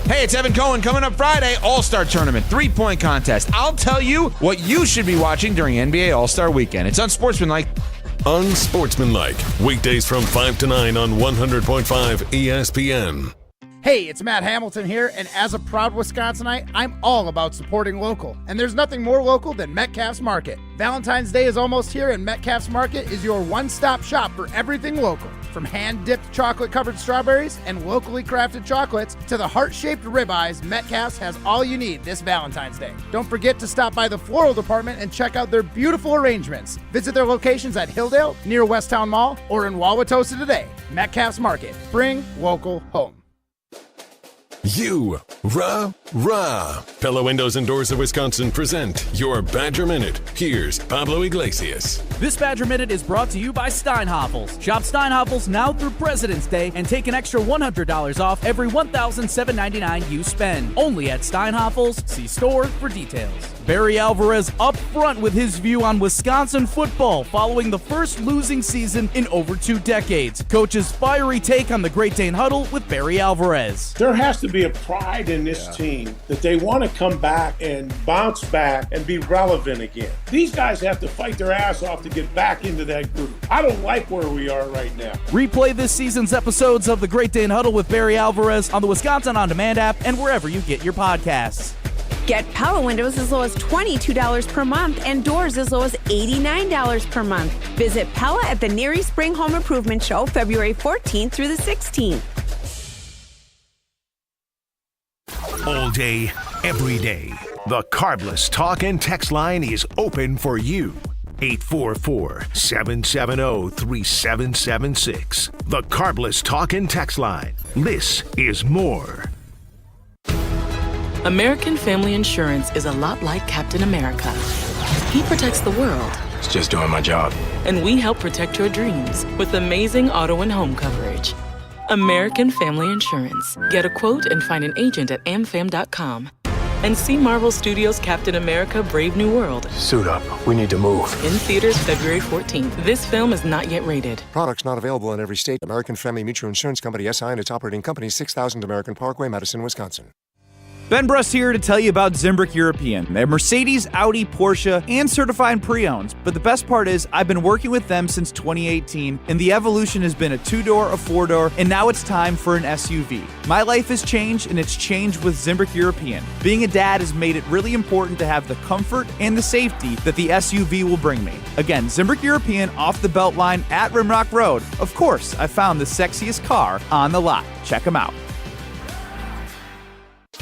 Hey, it's Evan Cohen. Coming up Friday, All-Star Tournament, 3-point contest. I'll tell you what you should be watching during NBA All-Star Weekend. It's Unsportsmanlike. Unsportsmanlike. Weekdays from 5 to 9 on 100.5 ESPN. Hey, it's Matt Hamilton here, and as a proud Wisconsinite, I'm all about supporting local. And there's nothing more local than Metcalf's Market. Valentine's Day is almost here, and Metcalf's Market is your one-stop shop for everything local. From hand-dipped chocolate-covered strawberries and locally crafted chocolates to the heart-shaped ribeyes, Metcalf's has all you need this Valentine's Day. Don't forget to stop by the floral department and check out their beautiful arrangements. Visit their locations at Hilldale, near Westtown Mall, or in Wauwatosa today. Metcalf's Market. Bring local home. Rah. Pella Windows and Doors of Wisconsin present your Badger Minute. Here's Pablo Iglesias. This Badger Minute is brought to you by Steinhoffels. Shop Steinhoffels now through President's Day and take an extra $100 off every $1,799 you spend. Only at Steinhoffels. See store for details. Barry Alvarez up front with his view on Wisconsin football following the first losing season in over 2 decades. Coach's fiery take on the Great Dane Huddle with Barry Alvarez. There has to be a pride in this team that they want to come back and bounce back and be relevant again. These guys have to fight their ass off to get back into that group. I don't like where we are right now. Replay this season's episodes of the Great Dane Huddle with Barry Alvarez on the Wisconsin On Demand app and wherever you get your podcasts. Get Pella windows as low as $22 per month and doors as low as $89 per month. Visit Pella at the Neary Spring Home Improvement Show February 14th through the 16th. All day, every day, the Carbless Talk and Text line is open for you. 844-770-3776. The Carbless Talk and Text line. This is more. American Family Insurance is a lot like Captain America. He protects the world. It's just doing my job. And we help protect your dreams with amazing auto and home coverage. American Family Insurance. Get a quote and find an agent at amfam.com. And see Marvel Studios' Captain America: Brave New World. Suit up. We need to move. In theaters February 14th. This film is not yet rated. Products not available in every state. American Family Mutual Insurance Company, SI, and its operating company, 6000 American Parkway, Madison, Wisconsin. Ben Brust here to tell you about Zimbrick European. They're Mercedes, Audi, Porsche, and certified pre-owned. But the best part is I've been working with them since 2018, and the evolution has been a 2-door, a 4-door, and now it's time for an SUV. My life has changed, and it's changed with Zimbrick European. Being a dad has made it really important to have the comfort and the safety that the SUV will bring me. Again, Zimbrick European off the Beltline at Rimrock Road. Of course, I found the sexiest car on the lot. Check them out.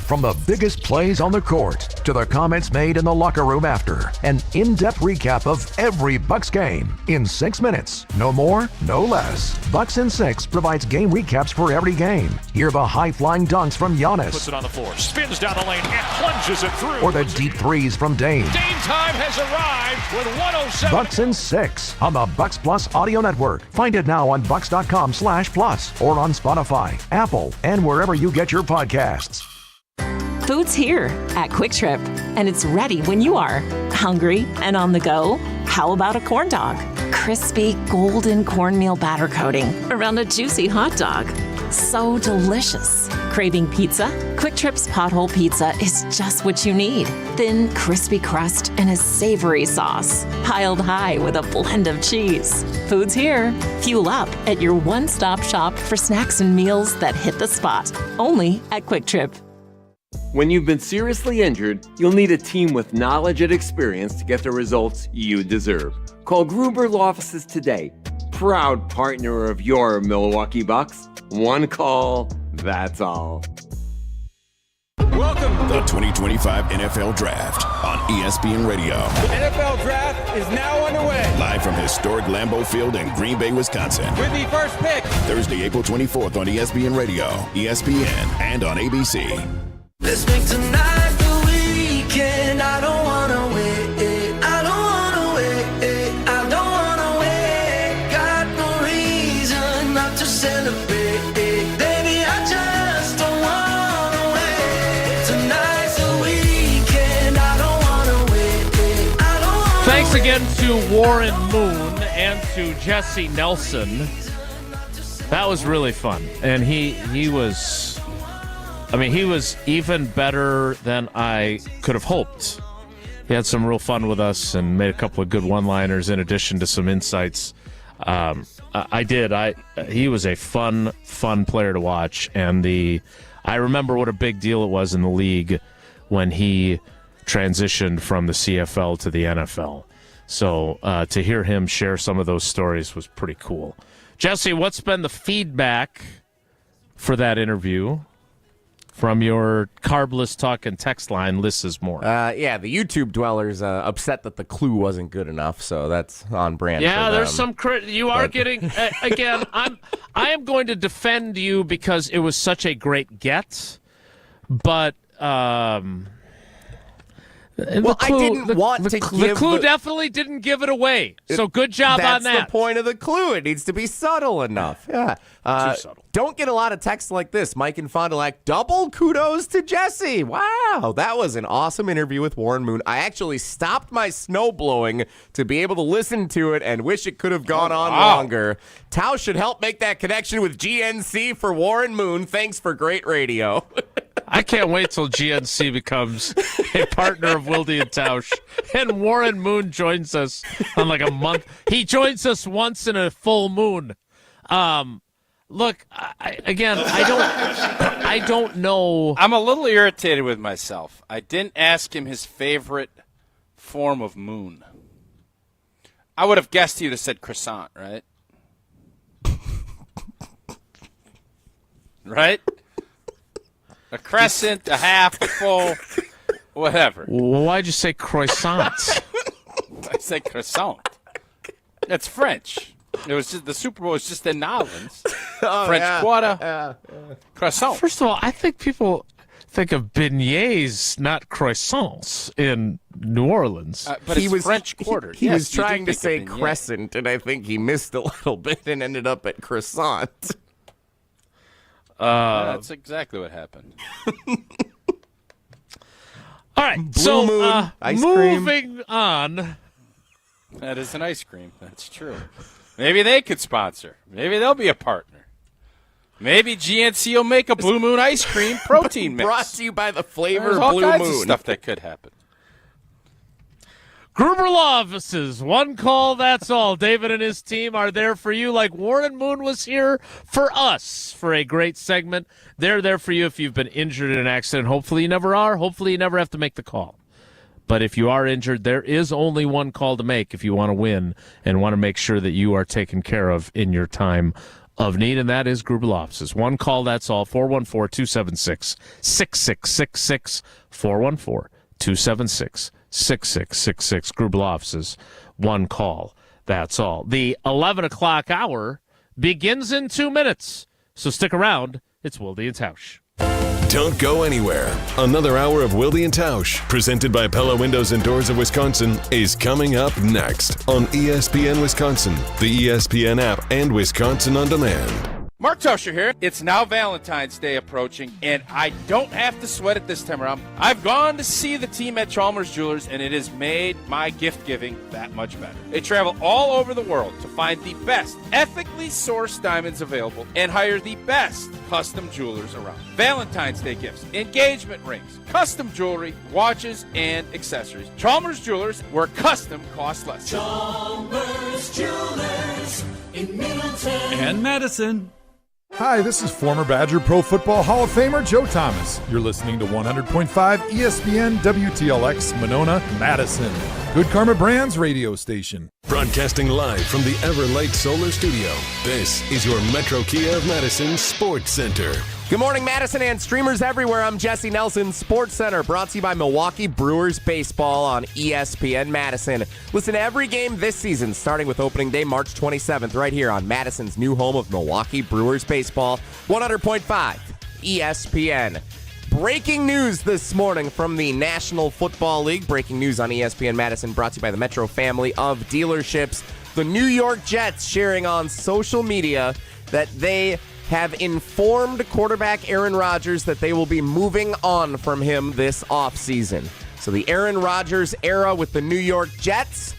From the biggest plays on the court to the comments made in the locker room after, an in-depth recap of every Bucks game in 6 minutes. No more, no less. Bucks in 6 provides game recaps for every game. Hear the high-flying dunks from Giannis. Puts it on the floor, spins down the lane, and plunges it through. Or the deep threes from Dame. Dame time has arrived with 107. Bucks in 6 on the Bucks Plus Audio Network. Find it now on bucks.com/plus or on Spotify, Apple, and wherever you get your podcasts. Food's here at Quick Trip, and it's ready when you are. Hungry and on the go? How about a corn dog? Crispy, golden cornmeal batter coating around a juicy hot dog. So delicious. Craving pizza? Quick Trip's Pothole Pizza is just what you need. Thin, crispy crust and a savory sauce, piled high with a blend of cheese. Food's here. Fuel up at your one-stop shop for snacks and meals that hit the spot. Only at Quick Trip. When you've been seriously injured, you'll need a team with knowledge and experience to get the results you deserve. Call Gruber Law Offices today. Proud partner of your Milwaukee Bucks. One call, that's all. Welcome to the 2025 NFL Draft on ESPN Radio. The NFL Draft is now underway. Live from historic Lambeau Field in Green Bay, Wisconsin. With the first pick. Thursday, April 24th on ESPN Radio, ESPN, and on ABC. Let's make tonight the weekend. I don't wanna wait. I don't wanna wait. I don't wanna wait. Got no reason not to celebrate. Baby, I just don't wanna wait. Tonight's the weekend. I don't wanna wait. I don't wanna Thanks again to Warren Moon and to Jesse Nelson. That was really fun. And he was... I mean, he was even better than I could have hoped. He had some real fun with us and made a couple of good one-liners in addition to some insights. He was a fun player to watch. And I remember what a big deal it was in the league when he transitioned from the CFL to the NFL. So to hear him share some of those stories was pretty cool. Jesse, what's been the feedback for that interview from your carbless talk and text line? Lists is more. Yeah, the YouTube dwellers upset that the clue wasn't good enough, so that's on brand. Yeah, for there's them. some you are getting again. I am going to defend you because it was such a great get, but well, I didn't want to give the clue definitely didn't give it away. So good job on that. That's the point of the clue. It needs to be subtle enough. Yeah. Too subtle. Don't get a lot of texts like this. Mike and Fond du Lac, double kudos to Jesse. Wow. That was an awesome interview with Warren Moon. I actually stopped my snow blowing to be able to listen to it and wish it could have gone on longer. Tausch should help make that connection with GNC for Warren Moon. Thanks for great radio. I can't wait till GNC becomes a partner of Wilde and Tausch, and Warren Moon joins us on like a month. He joins us once in a full moon. Look, I don't know. I'm a little irritated with myself. I didn't ask him his favorite form of moon. I would have guessed he would have said croissant, right? Right? A crescent, a half, a full, whatever. Why'd you say croissant? I said croissant. That's French. It was just the Super Bowl was just in New Orleans. French Quarter. Croissant. First of all, I think people think of beignets, not croissants, in New Orleans. But it's French Quarter. He was trying to say crescent, and I think he missed a little bit and ended up at croissant. That's exactly what happened. All right, Blue Moon, ice moving cream. on. That is an ice cream. That's true. Maybe they could sponsor. Maybe they'll be a partner. Maybe GNC will make a Blue Moon ice cream protein mix. Brought to you by the flavor There's all Blue kinds Moon. of stuff that could happen. Gruber Law Offices, one call, that's all. David and his team are there for you like Warren Moon was here for us for a great segment. They're there for you if you've been injured in an accident. Hopefully you never are. Hopefully you never have to make the call. But if you are injured, there is only one call to make if you want to win and want to make sure that you are taken care of in your time of need, and that is Gruber Law Offices. One call, that's all. 414-276-6666. 414-276-6666. Gruber Law Offices. One call, that's all. The 11 o'clock hour begins in 2 minutes, so stick around. It's Wilde and Tausch. Don't go anywhere. Another hour of Wilde and Tausch, presented by Pella Windows and Doors of Wisconsin, is coming up next on ESPN Wisconsin, the ESPN app, and Wisconsin On Demand. Mark Tauscher here. It's now Valentine's Day approaching, and I don't have to sweat it this time around. I've gone to see the team at Chalmers Jewelers, and it has made my gift-giving that much better. They travel all over the world to find the best, ethically sourced diamonds available and hire the best custom jewelers around. Valentine's Day gifts, engagement rings, custom jewelry, watches, and accessories. Chalmers Jewelers, where custom costs less. Chalmers Jewelers in Middleton and Madison. Hi, this is former Badger Pro Football Hall of Famer Joe Thomas. You're listening to 100.5 ESPN WTLX Monona, Madison. Good Karma Brands radio station. Broadcasting live from the Everlight Solar Studio, this is your Metro Kia of Madison Sports Center. Good morning, Madison and streamers everywhere. I'm Jesse Nelson, Sports Center, brought to you by Milwaukee Brewers Baseball on ESPN Madison. Listen to every game this season, starting with opening day, March 27th, right here on Madison's new home of Milwaukee Brewers Baseball, 100.5 ESPN. Breaking news this morning from the National Football League. Breaking news on ESPN Madison, brought to you by the Metro family of dealerships. The New York Jets sharing on social media that they have informed quarterback Aaron Rodgers that they will be moving on from him this offseason. So the Aaron Rodgers era with the New York Jets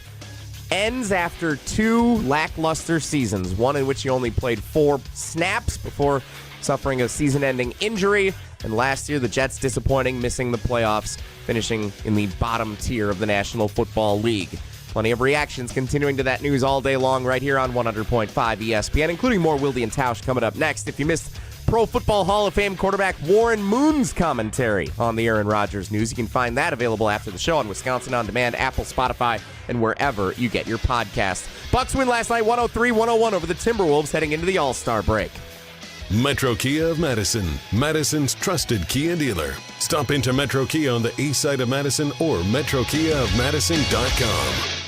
ends after 2 lackluster seasons, one in which he only played 4 snaps before suffering a season-ending injury, and last year the Jets disappointing, missing the playoffs, finishing in the bottom tier of the National Football League. Plenty of reactions continuing to that news all day long right here on 100.5 ESPN, including more Wilde and Tausch coming up next. If you missed Pro Football Hall of Fame quarterback Warren Moon's commentary on the Aaron Rodgers news, you can find that available after the show on Wisconsin On Demand, Apple, Spotify, and wherever you get your podcasts. Bucks win last night 103-101 over the Timberwolves heading into the All-Star break. Metro Kia of Madison, Madison's trusted Kia dealer. Stop into Metro Kia on the east side of Madison or metrokiaofmadison.com.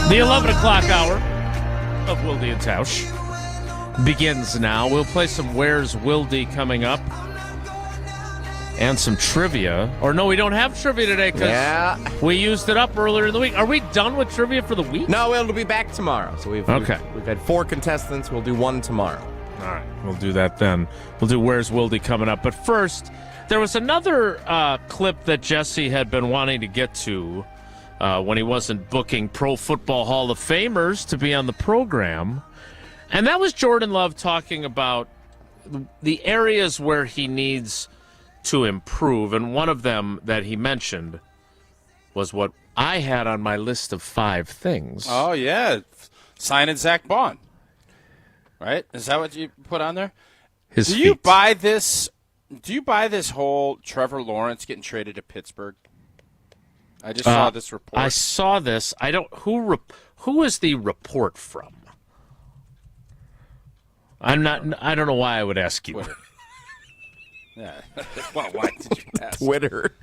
The 11 o'clock hour of Wilde and Tausch begins now. We'll play some Where's Wilde coming up and some trivia. Or no, we don't have trivia today because we used it up earlier in the week. Are we done with trivia for the week? No, it'll be back tomorrow. So we've had 4 contestants. We'll do 1 tomorrow. All right, we'll do that then. We'll do Where's Wilde coming up. But first, there was another clip that Jesse had been wanting to get to when he wasn't booking Pro Football Hall of Famers to be on the program. And that was Jordan Love talking about the areas where he needs to improve. And one of them that he mentioned was what I had on my list of 5 things. Oh, yeah. Signing Zach Bond. Right? Is that what you put on there? Do you buy this whole Trevor Lawrence getting traded to Pittsburgh? I just saw this report. I saw this. I don't. Who is the report from? I'm not. I don't know why I would ask you. Twitter. Yeah. Well, why did you ask? Twitter.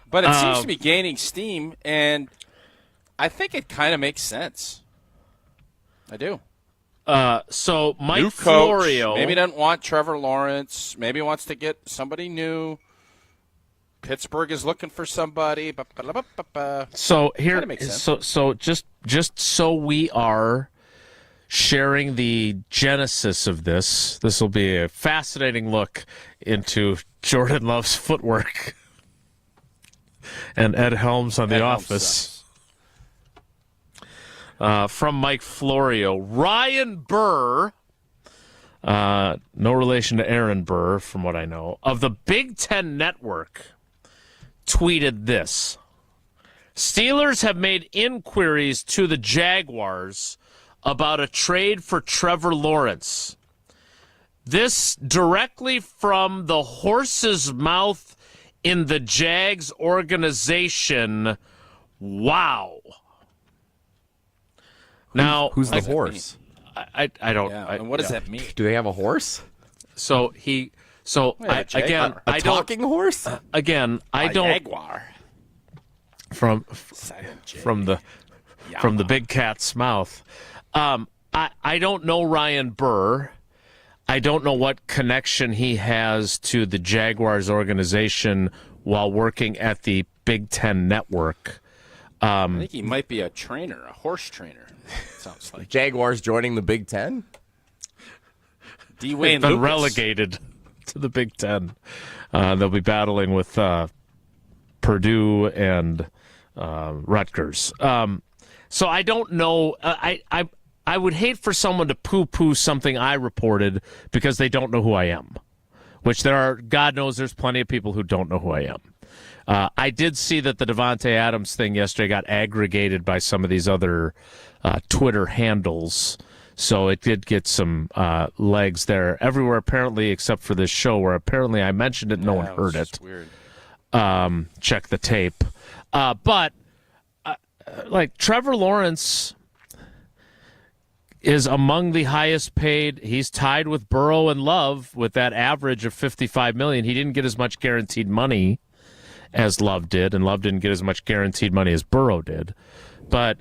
But it seems to be gaining steam, and I think it kind of makes sense. I do. So Mike new coach, Florio maybe doesn't want Trevor Lawrence. Maybe wants to get somebody new. Pittsburgh is looking for somebody. So here, so just so we are sharing the genesis of this. This will be a fascinating look into Jordan Love's footwork and Ed Helms on The Office. From Mike Florio, Ryan Burr. No relation to Aaron Burr, from what I know, of the Big Ten Network, tweeted this. Steelers have made inquiries to the Jaguars about a trade for Trevor Lawrence. This directly from the horse's mouth in the Jags organization. Wow. Now, who's the horse? I don't. Yeah, and what does that mean? Do they have a horse? So he. So Yeah, again, A I don't. talking horse? Again, I don't. Jaguar. From the Yama. big cat's mouth. I don't know Ryan Burr. I don't know what connection he has to the Jaguars organization while working at the Big Ten Network. I think he might be a trainer, a horse trainer. Sounds like Jaguars joining the Big Ten? Dwayne They've been Lucas. relegated to the Big Ten. They'll be battling with Purdue and Rutgers. So I don't know. I would hate for someone to poo-poo something I reported because they don't know who I am, which there are, God knows there's plenty of people who don't know who I am. I did see that the Davante Adams thing yesterday got aggregated by some of these other Twitter handles, so it did get some legs there everywhere apparently except for this show where apparently I mentioned it, no one heard it. Weird. Check the tape. But like Trevor Lawrence is among the highest paid. He's tied with Burrow and Love with that average of $55 million. He didn't get as much guaranteed money as Love did, and Love didn't get as much guaranteed money as Burrow did. But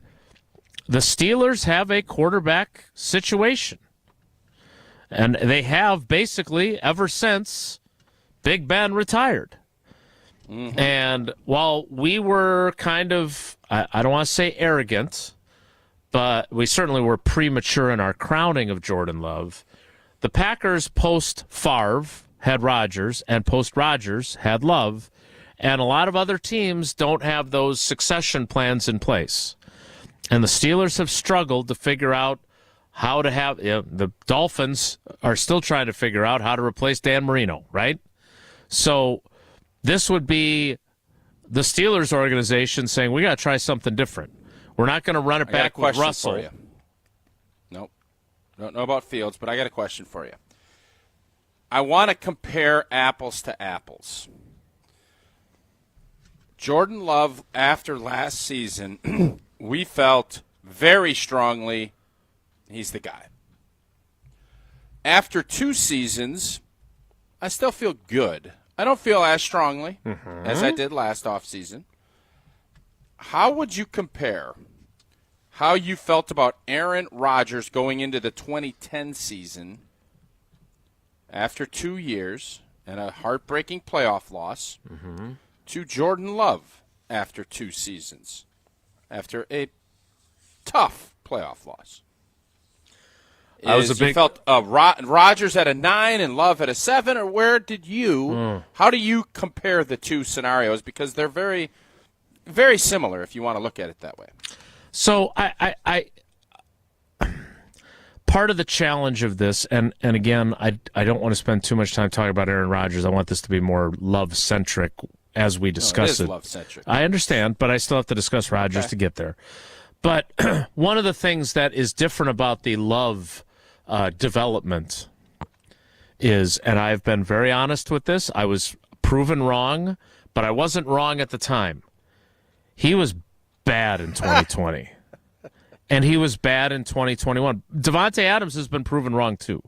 the Steelers have a quarterback situation. And they have basically ever since Big Ben retired. Mm-hmm. And while we were kind of, I don't want to say arrogant, but we certainly were premature in our crowning of Jordan Love, the Packers post-Favre had Rodgers, and post-Rodgers had Love, and a lot of other teams don't have those succession plans in place. And the Steelers have struggled to figure out how to have, the Dolphins are still trying to figure out how to replace Dan Marino, right? So this would be the Steelers organization saying, we got to try something different. We're not going to run it back with Russell. For you. Nope. Don't know about Fields, but I got a question for you. I want to compare apples to apples. Jordan Love, after last season, we felt very strongly he's the guy. After 2 seasons, I still feel good. I don't feel as strongly as I did last offseason. How would you compare how you felt about Aaron Rodgers going into the 2010 season after 2 years and a heartbreaking playoff loss to Jordan Love after 2 seasons after a tough playoff loss? You felt Rodgers at a 9 and Love at a 7, or where did you? How do you compare the two scenarios? Because they're very, very similar if you want to look at it that way. So I part of the challenge of this, and again, I don't want to spend too much time talking about Aaron Rodgers. I want this to be more Love-centric as we discuss it. It. Is Love-centric. I understand, but I still have to discuss Rodgers to get there. But one of the things that is different about the Love development is, and I've been very honest with this, I was proven wrong, but I wasn't wrong at the time. He was bad in 2020. And he was bad in 2021. Davante Adams has been proven wrong too.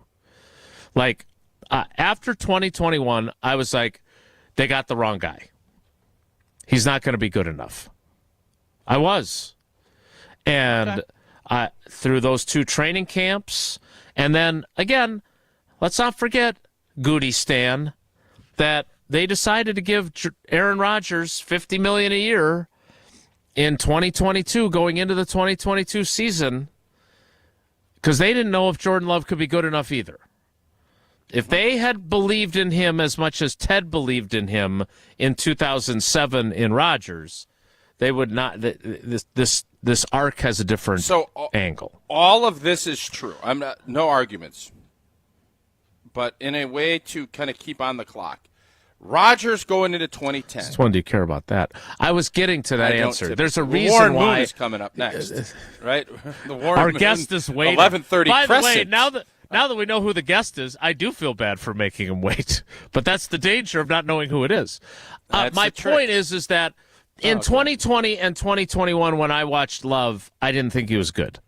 Like, after 2021, I was like, they got the wrong guy. He's not going to be good enough. I was. And through those 2 training camps, and then, again, let's not forget, Goody Stan, that they decided to give Aaron Rodgers $50 million a year in 2022 going into the 2022 season because they didn't know if Jordan Love could be good enough either. If they had believed in him as much as Ted believed in him in 2007 in Rodgers, they would not. This arc has a different angle. All of this is true. I'm not, no arguments. But in a way to kind of keep on the clock, Rodgers going into 2010. Which one do you care about that? I was getting to that answer. There's a reason Warren why. Moon is coming up next, right? The Warren Our Moon, guest is waiting. 11:30 By the way, Crescent. now that we know who the guest is, I do feel bad for making him wait. But that's the danger of not knowing who it is. My point is that in 2020 and 2021, when I watched Love, I didn't think he was good.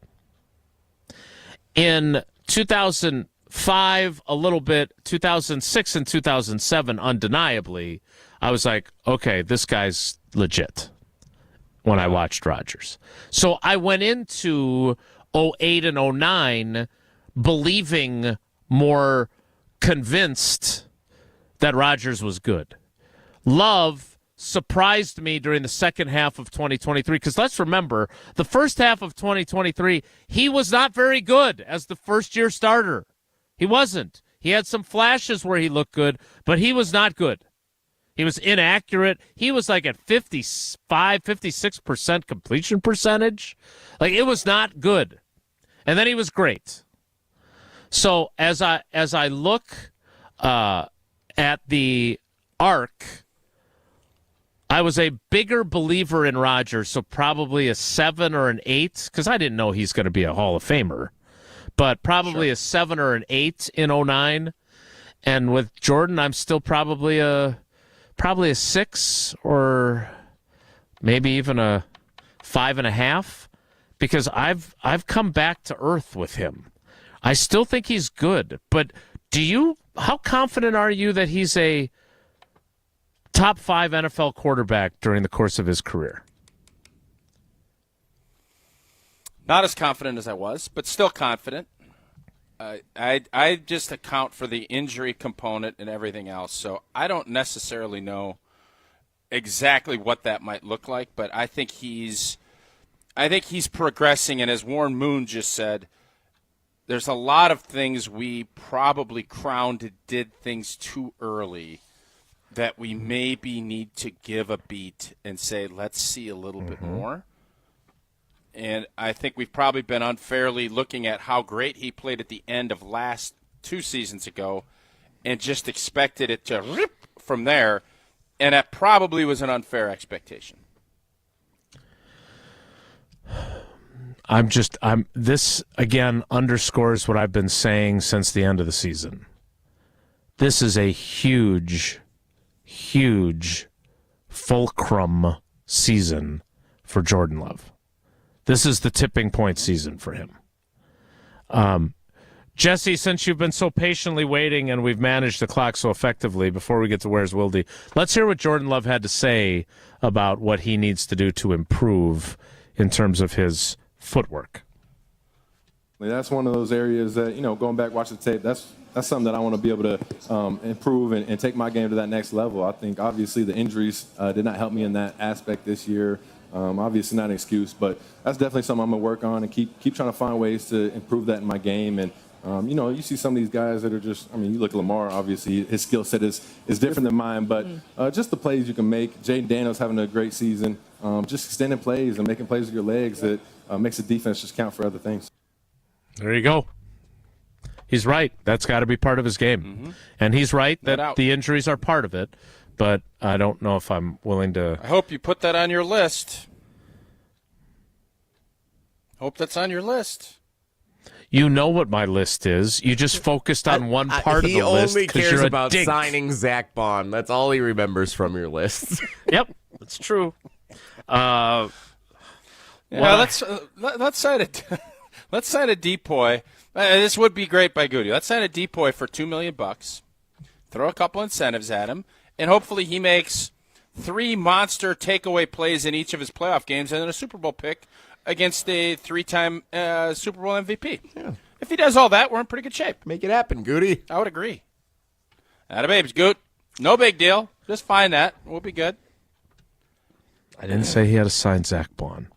In 2005, a little bit, 2006 and 2007, undeniably, I was like, okay, this guy's legit when I watched Rodgers. So I went into 08 and 09 believing more convinced that Rodgers was good. Love surprised me during the second half of 2023 because let's remember, the first half of 2023, he was not very good as the first-year starter. He wasn't. He had some flashes where he looked good, but he was not good. He was inaccurate. He was like at 55, 56% completion percentage. Like, it was not good. And then he was great. So as I look at the arc, I was a bigger believer in Rodgers, so probably a 7 or an 8, because I didn't know he's going to be a Hall of Famer, but probably a 7 or an 8 in 09. And with Jordan, I'm still probably a 6 or maybe even a 5.5, because I've come back to earth with him. I still think he's good, but how confident are you that he's a top 5 NFL quarterback during the course of his career? Not as confident as I was, but still confident. I just account for the injury component and everything else, so I don't necessarily know exactly what that might look like, but I think he's progressing, and as Warren Moon just said, there's a lot of things we probably did things too early that we maybe need to give a beat and say, let's see a little bit more. And I think we've probably been unfairly looking at how great he played at the end of last 2 seasons ago and just expected it to rip from there, and that probably was an unfair expectation. This again underscores what I've been saying since the end of the season. This is a huge fulcrum season for Jordan Love. This is the tipping point season for him. Jesse, since you've been so patiently waiting and we've managed the clock so effectively, before we get to Where's Wilde, let's hear what Jordan Love had to say about what he needs to do to improve in terms of his footwork. That's one of those areas that, going back, watching the tape, that's something that I want to be able to improve and take my game to that next level. I think, obviously, the injuries did not help me in that aspect this year. Obviously not an excuse, but that's definitely something I'm going to work on and keep trying to find ways to improve that in my game. And, you see some of these guys that are just, you look at Lamar, obviously, his skill set is different than mine, but just the plays you can make. Jaden Daniels having a great season, just extending plays and making plays with your legs that makes the defense just count for other things. There you go. He's right. That's got to be part of his game. Mm-hmm. And he's right that the injuries are part of it, but I don't know if I'm willing to. I hope you put that on your list. Hope that's on your list. You know what my list is. You just focused on one part of the list. He only cares about dink. signing Zach Bond. That's all he remembers from your list. Yep, that's true. Let's sign it. Let's sign a depoy. This would be great by Goody. Let's sign a depoy for $2 million. Throw a couple incentives at him, and hopefully he makes 3 monster takeaway plays in each of his playoff games, and then a Super Bowl pick against a 3-time Super Bowl MVP. Yeah. If he does all that, we're in pretty good shape. Make it happen, Goody. I would agree. Atta babes, Goot. No big deal. Just find that. We'll be good. I didn't say he had to sign Zach Bond.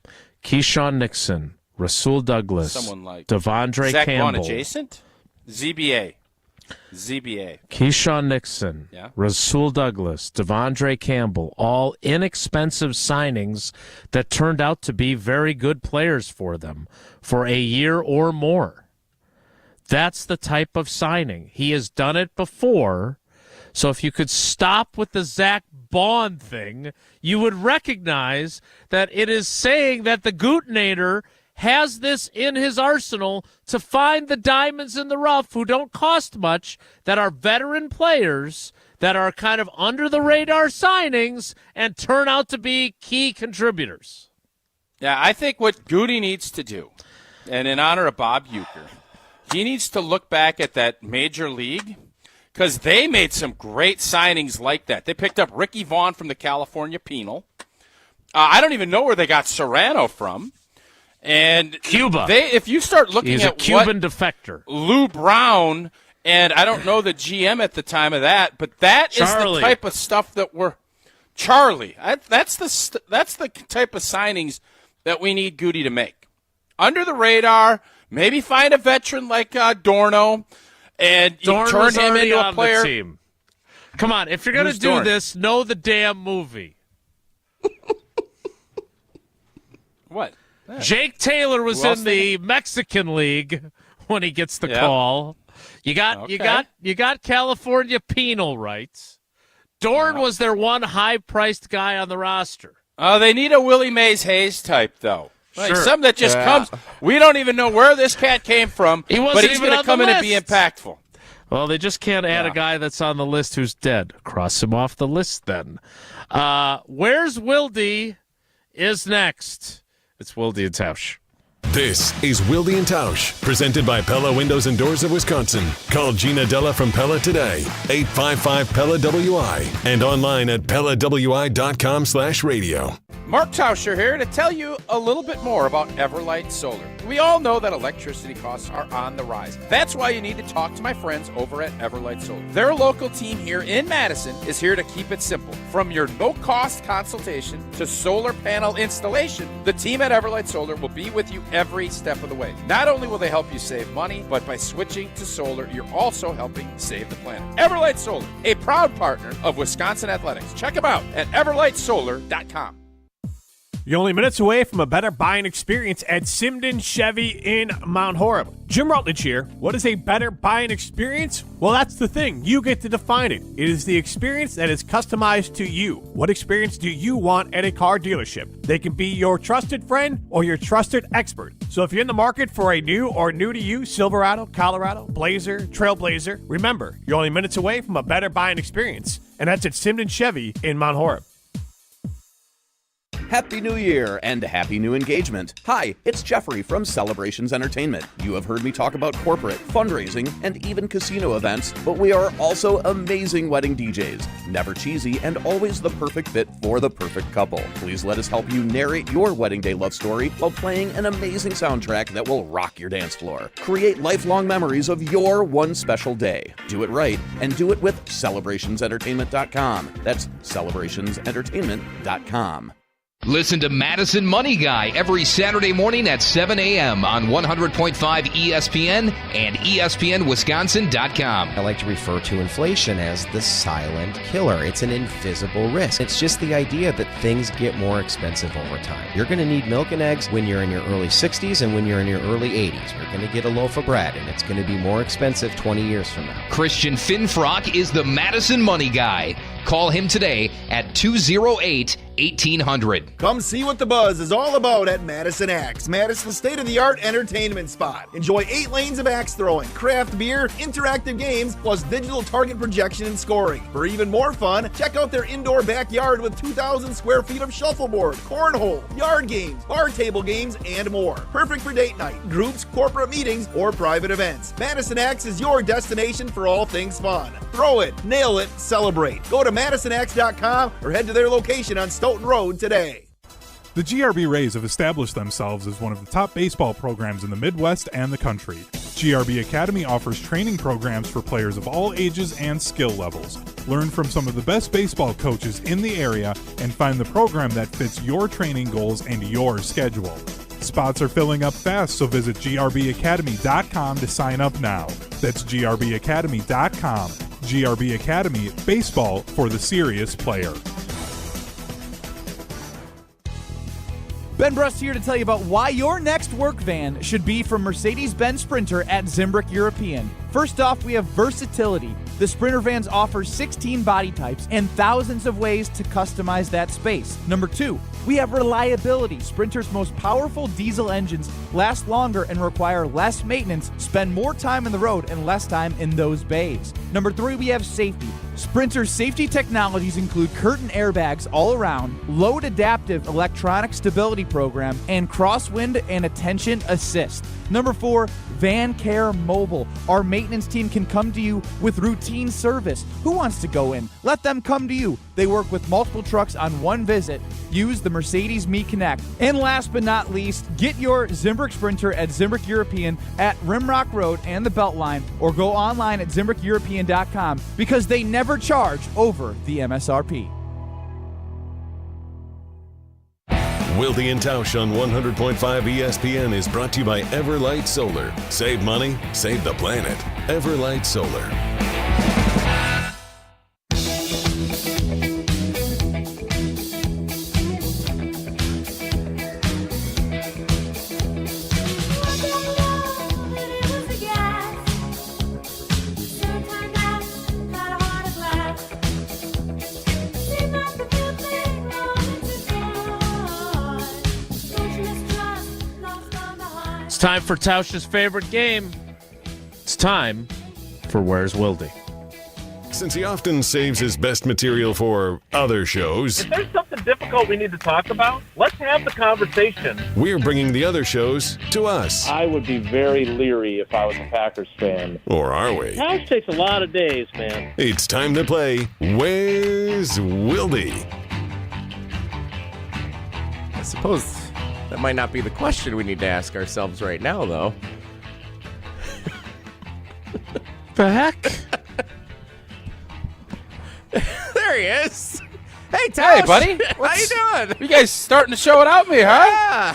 Keyshawn Nixon, Rasul Douglas, someone like Devondre Zach Campbell. Bond adjacent? ZBA. Keyshawn Nixon, Rasul Douglas, Devondre Campbell, all inexpensive signings that turned out to be very good players for them for a year or more. That's the type of signing. He has done it before. So if you could stop with the Zach Bond thing, you would recognize that it is saying that the Gootinator has this in his arsenal to find the diamonds in the rough who don't cost much, that are veteran players that are kind of under the radar signings and turn out to be key contributors. Yeah, I think what Goody needs to do, and in honor of Bob Uecker, he needs to look back at that major league, because they made some great signings like that. They picked up Ricky Vaughn from the California Penal. I don't even know where they got Serrano from. And Cuba. If you start looking He's at a Cuban defector. Lou Brown, and I don't know the GM at the time of that, but that Charlie. is the type of stuff that we're Charlie. That's the type of signings that we need Goody to make. Under the radar, maybe find a veteran like Dorno, and you turn him into a player. Team. Come on, if you're going to do this, know the damn movie. What? Jake Taylor was in the Mexican League when he gets the call. You got California Penal rights. Dorn was their one high-priced guy on the roster. Oh, they need a Willie Mays Hayes type, though. Like some that just comes. We don't even know where this cat came from, but he's going to come in and be impactful. Well, they just can't add a guy that's on the list who's dead. Cross him off the list then. Where's Wilde is next. It's Wilde and Tausch. This is Wilde and Tausch, presented by Pella Windows and Doors of Wisconsin. Call Gina Della from Pella today, 855-PELLA-WI, and online at PellaWI.com/radio. Mark Tauscher here to tell you a little bit more about Everlight Solar. We all know that electricity costs are on the rise. That's why you need to talk to my friends over at Everlight Solar. Their local team here in Madison is here to keep it simple. From your no-cost consultation to solar panel installation, the team at Everlight Solar will be with you every step of the way. Not only will they help you save money, but by switching to solar, you're also helping save the planet. Everlight Solar, a proud partner of Wisconsin Athletics. Check them out at everlightsolar.com. You're only minutes away from a better buying experience at Simden Chevy in Mount Horeb. Jim Rutledge here. What is a better buying experience? Well, that's the thing. You get to define it. It is the experience that is customized to you. What experience do you want at a car dealership? They can be your trusted friend or your trusted expert. So if you're in the market for a new or new-to-you Silverado, Colorado, Blazer, Trailblazer, remember, you're only minutes away from a better buying experience. And that's at Simden Chevy in Mount Horeb. Happy New Year and happy new engagement. Hi, it's Jeffrey from Celebrations Entertainment. You have heard me talk about corporate, fundraising, and even casino events, but we are also amazing wedding DJs. Never cheesy and always the perfect fit for the perfect couple. Please let us help you narrate your wedding day love story while playing an amazing soundtrack that will rock your dance floor. Create lifelong memories of your one special day. Do it right and do it with celebrationsentertainment.com. That's celebrationsentertainment.com. Listen to Madison Money Guy every Saturday morning at 7 a.m. on 100.5 ESPN and ESPNWisconsin.com. I like to refer to inflation as the silent killer. It's an invisible risk. It's just the idea that things get more expensive over time. You're going to need milk and eggs when you're in your early 60s and when you're in your early 80s. You're going to get a loaf of bread, and it's going to be more expensive 20 years from now. Christian Finfrock is the Madison Money Guy. Call him today at 208-1800. Come see what the buzz is all about at Madison Axe, Madison's state-of-the-art entertainment spot. Enjoy 8 lanes of axe throwing, craft beer, interactive games, plus digital target projection and scoring. For even more fun, check out their indoor backyard with 2,000 square feet of shuffleboard, cornhole, yard games, bar table games, and more. Perfect for date night, groups, corporate meetings, or private events. Madison Axe is your destination for all things fun. Throw it, nail it, celebrate. Go to MadisonAxe.com or head to their location on Stoughton Road today. The GRB Rays have established themselves as one of the top baseball programs in the Midwest and the country. GRB Academy offers training programs for players of all ages and skill levels. Learn from some of the best baseball coaches in the area and find the program that fits your training goals and your schedule. Spots are filling up fast, so visit grbacademy.com to sign up now. That's grbacademy.com. GRB Academy, baseball for the serious player. Ben Brust here to tell you about why your next work van should be from Mercedes-Benz Sprinter at Zimbrick European. First off, we have versatility. The Sprinter vans offer 16 body types and thousands of ways to customize that space. Number 2, we have reliability. Sprinter's most powerful diesel engines last longer and require less maintenance, spend more time on the road and less time in those bays. Number 3, we have safety. Sprinter's safety technologies include curtain airbags all around, load adaptive electronic stability program, and crosswind and attention assist. Number 4, Van Care Mobile. Our maintenance team can come to you with routine service. Who wants to go in? Let them come to you. They work with multiple trucks on one visit. Use the Mercedes Me Connect. And last but not least, get your Zimbrick Sprinter at Zimbrick European at Rimrock Road and the Beltline, or go online at ZimbrickEuropean.com because they never charge over the MSRP. Wilde and Tausch on 100.5 ESPN is brought to you by Everlight Solar. Save money, save the planet. Everlight Solar. It's time for Tausch's favorite game. It's time for Where's Wilde? Since he often saves his best material for other shows, if there's something difficult we need to talk about, let's have the conversation. we're bringing the other shows to us. I would be very leery if I was a Packers fan. Or are we? Tausch takes a lot of days, man. It's time to play Where's Wilde? I suppose that might not be the question we need to ask ourselves right now, though. The heck? There he is. Hey, Tausch. Hey, buddy. How you doing? You guys starting to show without me, huh?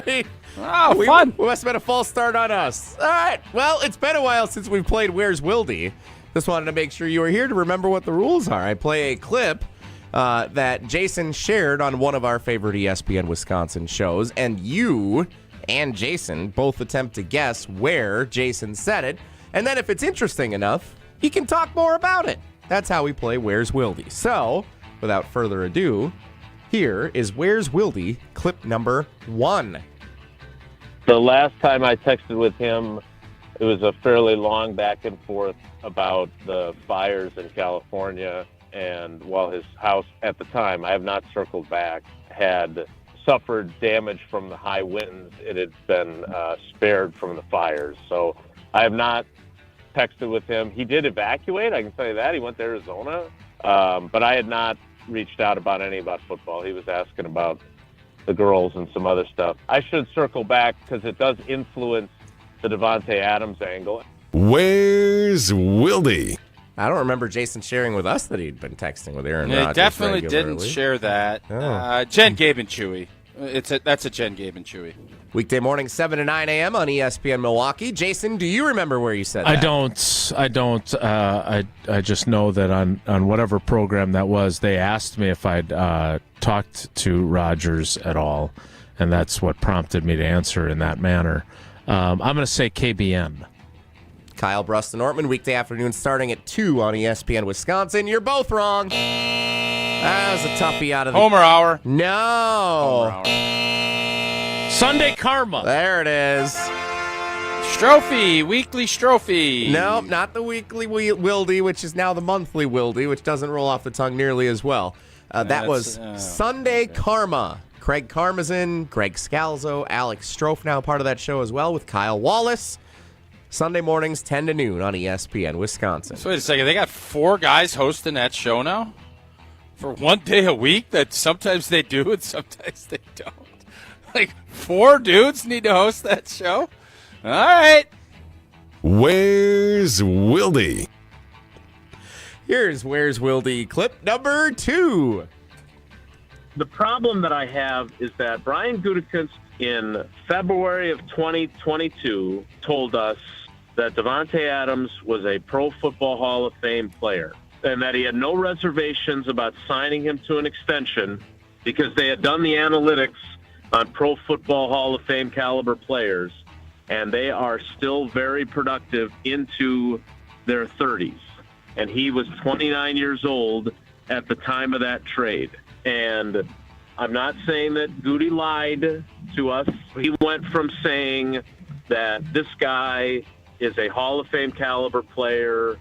Yeah. Fun. We must have been a false start on us. All right. Well, it's been a while since we've played Where's Wilde. Just wanted to make sure you were here to remember what the rules are. I play a clip that Jason shared on one of our favorite ESPN Wisconsin shows, and you and Jason both attempt to guess where Jason said it, and then if it's interesting enough, he can talk more about it. That's how we play Where's Wilde. So, without further ado, here is Where's Wilde clip number 1. The last time I texted with him, it was a fairly long back and forth about the fires in California. And while his house at the time, I have not circled back, had suffered damage from the high winds, it had been spared from the fires. So I have not texted with him. He did evacuate, I can tell you that. He went to Arizona. But I had not reached out about football. He was asking about the girls and some other stuff. I should circle back because it does influence the Davante Adams angle. Where's Wilde? I don't remember Jason sharing with us that he'd been texting with Aaron Yeah, Rodgers. he definitely regularly. didn't share that. Oh. Jen, Gabe, and Chewy. That's a Jen, Gabe, and Chewy. Weekday morning, 7 to 9 a.m. on ESPN Milwaukee. Jason, do you remember where you said that? I don't. I just know that on whatever program that was, they asked me if I'd talked to Rodgers at all, and that's what prompted me to answer in that manner. I'm going to say KBN. Kyle Bruston Ortman, weekday afternoon starting at 2 on ESPN Wisconsin. You're both wrong. That was a toughie out of the... Homer Hour. No. Homer Hour. Sunday Karma. There it is. Strophe. Weekly Strophe. Nope, not the weekly Wilde, which is now the monthly Wilde, which doesn't roll off the tongue nearly as well. That was Sunday Karma. Craig Karmazin, Greg Scalzo, Alex Strofe, now part of that show as well, with Kyle Wallace. Sunday mornings, 10 to noon on ESPN Wisconsin. So wait a second. They got 4 guys hosting that show now? For one day a week? That sometimes they do and sometimes they don't. Like 4 dudes need to host that show? All right. Where's Wilde? Here's Where's Wilde clip number 2. The problem that I have is that Brian Gutekunst in February of 2022 told us that Davante Adams was a Pro Football Hall of Fame player and that he had no reservations about signing him to an extension because they had done the analytics on Pro Football Hall of Fame caliber players, and they are still very productive into their 30s. and he was 29 years old at the time of that trade. And I'm not saying that Goody lied to us. He went from saying that this guy is a Hall of Fame caliber player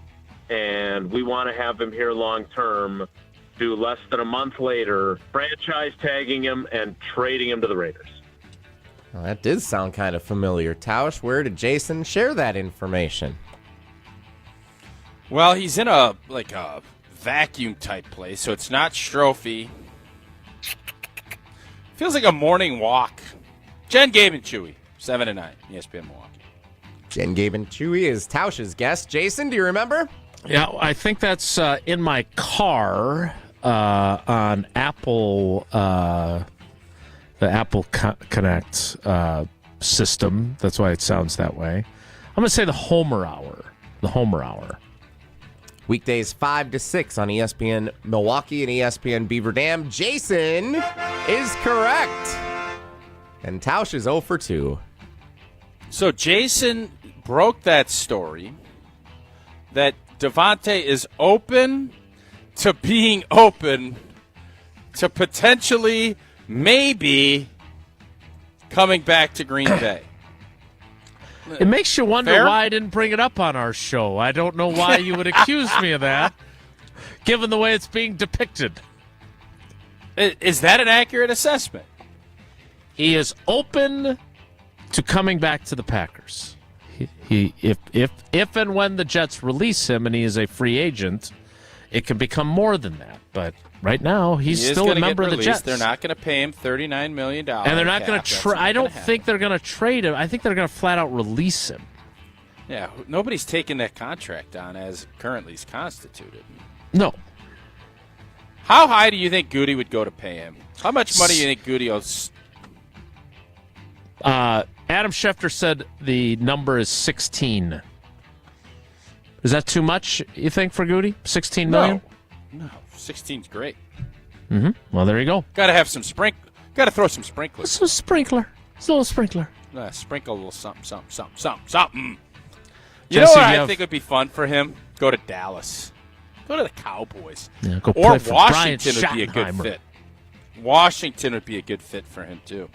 and we want to have him here long term, to less than a month later franchise tagging him and trading him to the Raiders. Well, that did sound kind of familiar. Tausch, where did Jason share that information? Well, he's in a vacuum type place, so it's not Strophe. Feels like a morning walk. Jen, Gabe, and Chewy, 7 to 9, ESPN Milwaukee. Jen, Gabe, and Chewy is Tausch's guest. Jason, do you remember? Yeah, I think that's in my car on Apple, the Apple Connect system. That's why it sounds that way. I'm going to say the Homer Hour. The Homer Hour. Weekdays 5 to 6 on ESPN Milwaukee and ESPN Beaver Dam. Jason is correct. And Tausch is 0 for 2. So Jason broke that story that Davante is open to being open to potentially, maybe, coming back to Green Bay. It makes you wonder Fair? why I didn't bring it up on our show. I don't know why you would accuse me of that, given the way it's being depicted. Is that an accurate assessment? He is open to coming back to the Packers. If and when the Jets release him and he is a free agent, it can become more than that. But right now, he's still a member of the Jets. They're not going to pay him $39 million. And they're not going to I don't think they're going to trade him. I think they're going to flat out release him. Yeah, nobody's taking that contract on as currently is constituted. No. How high do you think Goody would go to pay him? How much money do you think Goody owes? Adam Schefter said the number is 16. Is that too much, you think, for Goody? 16 million? No, 16's great. Mm-hmm. Well, there you go. Got to have some Got to throw some sprinklers. It's a sprinkler. It's a little sprinkler. Sprinkle a little something, something. You Jesse, know what I think would be fun for him? Go to Dallas. Go to the Cowboys. Yeah, go or play for Washington Brian would be a good Schottenheimer. fit. Washington would be a good fit for him, too.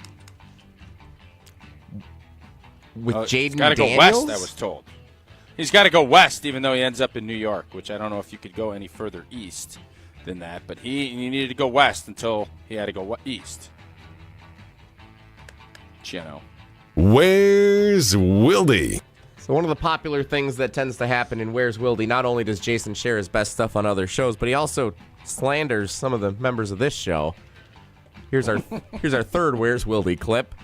With Jaden He's got to go Daniels? west, I was told. He's got to go west, even though he ends up in New York, which I don't know if you could go any further east than that. But he needed to go west until he had to go east. Geno. Where's Wildy? So one of the popular things that tends to happen in Where's Wildy, not only does Jason share his best stuff on other shows, but he also slanders some of the members of this show. Here's our third Where's Wildy clip.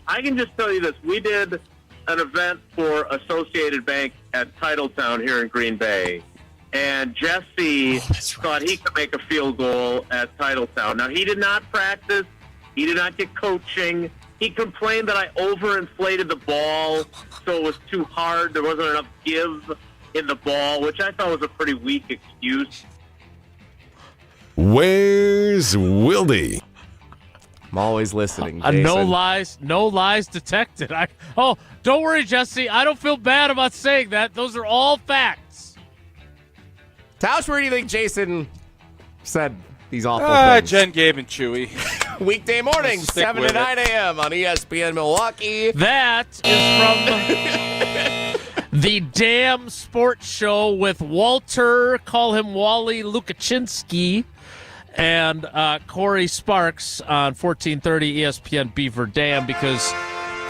I can just tell you this. We did an event for Associated Bank at Titletown here in Green Bay, and Jesse thought he could make a field goal at Titletown. Now, he did not practice. He did not get coaching. He complained that I overinflated the ball, so it was too hard. There wasn't enough give in the ball, which I thought was a pretty weak excuse. Where's Wildy? I'm always listening, Jason. No lies detected. Don't worry, Jesse. I don't feel bad about saying that. Those are all facts. Tausch, where do you think Jason said these awful things? Jen, Gabe, and Chewy. Weekday mornings, Stick 7 with to 9 a.m. on ESPN Milwaukee. That is from the Damn Sports Show with Walter, call him Wally Lukaczynski, and Corey Sparks on 1430 ESPN Beaver Dam, because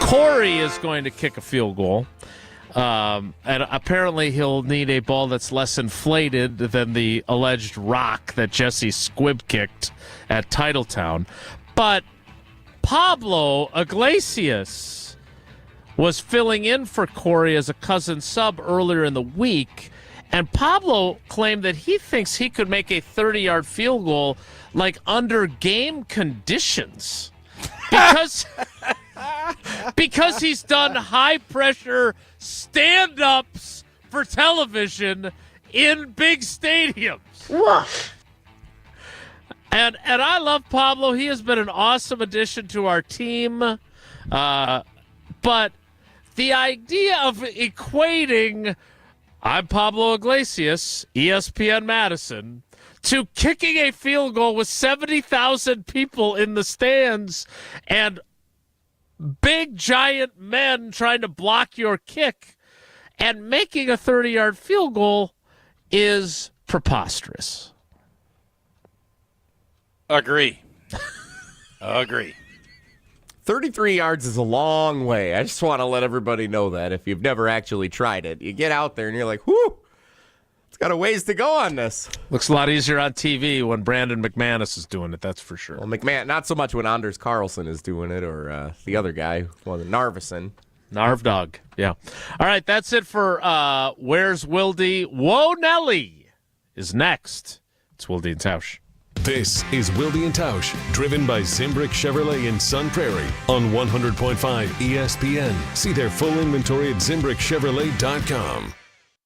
Corey is going to kick a field goal. And apparently he'll need a ball that's less inflated than the alleged rock that Jesse squib kicked at Titletown. But Pablo Iglesias was filling in for Corey as a cousin sub earlier in the week, and Pablo claimed that he thinks he could make a 30-yard field goal like under game conditions. Because he's done high-pressure stand-ups for television in big stadiums. Woof. And I love Pablo. He has been an awesome addition to our team. But the idea of equating I'm Pablo Iglesias, ESPN Madison, to kicking a field goal with 70,000 people in the stands and big, giant men trying to block your kick, and making a 30-yard field goal is preposterous. Agree. Agree. 33 yards is a long way. I just want to let everybody know that if you've never actually tried it. You get out there and you're like, whoo, it's got a ways to go on this. Looks a lot easier on TV when Brandon McManus is doing it, that's for sure. Well, not so much when Anders Carlson is doing it or the other guy, Narvison. Narv Dog, yeah. All right, that's it for Where's Wilde? Whoa, Nelly is next. It's Wilde and Tausch. This is Wilde and Tausch, driven by Zimbrick Chevrolet in Sun Prairie on 100.5 ESPN. See their full inventory at ZimbrickChevrolet.com.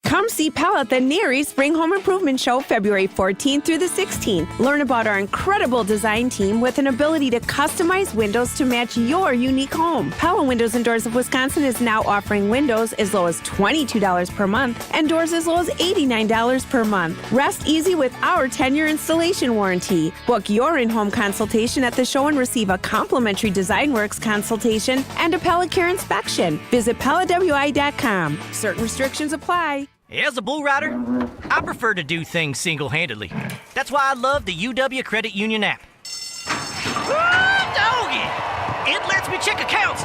Come see Pella at the Neary Spring Home Improvement Show February 14th through the 16th. Learn about our incredible design team with an ability to customize windows to match your unique home. Pella Windows and Doors of Wisconsin is now offering windows as low as $22 per month and doors as low as $89 per month. Rest easy with our 10-year installation warranty. Book your in-home consultation at the show and receive a complimentary Design Works consultation and a Pella Care inspection. Visit PellaWI.com. Certain restrictions apply. As a bull rider, I prefer to do things single-handedly. That's why I love the UW Credit Union app. Woo, doggy! It lets me check accounts,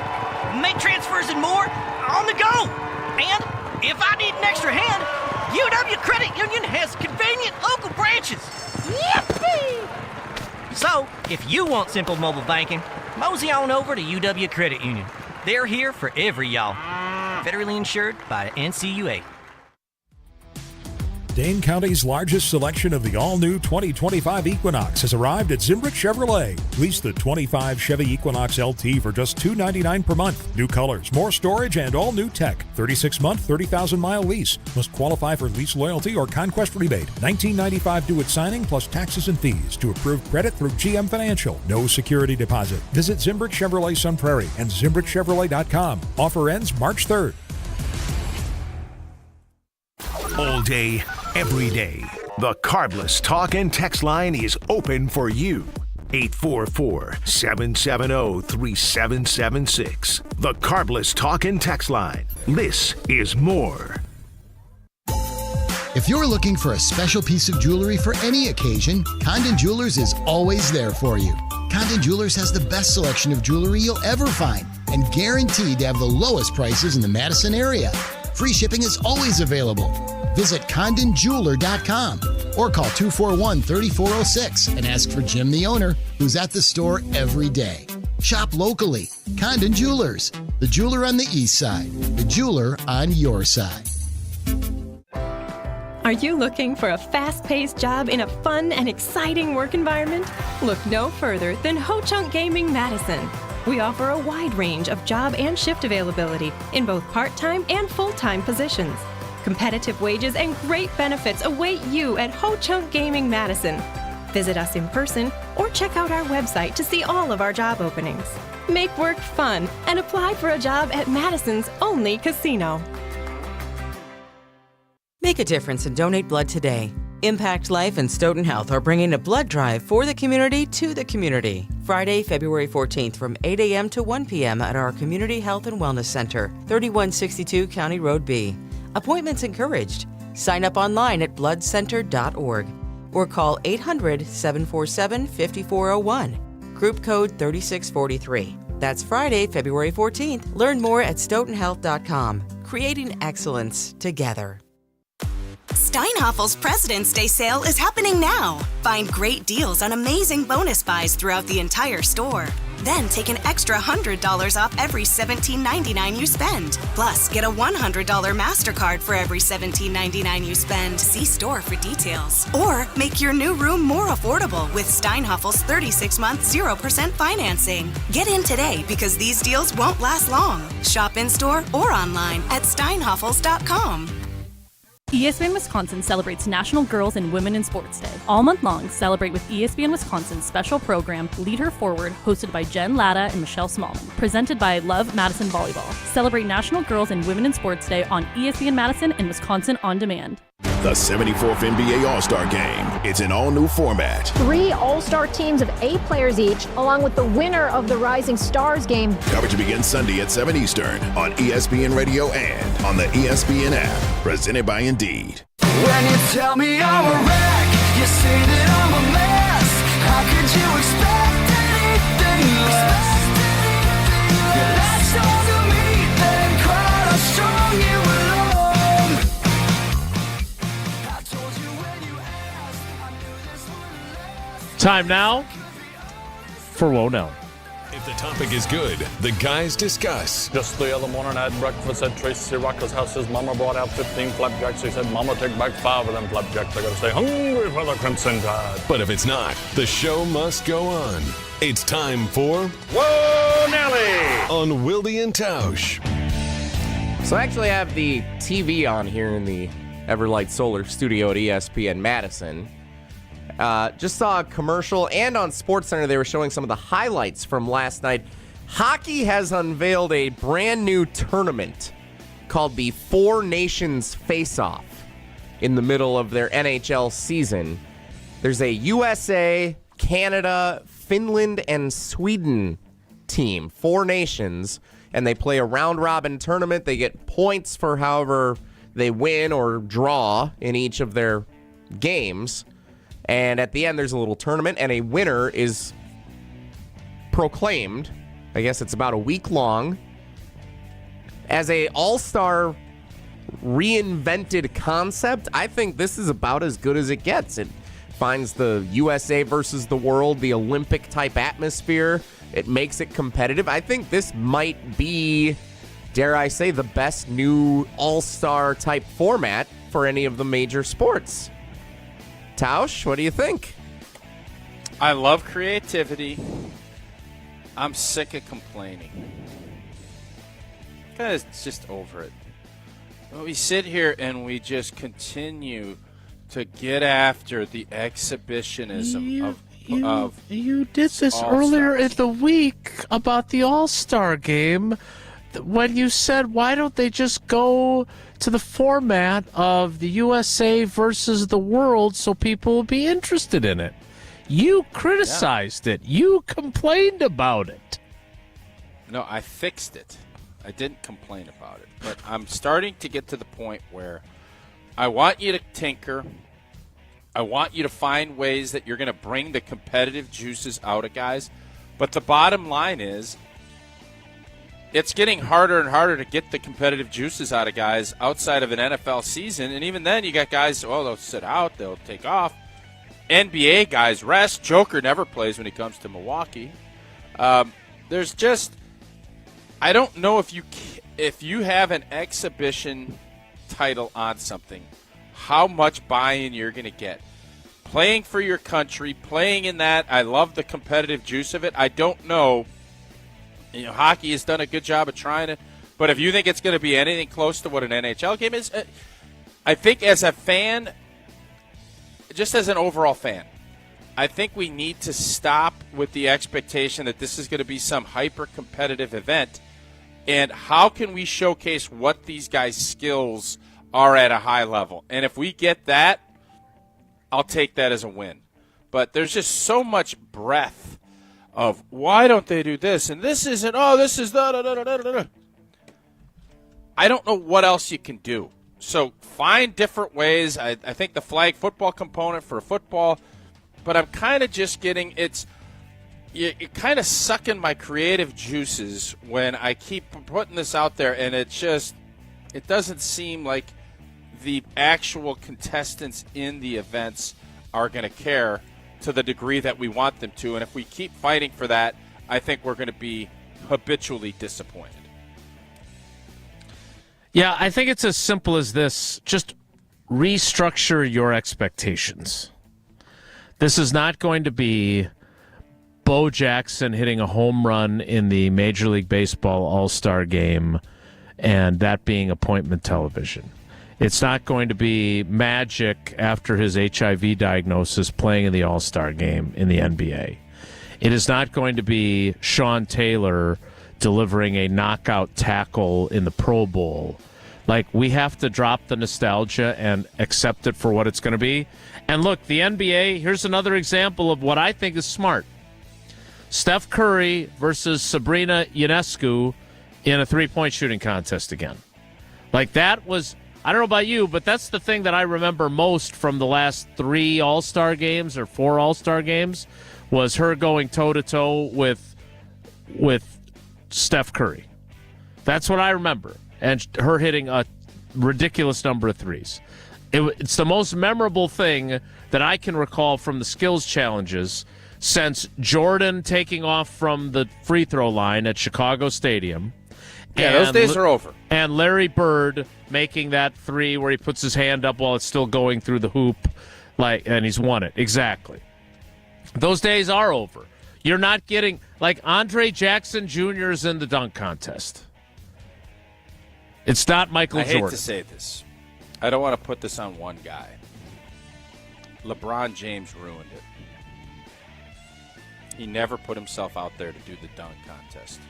make transfers and more on the go. And if I need an extra hand, UW Credit Union has convenient local branches. Yippee! So, if you want simple mobile banking, mosey on over to UW Credit Union. They're here for every y'all. Federally insured by NCUA. Dane County's largest selection of the all-new 2025 Equinox has arrived at Zimbrick Chevrolet. Lease the 25 Chevy Equinox LT for just $299 per month. New colors, more storage, and all-new tech. 36-month, 30,000-mile lease. Must qualify for lease loyalty or conquest rebate. $19.95 due at signing plus taxes and fees. To approved credit through GM Financial. No security deposit. Visit Zimbrick Chevrolet Sun Prairie and ZimbrickChevrolet.com. Offer ends March 3rd. All day, every day, the Carbless Talk and Text line is open for you. 844-770-3776. The Carbless Talk and Text line. This is more. If you're looking for a special piece of jewelry for any occasion, Condon Jewelers is always there for you. Condon Jewelers has the best selection of jewelry you'll ever find and guaranteed to have the lowest prices in the Madison area. Free shipping is always available. Visit CondonJeweler.com or call 241-3406 and ask for Jim, the owner, who's at the store every day. Shop locally. Condon Jewelers, the jeweler on the east side, the jeweler on your side. Are you looking for a fast-paced job in a fun and exciting work environment? Look no further than Ho-Chunk Gaming Madison. We offer a wide range of job and shift availability in both part-time and full-time positions. Competitive wages and great benefits await you at Ho-Chunk Gaming Madison. Visit us in person or check out our website to see all of our job openings. Make work fun and apply for a job at Madison's only casino. Make a difference and donate blood today. Impact Life and Stoughton Health are bringing a blood drive for the community to the community. Friday, February 14th from 8 a.m. to 1 p.m. at our Community Health and Wellness Center, 3162 County Road B. Appointments encouraged. Sign up online at bloodcenter.org or call 800-747-5401. Group code 3643. That's Friday, February 14th. Learn more at stoughtonhealth.com. Creating excellence together. Steinhaffel's President's Day sale is happening now. Find great deals on amazing bonus buys throughout the entire store. Then take an extra $100 off every $17.99 you spend. Plus, get a $100 MasterCard for every $17.99 you spend. See store for details. Or make your new room more affordable with Steinhaffel's 36-month 0% financing. Get in today because these deals won't last long. Shop in-store or online at steinhaffels.com. ESPN Wisconsin celebrates National Girls and Women in Sports Day. All month long, celebrate with ESPN Wisconsin's special program, Lead Her Forward, hosted by Jen Latta and Michelle Smallman. Presented by Love Madison Volleyball. Celebrate National Girls and Women in Sports Day on ESPN Madison and Wisconsin On Demand. The 74th NBA All-Star Game. It's an all-new format. 3 All-Star teams of 8 players each, along with the winner of the Rising Stars game. Coverage begins Sunday at 7 Eastern on ESPN Radio and on the ESPN app. Presented by Indeed. When you tell me I'm a wreck, you say that I'm a mess. How could you expect anything less? You latched onto me, then cried how strong you alone. Time now for Whoa No. If the topic is good, the guys discuss. Just the other morning I had breakfast at Tracy Rocker's house. His mama brought out 15 flapjacks. He said, Mama, take back 5 of them flapjacks. I gotta stay hungry for the Crimson Tide. But if it's not, the show must go on. It's time for Whoa, Nelly! On Wilde and Tausch. So I actually have the TV on here in the Everlight Solar studio at ESPN Madison. Just saw a commercial, and on SportsCenter they were showing some of the highlights from last night. Hockey has unveiled a brand new tournament called the Four Nations Face-Off in the middle of their NHL season. There's a USA, Canada, Finland, and Sweden team, 4 nations, and they play a round-robin tournament. They get points for however they win or draw in each of their games. And at the end, there's a little tournament, and a winner is proclaimed. I guess it's about a week long. As a all-star reinvented concept, I think this is about as good as it gets. It finds the USA versus the world, the Olympic-type atmosphere. It makes it competitive. I think this might be, dare I say, the best new all-star type format for any of the major sports. Tausch, what do you think? I love creativity. I'm sick of complaining. Kind of just over it. We sit here and we just continue to get after the exhibitionism of You did this All-Stars. earlier in the week about the All-Star game when you said, why don't they just go to the format of the USA versus the world so people will be interested in it. You criticized it. You complained about it. No, I fixed it. I didn't complain about it. But I'm starting to get to the point where I want you to tinker. I want you to find ways that you're going to bring the competitive juices out of guys. But the bottom line is, it's getting harder and harder to get the competitive juices out of guys outside of an NFL season. And even then, you got guys, they'll sit out, they'll take off. NBA guys rest. Joker never plays when he comes to Milwaukee. There's just, I don't know if you have an exhibition title on something, how much buy-in you're going to get. Playing for your country, playing in that, I love the competitive juice of it. I don't know. Hockey has done a good job of trying it. But if you think it's going to be anything close to what an NHL game is, I think as a fan, just as an overall fan, I think we need to stop with the expectation that this is going to be some hyper-competitive event. And how can we showcase what these guys' skills are at a high level? And if we get that, I'll take that as a win. But there's just so much breadth of why don't they do this and this isn't, this is da-da-da-da-da-da. I don't know what else you can do. So find different ways. I think the flag football component for football, but I'm kind of just getting you're kind of sucking my creative juices when I keep putting this out there, and it doesn't seem like the actual contestants in the events are going to care to the degree that we want them to. And if we keep fighting for that, I think we're going to be habitually disappointed. Yeah, I think it's as simple as this. Just restructure your expectations. This is not going to be Bo Jackson hitting a home run in the Major League Baseball All-Star game and that being appointment television. It's not going to be Magic after his HIV diagnosis playing in the All-Star game in the NBA. It is not going to be Sean Taylor delivering a knockout tackle in the Pro Bowl. Like, we have to drop the nostalgia and accept it for what it's going to be. And look, the NBA, here's another example of what I think is smart. Steph Curry versus Sabrina Ionescu in a three-point shooting contest again. Like, that was, I don't know about you, but that's the thing that I remember most from the last 3 All-Star games or 4 All-Star games was her going toe-to-toe with Steph Curry. That's what I remember. And her hitting a ridiculous number of threes. It's the most memorable thing that I can recall from the skills challenges since Jordan taking off from the free throw line at Chicago Stadium. Yeah, those days are over. And Larry Bird making that three where he puts his hand up while it's still going through the hoop, and he's won it. Exactly. Those days are over. You're not getting, like, Andre Jackson Jr. is in the dunk contest. It's not Michael Jordan. I hate to say this. I don't want to put this on one guy. LeBron James ruined it. He never put himself out there to do the dunk contest.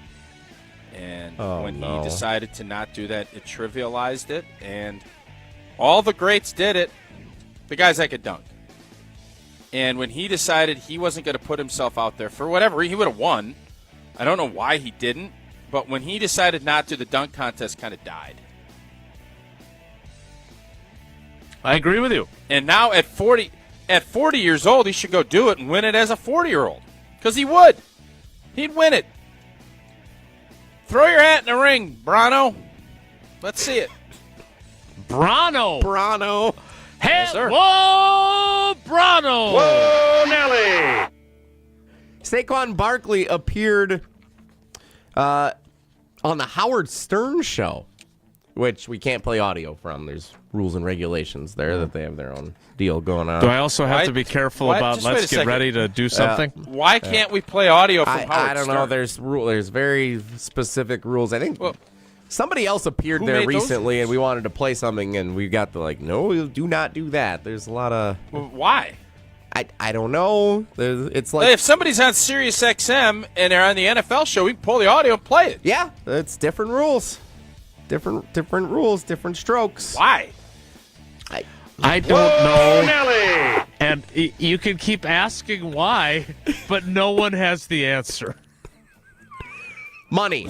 And when he decided to not do that, it trivialized it. And all the greats did it. The guys that could dunk. And when he decided he wasn't going to put himself out there for whatever reason, he would have won. I don't know why he didn't. But when he decided not to, the dunk contest kind of died. I agree with you. And now at 40 years old, he should go do it and win it as a 40-year-old. Because he would. He'd win it. Throw your hat in the ring, Brano. Let's see it. Brano. Hey, yes, sir. Whoa, Brano. Whoa, Nelly. Saquon Barkley appeared on the Howard Stern show, which we can't play audio from. There's rules and regulations there that they have their own deal going on. Do I also have to be careful about let's get ready to do something? Why can't we play audio from Howard I don't Stern? know. There's very specific rules. I think somebody else appeared there recently, and we wanted to play something, and we got no, do not do that. There's a lot of... Why? I don't know. It's like... If somebody's on Sirius XM and they're on the NFL show, we can pull the audio and play it. Yeah, it's different rules. Different rules, different strokes. Why? I don't know. Nelly! And you can keep asking why, but no one has the answer. Money.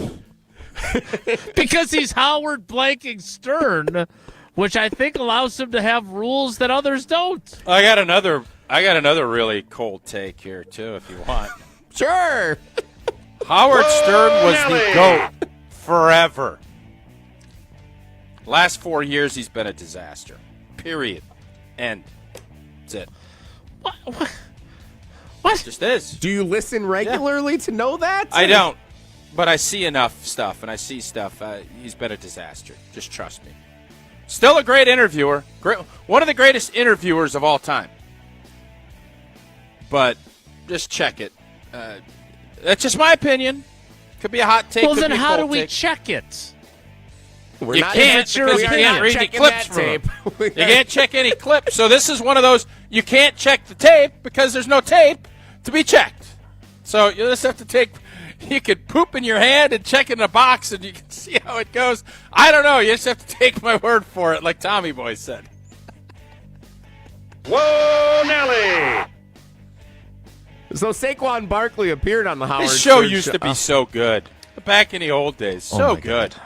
Because he's Howard blanking Stern, which I think allows him to have rules that others don't. I got another really cold take here, too, if you want. Sure. Howard Stern was the GOAT forever. Last 4 years, he's been a disaster. Period. End. That's it. What? It just is. Do you listen regularly to know that? I don't. But I see enough stuff, and I see stuff. He's been a disaster. Just trust me. Still a great interviewer. One of the greatest interviewers of all time. But just check it. That's just my opinion. Could be a hot take. Well, could then be a how cold do we take. check it? You can't because you can't read any clips from him. You can't check any clips. So this is one of those, you can't check the tape because there's no tape to be checked. So you just have to you could poop in your hand and check it in a box and you can see how it goes. I don't know. You just have to take my word for it, like Tommy Boy said. Whoa, Nelly! So Saquon Barkley appeared on the Howard This show Stern used to be so good. Back in the old days. So good. God.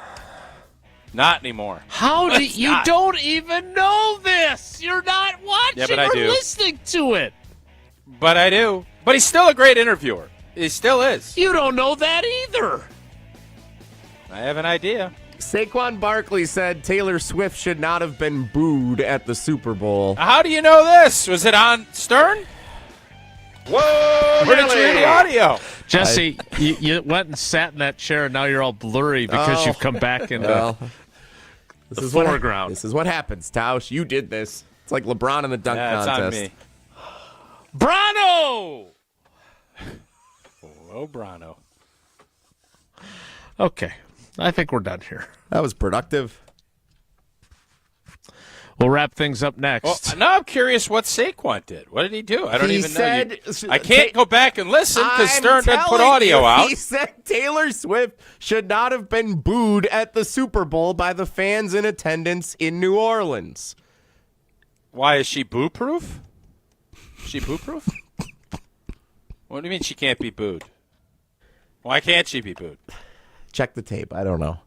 Not anymore. How do you don't even know this? You're not watching or listening to it. But I do. But he's still a great interviewer. He still is. You don't know that either. I have an idea. Saquon Barkley said Taylor Swift should not have been booed at the Super Bowl. How do you know this? Was it on Stern? Whoa! Where did you hear the audio? Jesse, you went and sat in that chair, and now you're all blurry because you've come back into the foreground. This is what happens, Tausch. You did this. It's like LeBron in the dunk contest. It's on me. Brano! Oh, Brano. Okay. I think we're done here. That was productive. We'll wrap things up next. Well, now I'm curious what Saquon did. What did he do? I don't even know. I can't can't go back and listen because Stern didn't put audio out. He said Taylor Swift should not have been booed at the Super Bowl by the fans in attendance in New Orleans. Why is she boo-proof? She boo-proof? What do you mean she can't be booed? Why can't she be booed? Check the tape. I don't know.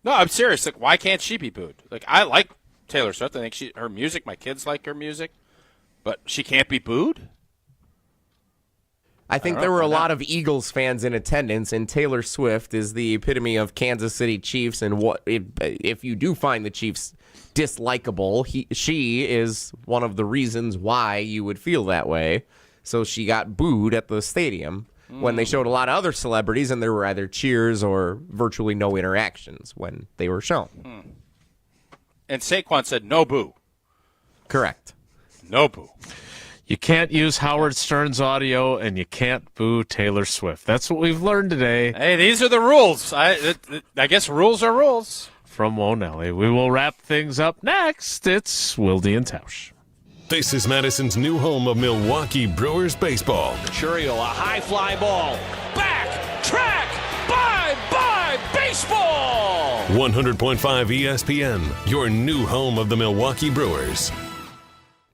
No, I'm serious. Like, why can't she be booed? Like, I like Taylor Swift. I think her music, my kids like her music, but she can't be booed? I think there were a lot of Eagles fans in attendance, and Taylor Swift is the epitome of Kansas City Chiefs. And what if you do find the Chiefs dislikable? She is one of the reasons why you would feel that way. So she got booed at the stadium when they showed a lot of other celebrities, and there were either cheers or virtually no interactions when they were shown. And Saquon said no boo. Correct. No boo. You can't use Howard Stern's audio, and you can't boo Taylor Swift. That's what we've learned today. Hey, these are the rules. I guess rules are rules. From Wonelli. We will wrap things up next. It's Wilde and Tausch. This is Madison's new home of Milwaukee Brewers baseball. Churio, a high fly ball. Back, track, bye, baseball! 100.5 ESPN, your new home of the Milwaukee Brewers.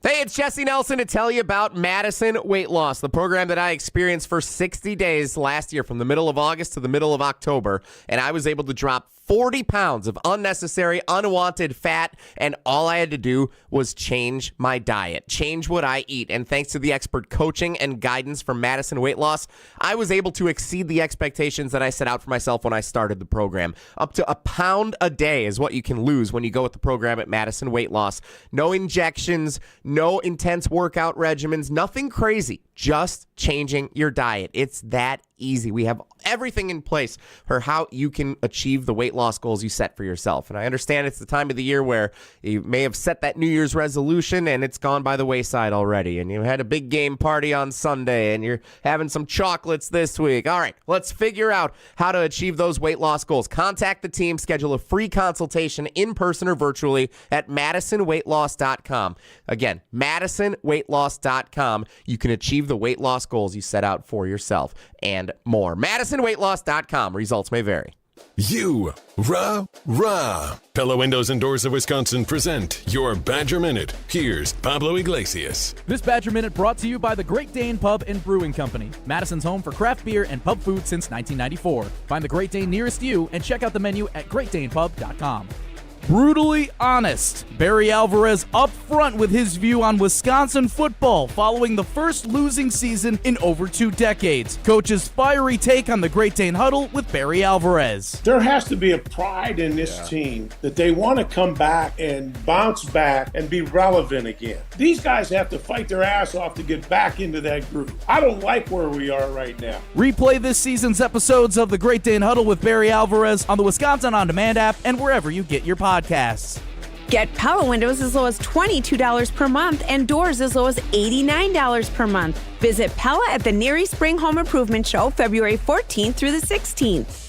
Hey, it's Jesse Nelson to tell you about Madison Weight Loss, the program that I experienced for 60 days last year from the middle of August to the middle of October, and I was able to drop 40 pounds of unnecessary, unwanted fat, and all I had to do was change my diet, change what I eat. And thanks to the expert coaching and guidance from Madison Weight Loss, I was able to exceed the expectations that I set out for myself when I started the program. Up to a pound a day is what you can lose when you go with the program at Madison Weight Loss. No injections, no intense workout regimens, nothing crazy, just changing your diet. It's that easy. We have everything in place for how you can achieve the weight loss goals you set for yourself. And I understand it's the time of the year where you may have set that New Year's resolution and it's gone by the wayside already. And you had a big game party on Sunday and you're having some chocolates this week. All right, let's figure out how to achieve those weight loss goals. Contact the team, schedule a free consultation in person or virtually at MadisonWeightLoss.com. Again, MadisonWeightLoss.com. You can achieve the weight loss goals you set out for yourself and more. MadisonWeightLoss.com. Results may vary. Pella Windows and Doors of Wisconsin present your Badger Minute. Here's Pablo Iglesias. This Badger Minute brought to you by the Great Dane Pub and Brewing Company, Madison's home for craft beer and pub food since 1994. Find the Great Dane nearest you and check out the menu at GreatDanePub.com. Brutally honest. Barry Alvarez up front with his view on Wisconsin football following the first losing season in over 2 decades. Coach's fiery take on the Great Dane Huddle with Barry Alvarez. There has to be a pride in this team that they want to come back and bounce back and be relevant again. These guys have to fight their ass off to get back into that group. I don't like where we are right now. Replay this season's episodes of the Great Dane Huddle with Barry Alvarez on the Wisconsin On Demand app and wherever you get your podcasts. Get Pella windows as low as $22 per month and doors as low as $89 per month. Visit Pella at the Neary Spring Home Improvement Show February 14th through the 16th.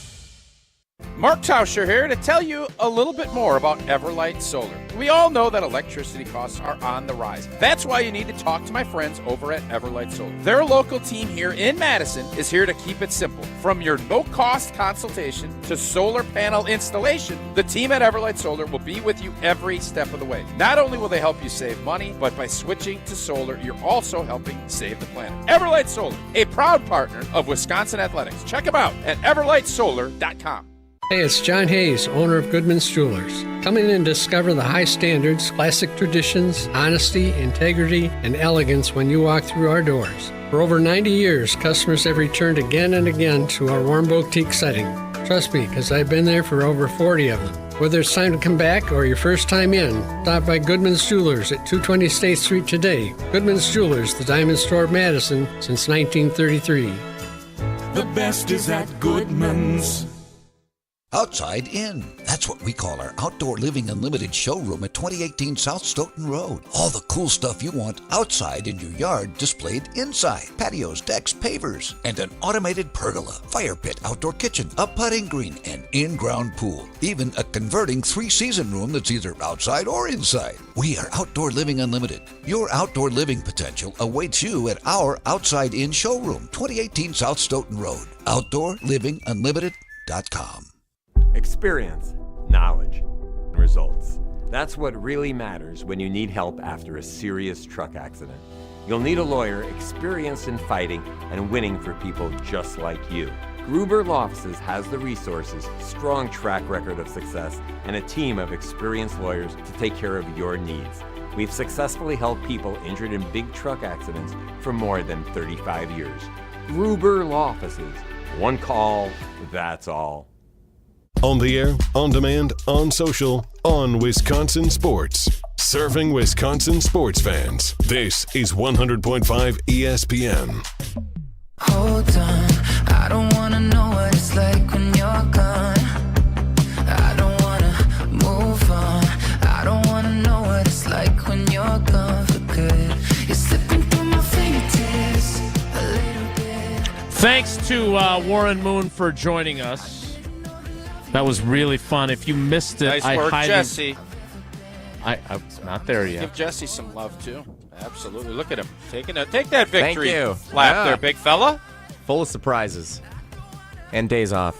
Mark Tauscher here to tell you a little bit more about Everlight Solar. We all know that electricity costs are on the rise. That's why you need to talk to my friends over at Everlight Solar. Their local team here in Madison is here to keep it simple. From your no-cost consultation to solar panel installation, the team at Everlight Solar will be with you every step of the way. Not only will they help you save money, but by switching to solar, you're also helping save the planet. Everlight Solar, a proud partner of Wisconsin Athletics. Check them out at everlightsolar.com. Hey, it's John Hayes, owner of Goodman's Jewelers. Come in and discover the high standards, classic traditions, honesty, integrity, and elegance when you walk through our doors. For over 90 years, customers have returned again and again to our warm boutique setting. Trust me, because I've been there for over 40 of them. Whether it's time to come back or your first time in, stop by Goodman's Jewelers at 220 State Street today. Goodman's Jewelers, the Diamond Store of Madison since 1933. The best is at Goodman's. Outside In. That's what we call our Outdoor Living Unlimited showroom at 2018 South Stoughton Road. All the cool stuff you want outside in your yard displayed inside. Patios, decks, pavers, and an automated pergola, fire pit, outdoor kitchen, a putting green, and in-ground pool. Even a converting 3-season room that's either outside or inside. We are Outdoor Living Unlimited. Your outdoor living potential awaits you at our Outside In showroom, 2018 South Stoughton Road. OutdoorLivingUnlimited.com. Experience, knowledge, results. That's what really matters when you need help after a serious truck accident. You'll need a lawyer experienced in fighting and winning for people just like you. Gruber Law Offices has the resources, strong track record of success, and a team of experienced lawyers to take care of your needs. We've successfully helped people injured in big truck accidents for more than 35 years. Gruber Law Offices. One call, that's all. On the air, on demand, on social, on Wisconsin Sports. Serving Wisconsin sports fans. This is 100.5 ESPN. Hold on, I don't wanna know what it's like when you're gone. I don't wanna move on. I don't wanna know what it's like when you're gone for good. You're slipping through my fingertips a little bit. Thanks to Warren Moon for joining us. That was really fun. If you missed it, Nice work, Jesse. I'm not there yet. Give Jesse some love, too. Absolutely. Look at him. Take that victory Thank you. lap there, big fella. Full of surprises. And days off.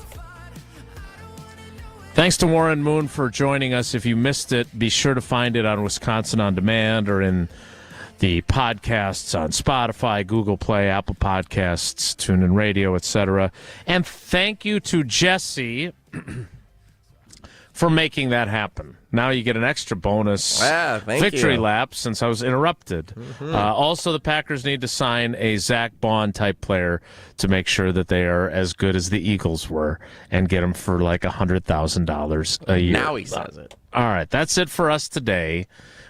Thanks to Warren Moon for joining us. If you missed it, be sure to find it on Wisconsin On Demand or in the podcasts on Spotify, Google Play, Apple Podcasts, TuneIn Radio, etc. And thank you to Jesse for making that happen. Now you get an extra bonus victory lap since I was interrupted. Mm-hmm. Also, the Packers need to sign a Zach Bond-type player to make sure that they are as good as the Eagles were and get them for like $100,000 a year. Now he says it. All right, that's it for us today.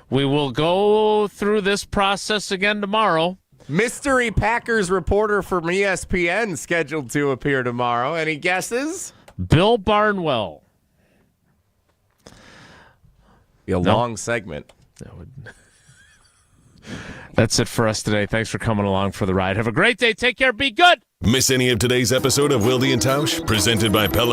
We will go through this process again tomorrow. Mystery Packers reporter from ESPN scheduled to appear tomorrow. Any guesses? Bill Barnwell. Be a long segment. That's it for us today. Thanks for coming along for the ride. Have a great day. Take care. Be good. Miss any of today's episode of Wilde and Tausch? Presented by Pella